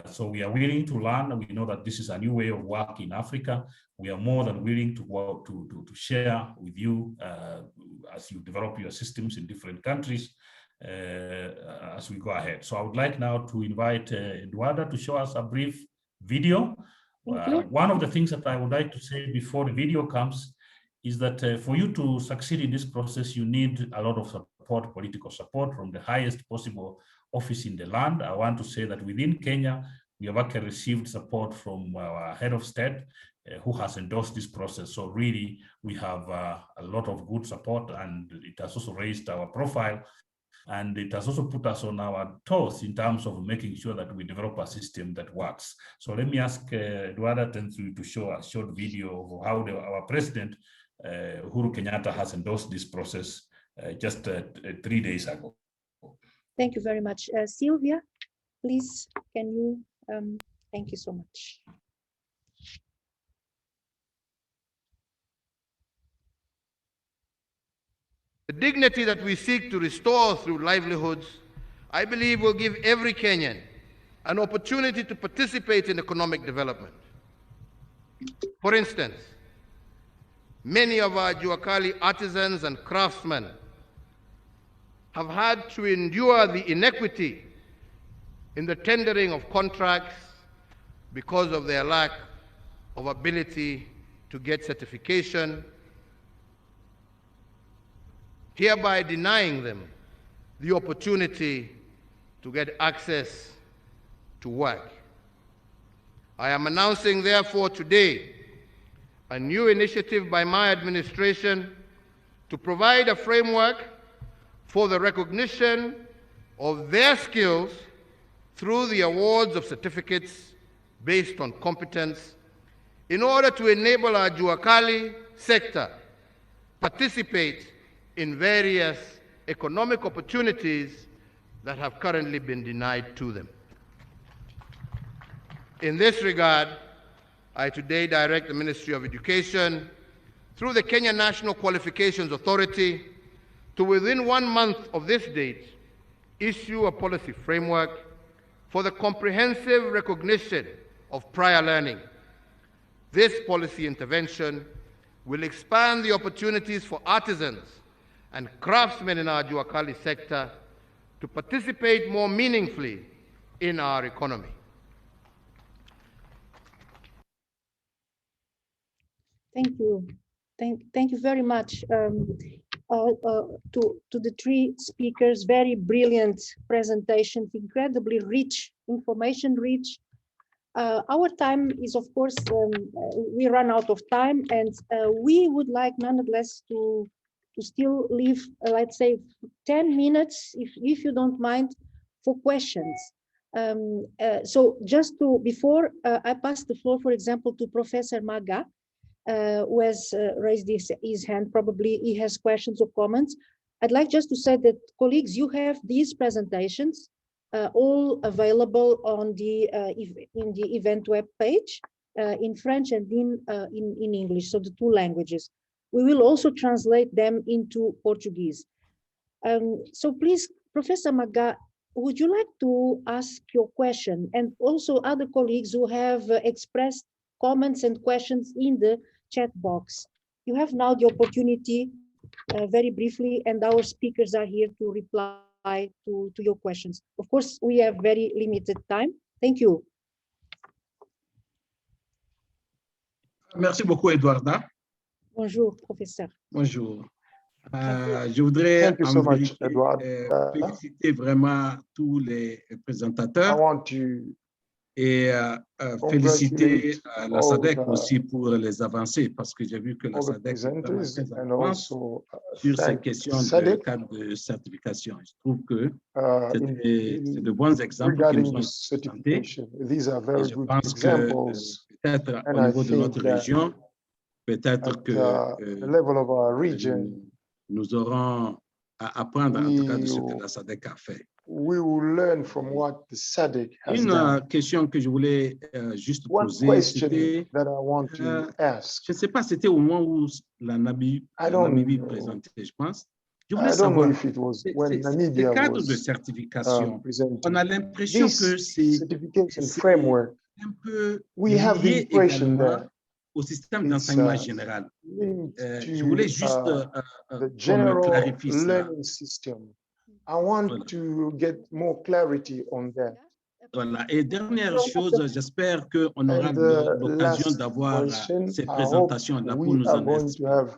So we are willing to learn. We know that this is a new way of work in Africa. We are more than willing to work to share with you as you develop your systems in different countries as we go ahead. So I would like now to invite Eduarda to show us a brief video. One of the things that I would like to say before the video comes is that for you to succeed in this process, you need a lot of support. support, political support from the highest possible office in the land. I want to say that within Kenya, we have actually received support from our head of state who has endorsed this process. So really, we have a lot of good support, and it has also raised our profile. And it has also put us on our toes in terms of making sure that we develop a system that works. So let me ask Eduarda to show a short video of how our president, Uhuru Kenyatta, has endorsed this process just 3 days ago. Thank you very much. Sylvia, please, can you, thank you so much. The dignity that we seek to restore through livelihoods, I believe, will give every Kenyan an opportunity to participate in economic development. For instance, many of our Juakali artisans and craftsmen have had to endure the inequity in the tendering of contracts because of their lack of ability to get certification, hereby denying them the opportunity to get access to work. I am announcing, therefore, today a new initiative by my administration to provide a framework for the recognition of their skills through the awards of certificates based on competence in order to enable our Juakali sector participate in various economic opportunities that have currently been denied to them. In this regard, I today direct the Ministry of Education through the Kenya National Qualifications Authority to, within 1 month of this date, issue a policy framework for the comprehensive recognition of prior learning. This policy intervention will expand the opportunities for artisans and craftsmen in our Juakali sector to participate more meaningfully in our economy. Thank you. Thank you very much to the three speakers. Very brilliant presentations, incredibly rich, information rich. Our time is, of course, we run out of time, and we would like nonetheless to still leave, let's say, 10 minutes, if you don't mind, for questions. So just before I pass the floor, for example, to Professor Maga, who has raised his hand, probably he has questions or comments. I'd like just to say that, colleagues, you have these presentations all available on in the event web page in French and in English, so the two languages. We will also translate them into Portuguese. So please, Professor Maga, would you like to ask your question? And also other colleagues who have expressed comments and questions in the chat box. You have now the opportunity, very briefly, and our speakers are here to reply to your questions. Of course, we have very limited time. Thank you. Merci beaucoup, Eduarda. Bonjour, professeur. Bonjour. Je voudrais féliciter vraiment tous les présentateurs et féliciter la SADC aussi pour les avancées, parce que j'ai vu que la SADC est vraiment très en avance sur ces questions de cadre de certification. Je trouve que c'est de bons exemples qui nous sont présentés. Et je pense que peut-être au niveau de notre région, peut-être que nous aurons à apprendre en tout cas de ce que la SADC a fait. Une question que je voulais juste poser, c'était, je ne sais pas, c'était au moment où la Namibie présentait, je pense. Je voulais savoir, le cadre de certification, on a l'impression que c'est un peu lié également au système d'enseignement général. Je voulais juste qu'on me clarifie cela. I want to get more clarity on that. Voilà. Et dernière chose, j'espère qu'on aura l'occasion d'avoir ces présentations là pour nous en expliquer.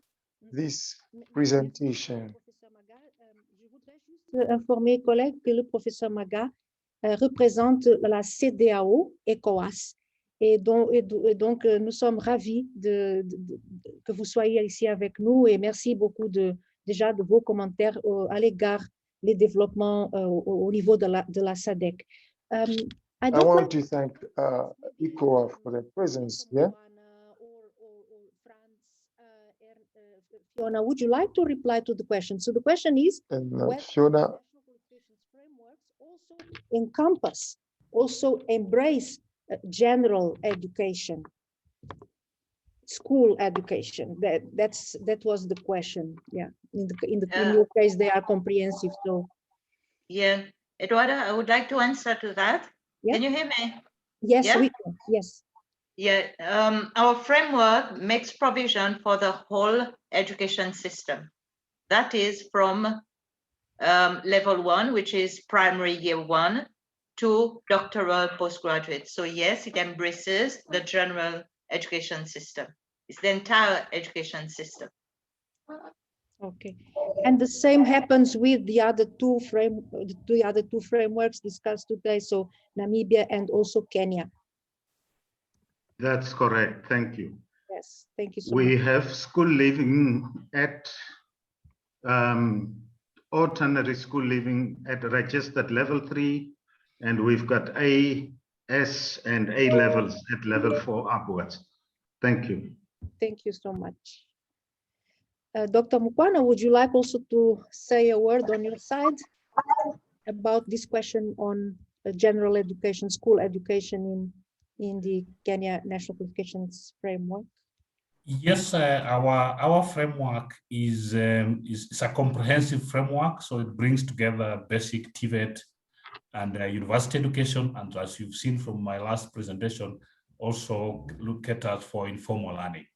This presentation. informer, collègues, que le professeur Maga représente la CEDEAO ECOWAS. Et donc, nous sommes ravis que vous soyez ici avec nous et merci beaucoup déjà de vos commentaires à l'égard des développements au niveau de la SADC. I want to thank ECOWAS for their presence here. Fiona, would you like to reply to the question? So the question is, And Fiona, also embrace general education, school education. That was the question. Yeah, in your case, they are comprehensive. So yeah, Eduardo, I would like to answer to that. Yeah. Can you hear me? Yes, yeah? We can. Yes. Yeah, our framework makes provision for the whole education system. That is from level 1, which is primary year 1, to doctoral postgraduate. So yes, it embraces the general education system. It's the entire education system. Okay, and the same happens with the other two frameworks discussed today. So Namibia and also Kenya. That's correct. Thank you. Yes, thank you so much. We have school living at ordinary school living at registered level 3, and we've got A, S, and A levels at level 4 upwards. Thank you. Thank you so much. Dr. Mukwana, would you like also to say a word on your side about this question on general education, school education in the Kenya National Qualifications Framework? Yes, our framework is a comprehensive framework, so it brings together basic TVET and university education, and as you've seen from my last presentation, also look at us for informal learning.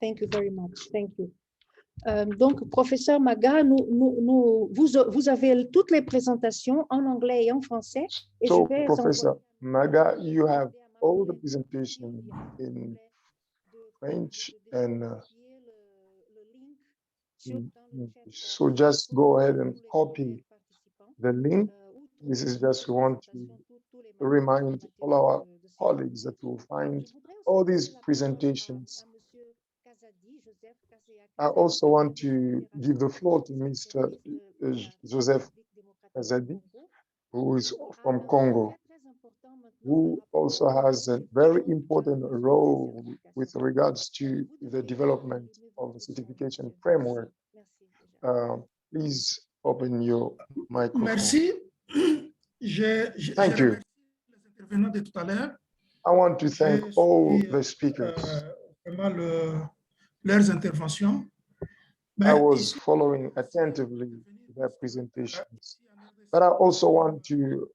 Thank you very much. Thank you. Donc, professeur Maga, vous avez toutes les présentations en anglais et en français. Et so, Professor Maga, you have all the presentation in French and so just go ahead and copy the link. This is just we want to remind all our colleagues that will find all these presentations. I also want to give the floor to Mr. Joseph Kazadi, who is from Congo, who also has a very important role with regards to the development of the certification framework. Please open your microphone. Merci. Thank you. I want to thank all the speakers. Leurs interventions. I was following attentively their presentations, but I also want to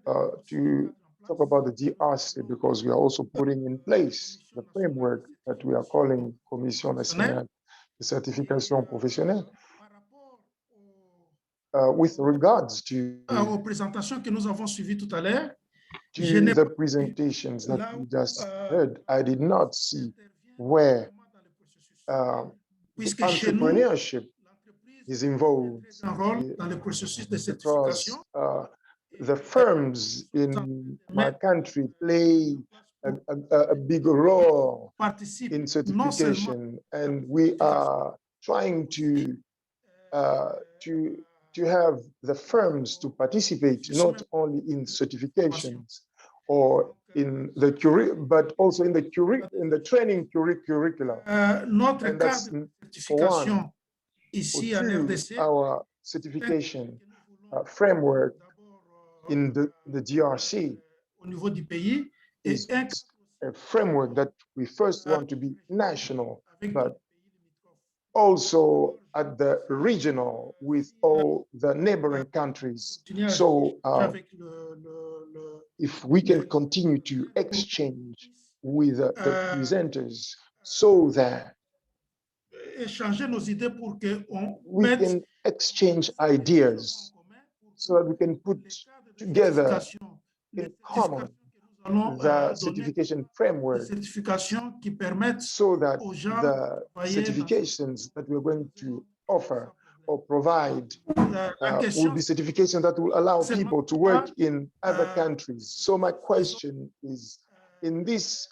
talk about the DRC because we are also putting in place the framework that we are calling Commission Nationale de Certification Professionnelle. With regards to aux présentations que nous avons suivies tout à l'heure, the presentations that we just heard, I did not see where entrepreneurship is involved because the firms in my country play a big role in certification, and we are trying to have the firms to participate not only in certifications or in the but also in the training curriculum. Notre cadre de certification ici en RDC, our certification framework in the DRC au niveau du pays is a framework that we first want to be national, but also at the regional with all the neighboring countries. So if we can continue to exchange with the presenters so that we can exchange ideas so that we can put together in common the certification framework so that the certifications that we're going to offer or provide will be certification that will allow people to work in other countries. So my question is, in this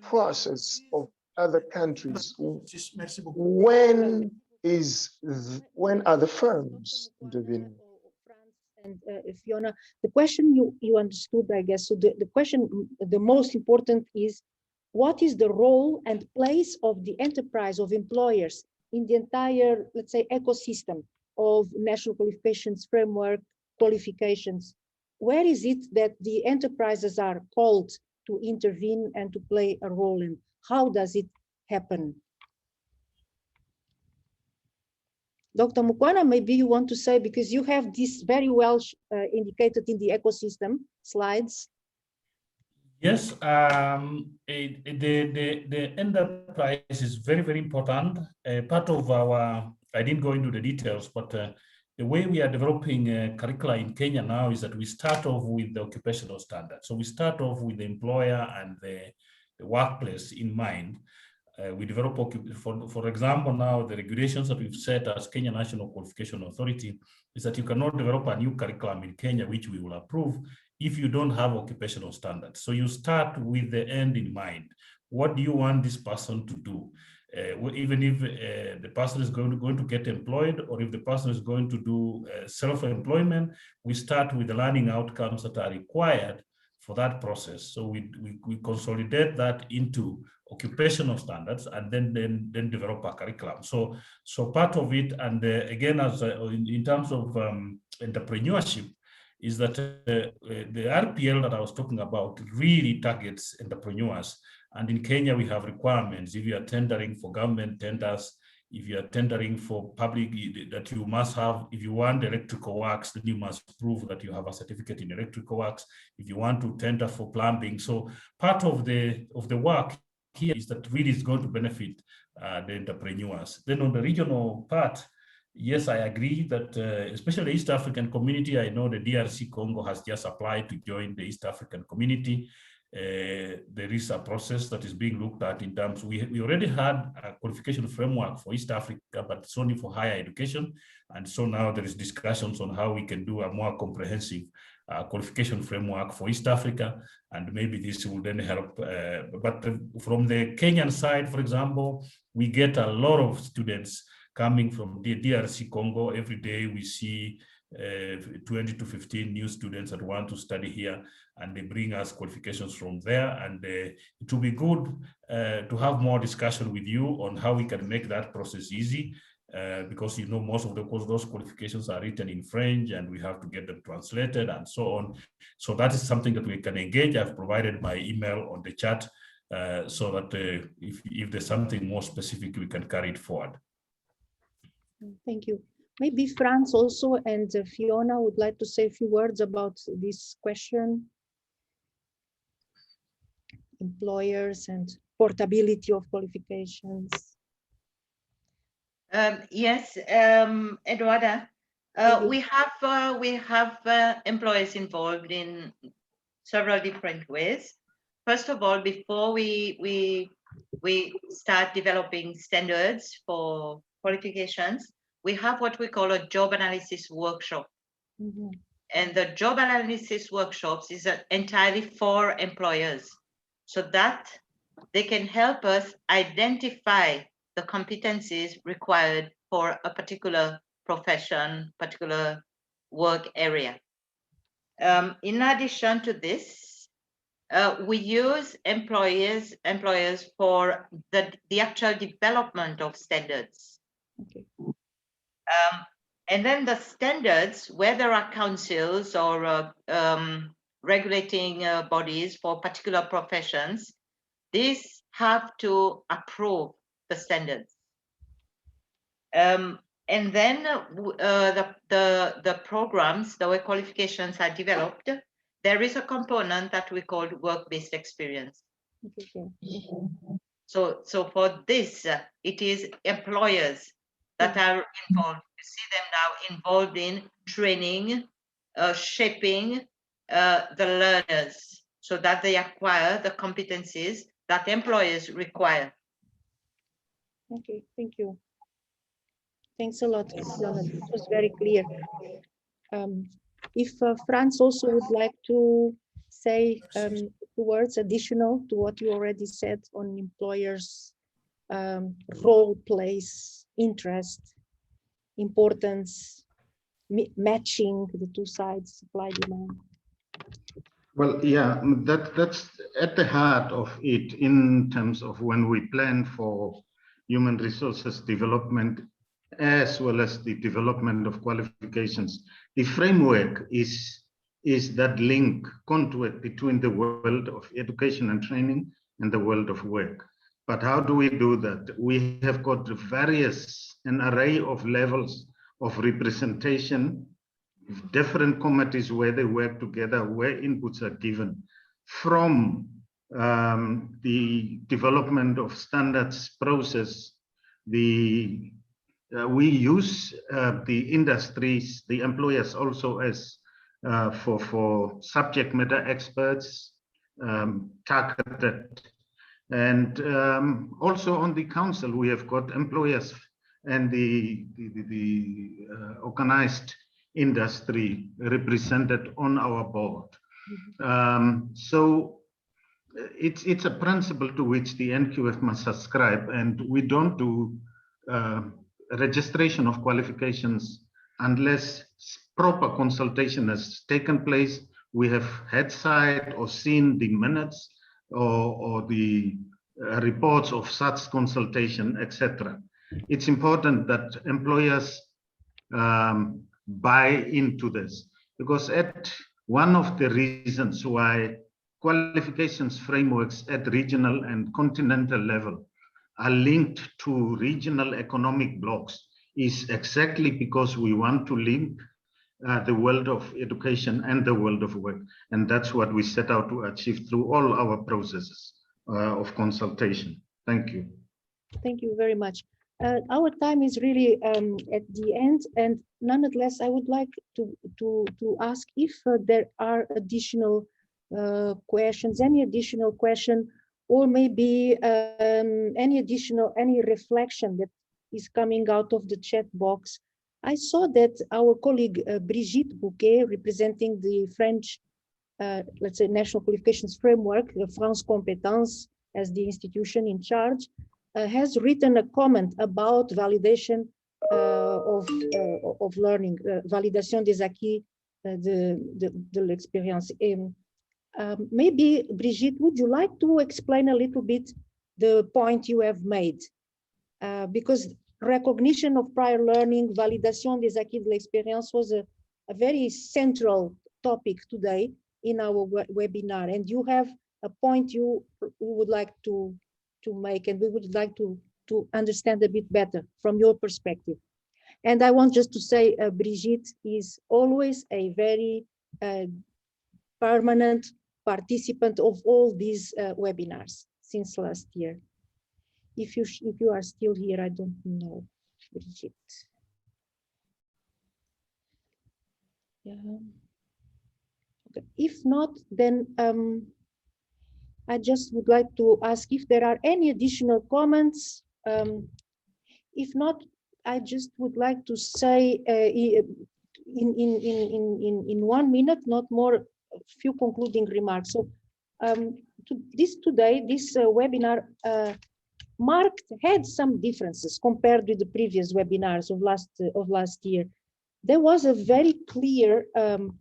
process of other countries, when are the firms intervening? And Fiona, the question you understood, I guess. So the question, the most important is, what is the role and place of the enterprise of employers in the entire, let's say, ecosystem of national qualifications framework qualifications? Where is it that the enterprises are called to intervene and to play a role in? How does it happen? Dr. Mukwana, maybe you want to say, because you have this very well indicated in the ecosystem slides. Yes, the enterprise is very, very important. Part of our, I didn't go into the details, but the way we are developing curricula in Kenya now is that we start off with the occupational standards. So we start off with the employer and the workplace in mind. We develop, for example, now the regulations that we've set as Kenya National Qualification Authority is that you cannot develop a new curriculum in Kenya, which we will approve, if you don't have occupational standards. So you start with the end in mind. What do you want this person to do? Even if the person is going to get employed, or if the person is going to do self-employment, we start with the learning outcomes that are required for that process. So we consolidate that into occupational standards and then develop a curriculum. So part of it, and again, as in terms of entrepreneurship, is that the RPL that I was talking about really targets entrepreneurs. And in Kenya, we have requirements. If you are tendering for government tenders, if you are tendering for public, that you must have, if you want electrical works, then you must prove that you have a certificate in electrical works. If you want to tender for plumbing. So part of the work here is that really is going to benefit the entrepreneurs. Then on the regional part, yes, I agree that especially the East African community, I know the DRC Congo has just applied to join the East African community. There is a process that is being looked at in terms, we already had a qualification framework for East Africa, but it's only for higher education. And so now there is discussions on how we can do a more comprehensive qualification framework for East Africa. And maybe this will then help. But from the Kenyan side, for example, we get a lot of students coming from the DRC Congo. Every day we see 20 to 15 new students that want to study here, and they bring us qualifications from there. And it will be good to have more discussion with you on how we can make that process easy, because you know most of those qualifications are written in French, and we have to get them translated and so on. So that is something that we can engage. I've provided my email on the chat so that if there's something more specific, we can carry it forward. Thank you. Maybe Franz also and Fiona would like to say a few words about this question. Employers and portability of qualifications. Yes, Eduarda, we have employers involved in several different ways. First of all, before we start developing standards for qualifications, we have what we call a job analysis workshop. Mm-hmm. And the job analysis workshops is entirely for employers, so that they can help us identify the competencies required for a particular profession, particular work area. In addition to this, we use employers for the actual development of standards. Okay. And then the standards, where there are councils or regulating bodies for particular professions, these have to approve the standards. And then the programs, the way qualifications are developed, there is a component that we call work-based experience. Okay. So for this, it is employers that are involved. You see them now involved in training, shaping the learners so that they acquire the competencies that employers require. Okay, thank you. Thanks a lot, Leonard. It was very clear. If Franz also would like to say 2 words additional to what you already said on employers' role, place, interest, importance, matching the two sides, supply, demand. Well, yeah, that's at the heart of it in terms of when we plan for human resources development, as well as the development of qualifications. The framework is that link, conduit between the world of education and training and the world of work. But how do we do that? We have got an array of levels of representation, different committees where they work together, where inputs are given from the development of standards process. We use the industries, the employers also as for subject matter experts targeted. And also on the council, we have got employers and the organized industry represented on our board. So it's a principle to which the NQF must subscribe, and we don't do registration of qualifications unless proper consultation has taken place. We have had sight or seen the minutes or the reports of such consultation, etc. It's important that employers buy into this, because one of the reasons why qualifications frameworks at regional and continental level are linked to regional economic blocks is exactly because we want to link the world of education and the world of work. And that's what we set out to achieve through all our processes of consultation. Thank you. Thank you very much. Our time is really at the end, and nonetheless, I would like to ask if there are additional questions, any additional question, or maybe any reflection that is coming out of the chat box. I saw that our colleague Brigitte Bouquet, representing the French, let's say, National Qualifications Framework, France Compétences as the institution in charge, has written a comment about validation of learning, validation des acquis de l'expérience. Maybe, Brigitte, would you like to explain a little bit the point you have made? Because recognition of prior learning, validation des acquis de l'expérience was a very central topic today in our webinar, and you have a point you would like to make, and we would like to understand a bit better from your perspective. And I want just to say, Brigitte is always a very permanent participant of all these webinars since last year. If you are still here, I don't know, Brigitte. Yeah. Okay. If not, then I just would like to ask if there are any additional comments. If not, I just would like to say in 1 minute, not more, a few concluding remarks. So this webinar had some differences compared with the previous webinars of last year. There was a very clear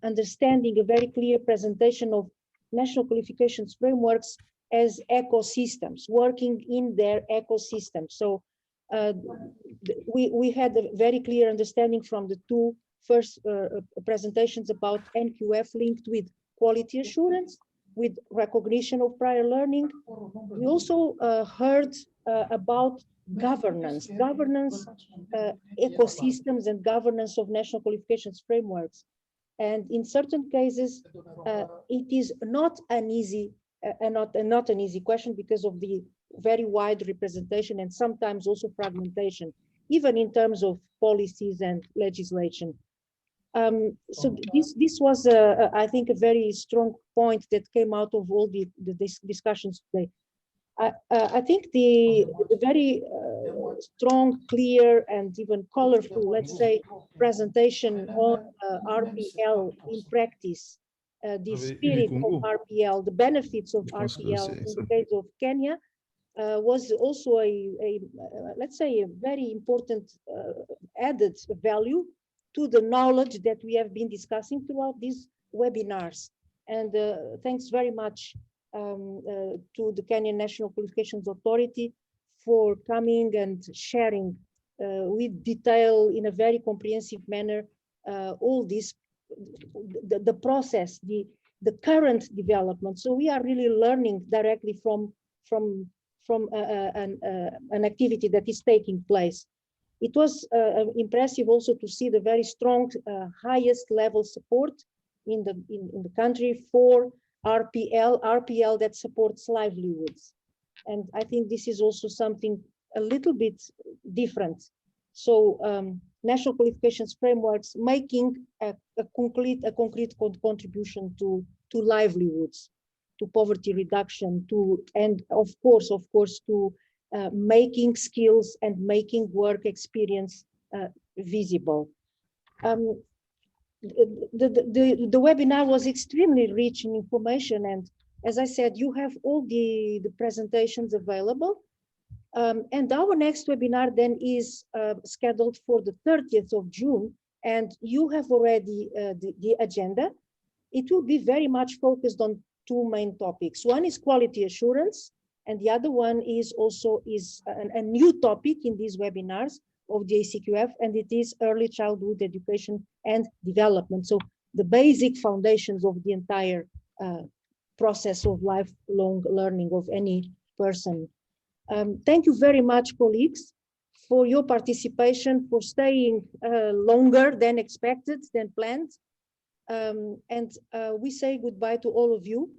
understanding, a very clear presentation of national qualifications frameworks as ecosystems, working in their ecosystem. So we had a very clear understanding from the two first presentations about NQF linked with quality assurance, with recognition of prior learning. We also heard about governance, ecosystems and governance of national qualifications frameworks. And in certain cases, it is not an easy not an easy question because of the very wide representation and sometimes also fragmentation, even in terms of policies and legislation. So this was, I think, a very strong point that came out of all the discussions today. I think the very strong, clear, and even colorful, let's say, presentation on RPL in practice, the spirit of RPL, the benefits of RPL in the case of Kenya, was also let's say, a very important added value to the knowledge that we have been discussing throughout these webinars. And thanks very much to the Kenyan National Qualifications Authority for coming and sharing with detail in a very comprehensive manner all this, the process, the current development. So we are really learning directly from an activity that is taking place. It was impressive also to see the very strong highest level support in the country for RPL that supports livelihoods. And I think this is also something a little bit different. So national qualifications frameworks making a concrete contribution to livelihoods, to poverty reduction, and of course to making skills and making work experience visible. The webinar was extremely rich in information, and as I said, you have all the presentations available. And our next webinar then is scheduled for the 30th of June, and you have already the agenda. It will be very much focused on two main topics. One is quality assurance, and the other one is also a new topic in these webinars of the ACQF, and it is early childhood education and development. So the basic foundations of the entire process of lifelong learning of any person. Thank you very much, colleagues, for your participation, for staying longer than expected, than planned. And we say goodbye to all of you.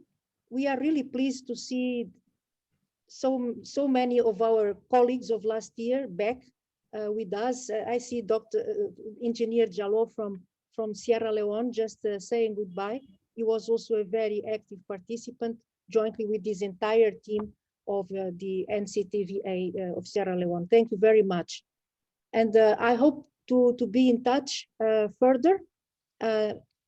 We are really pleased to see so many of our colleagues of last year back with us. I see Engineer Jallo from Sierra Leone just saying goodbye. He was also a very active participant jointly with this entire team of the NCTVA of Sierra Leone. Thank you very much. And I hope to be in touch further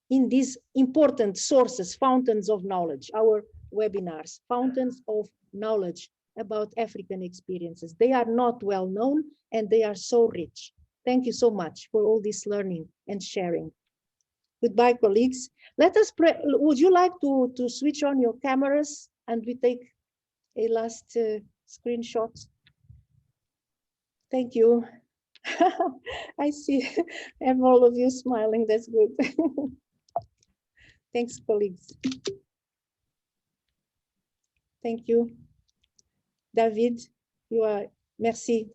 in these important sources, fountains of knowledge, our webinars, fountains of knowledge about African experiences. They are not well known and they are so rich. Thank you so much for all this learning and sharing. Goodbye, colleagues. Let us pray. Would you like to switch on your cameras and we take a last screenshot? Thank you. I see all of you smiling. That's good. Thanks, colleagues. Thank you. David, you are, merci.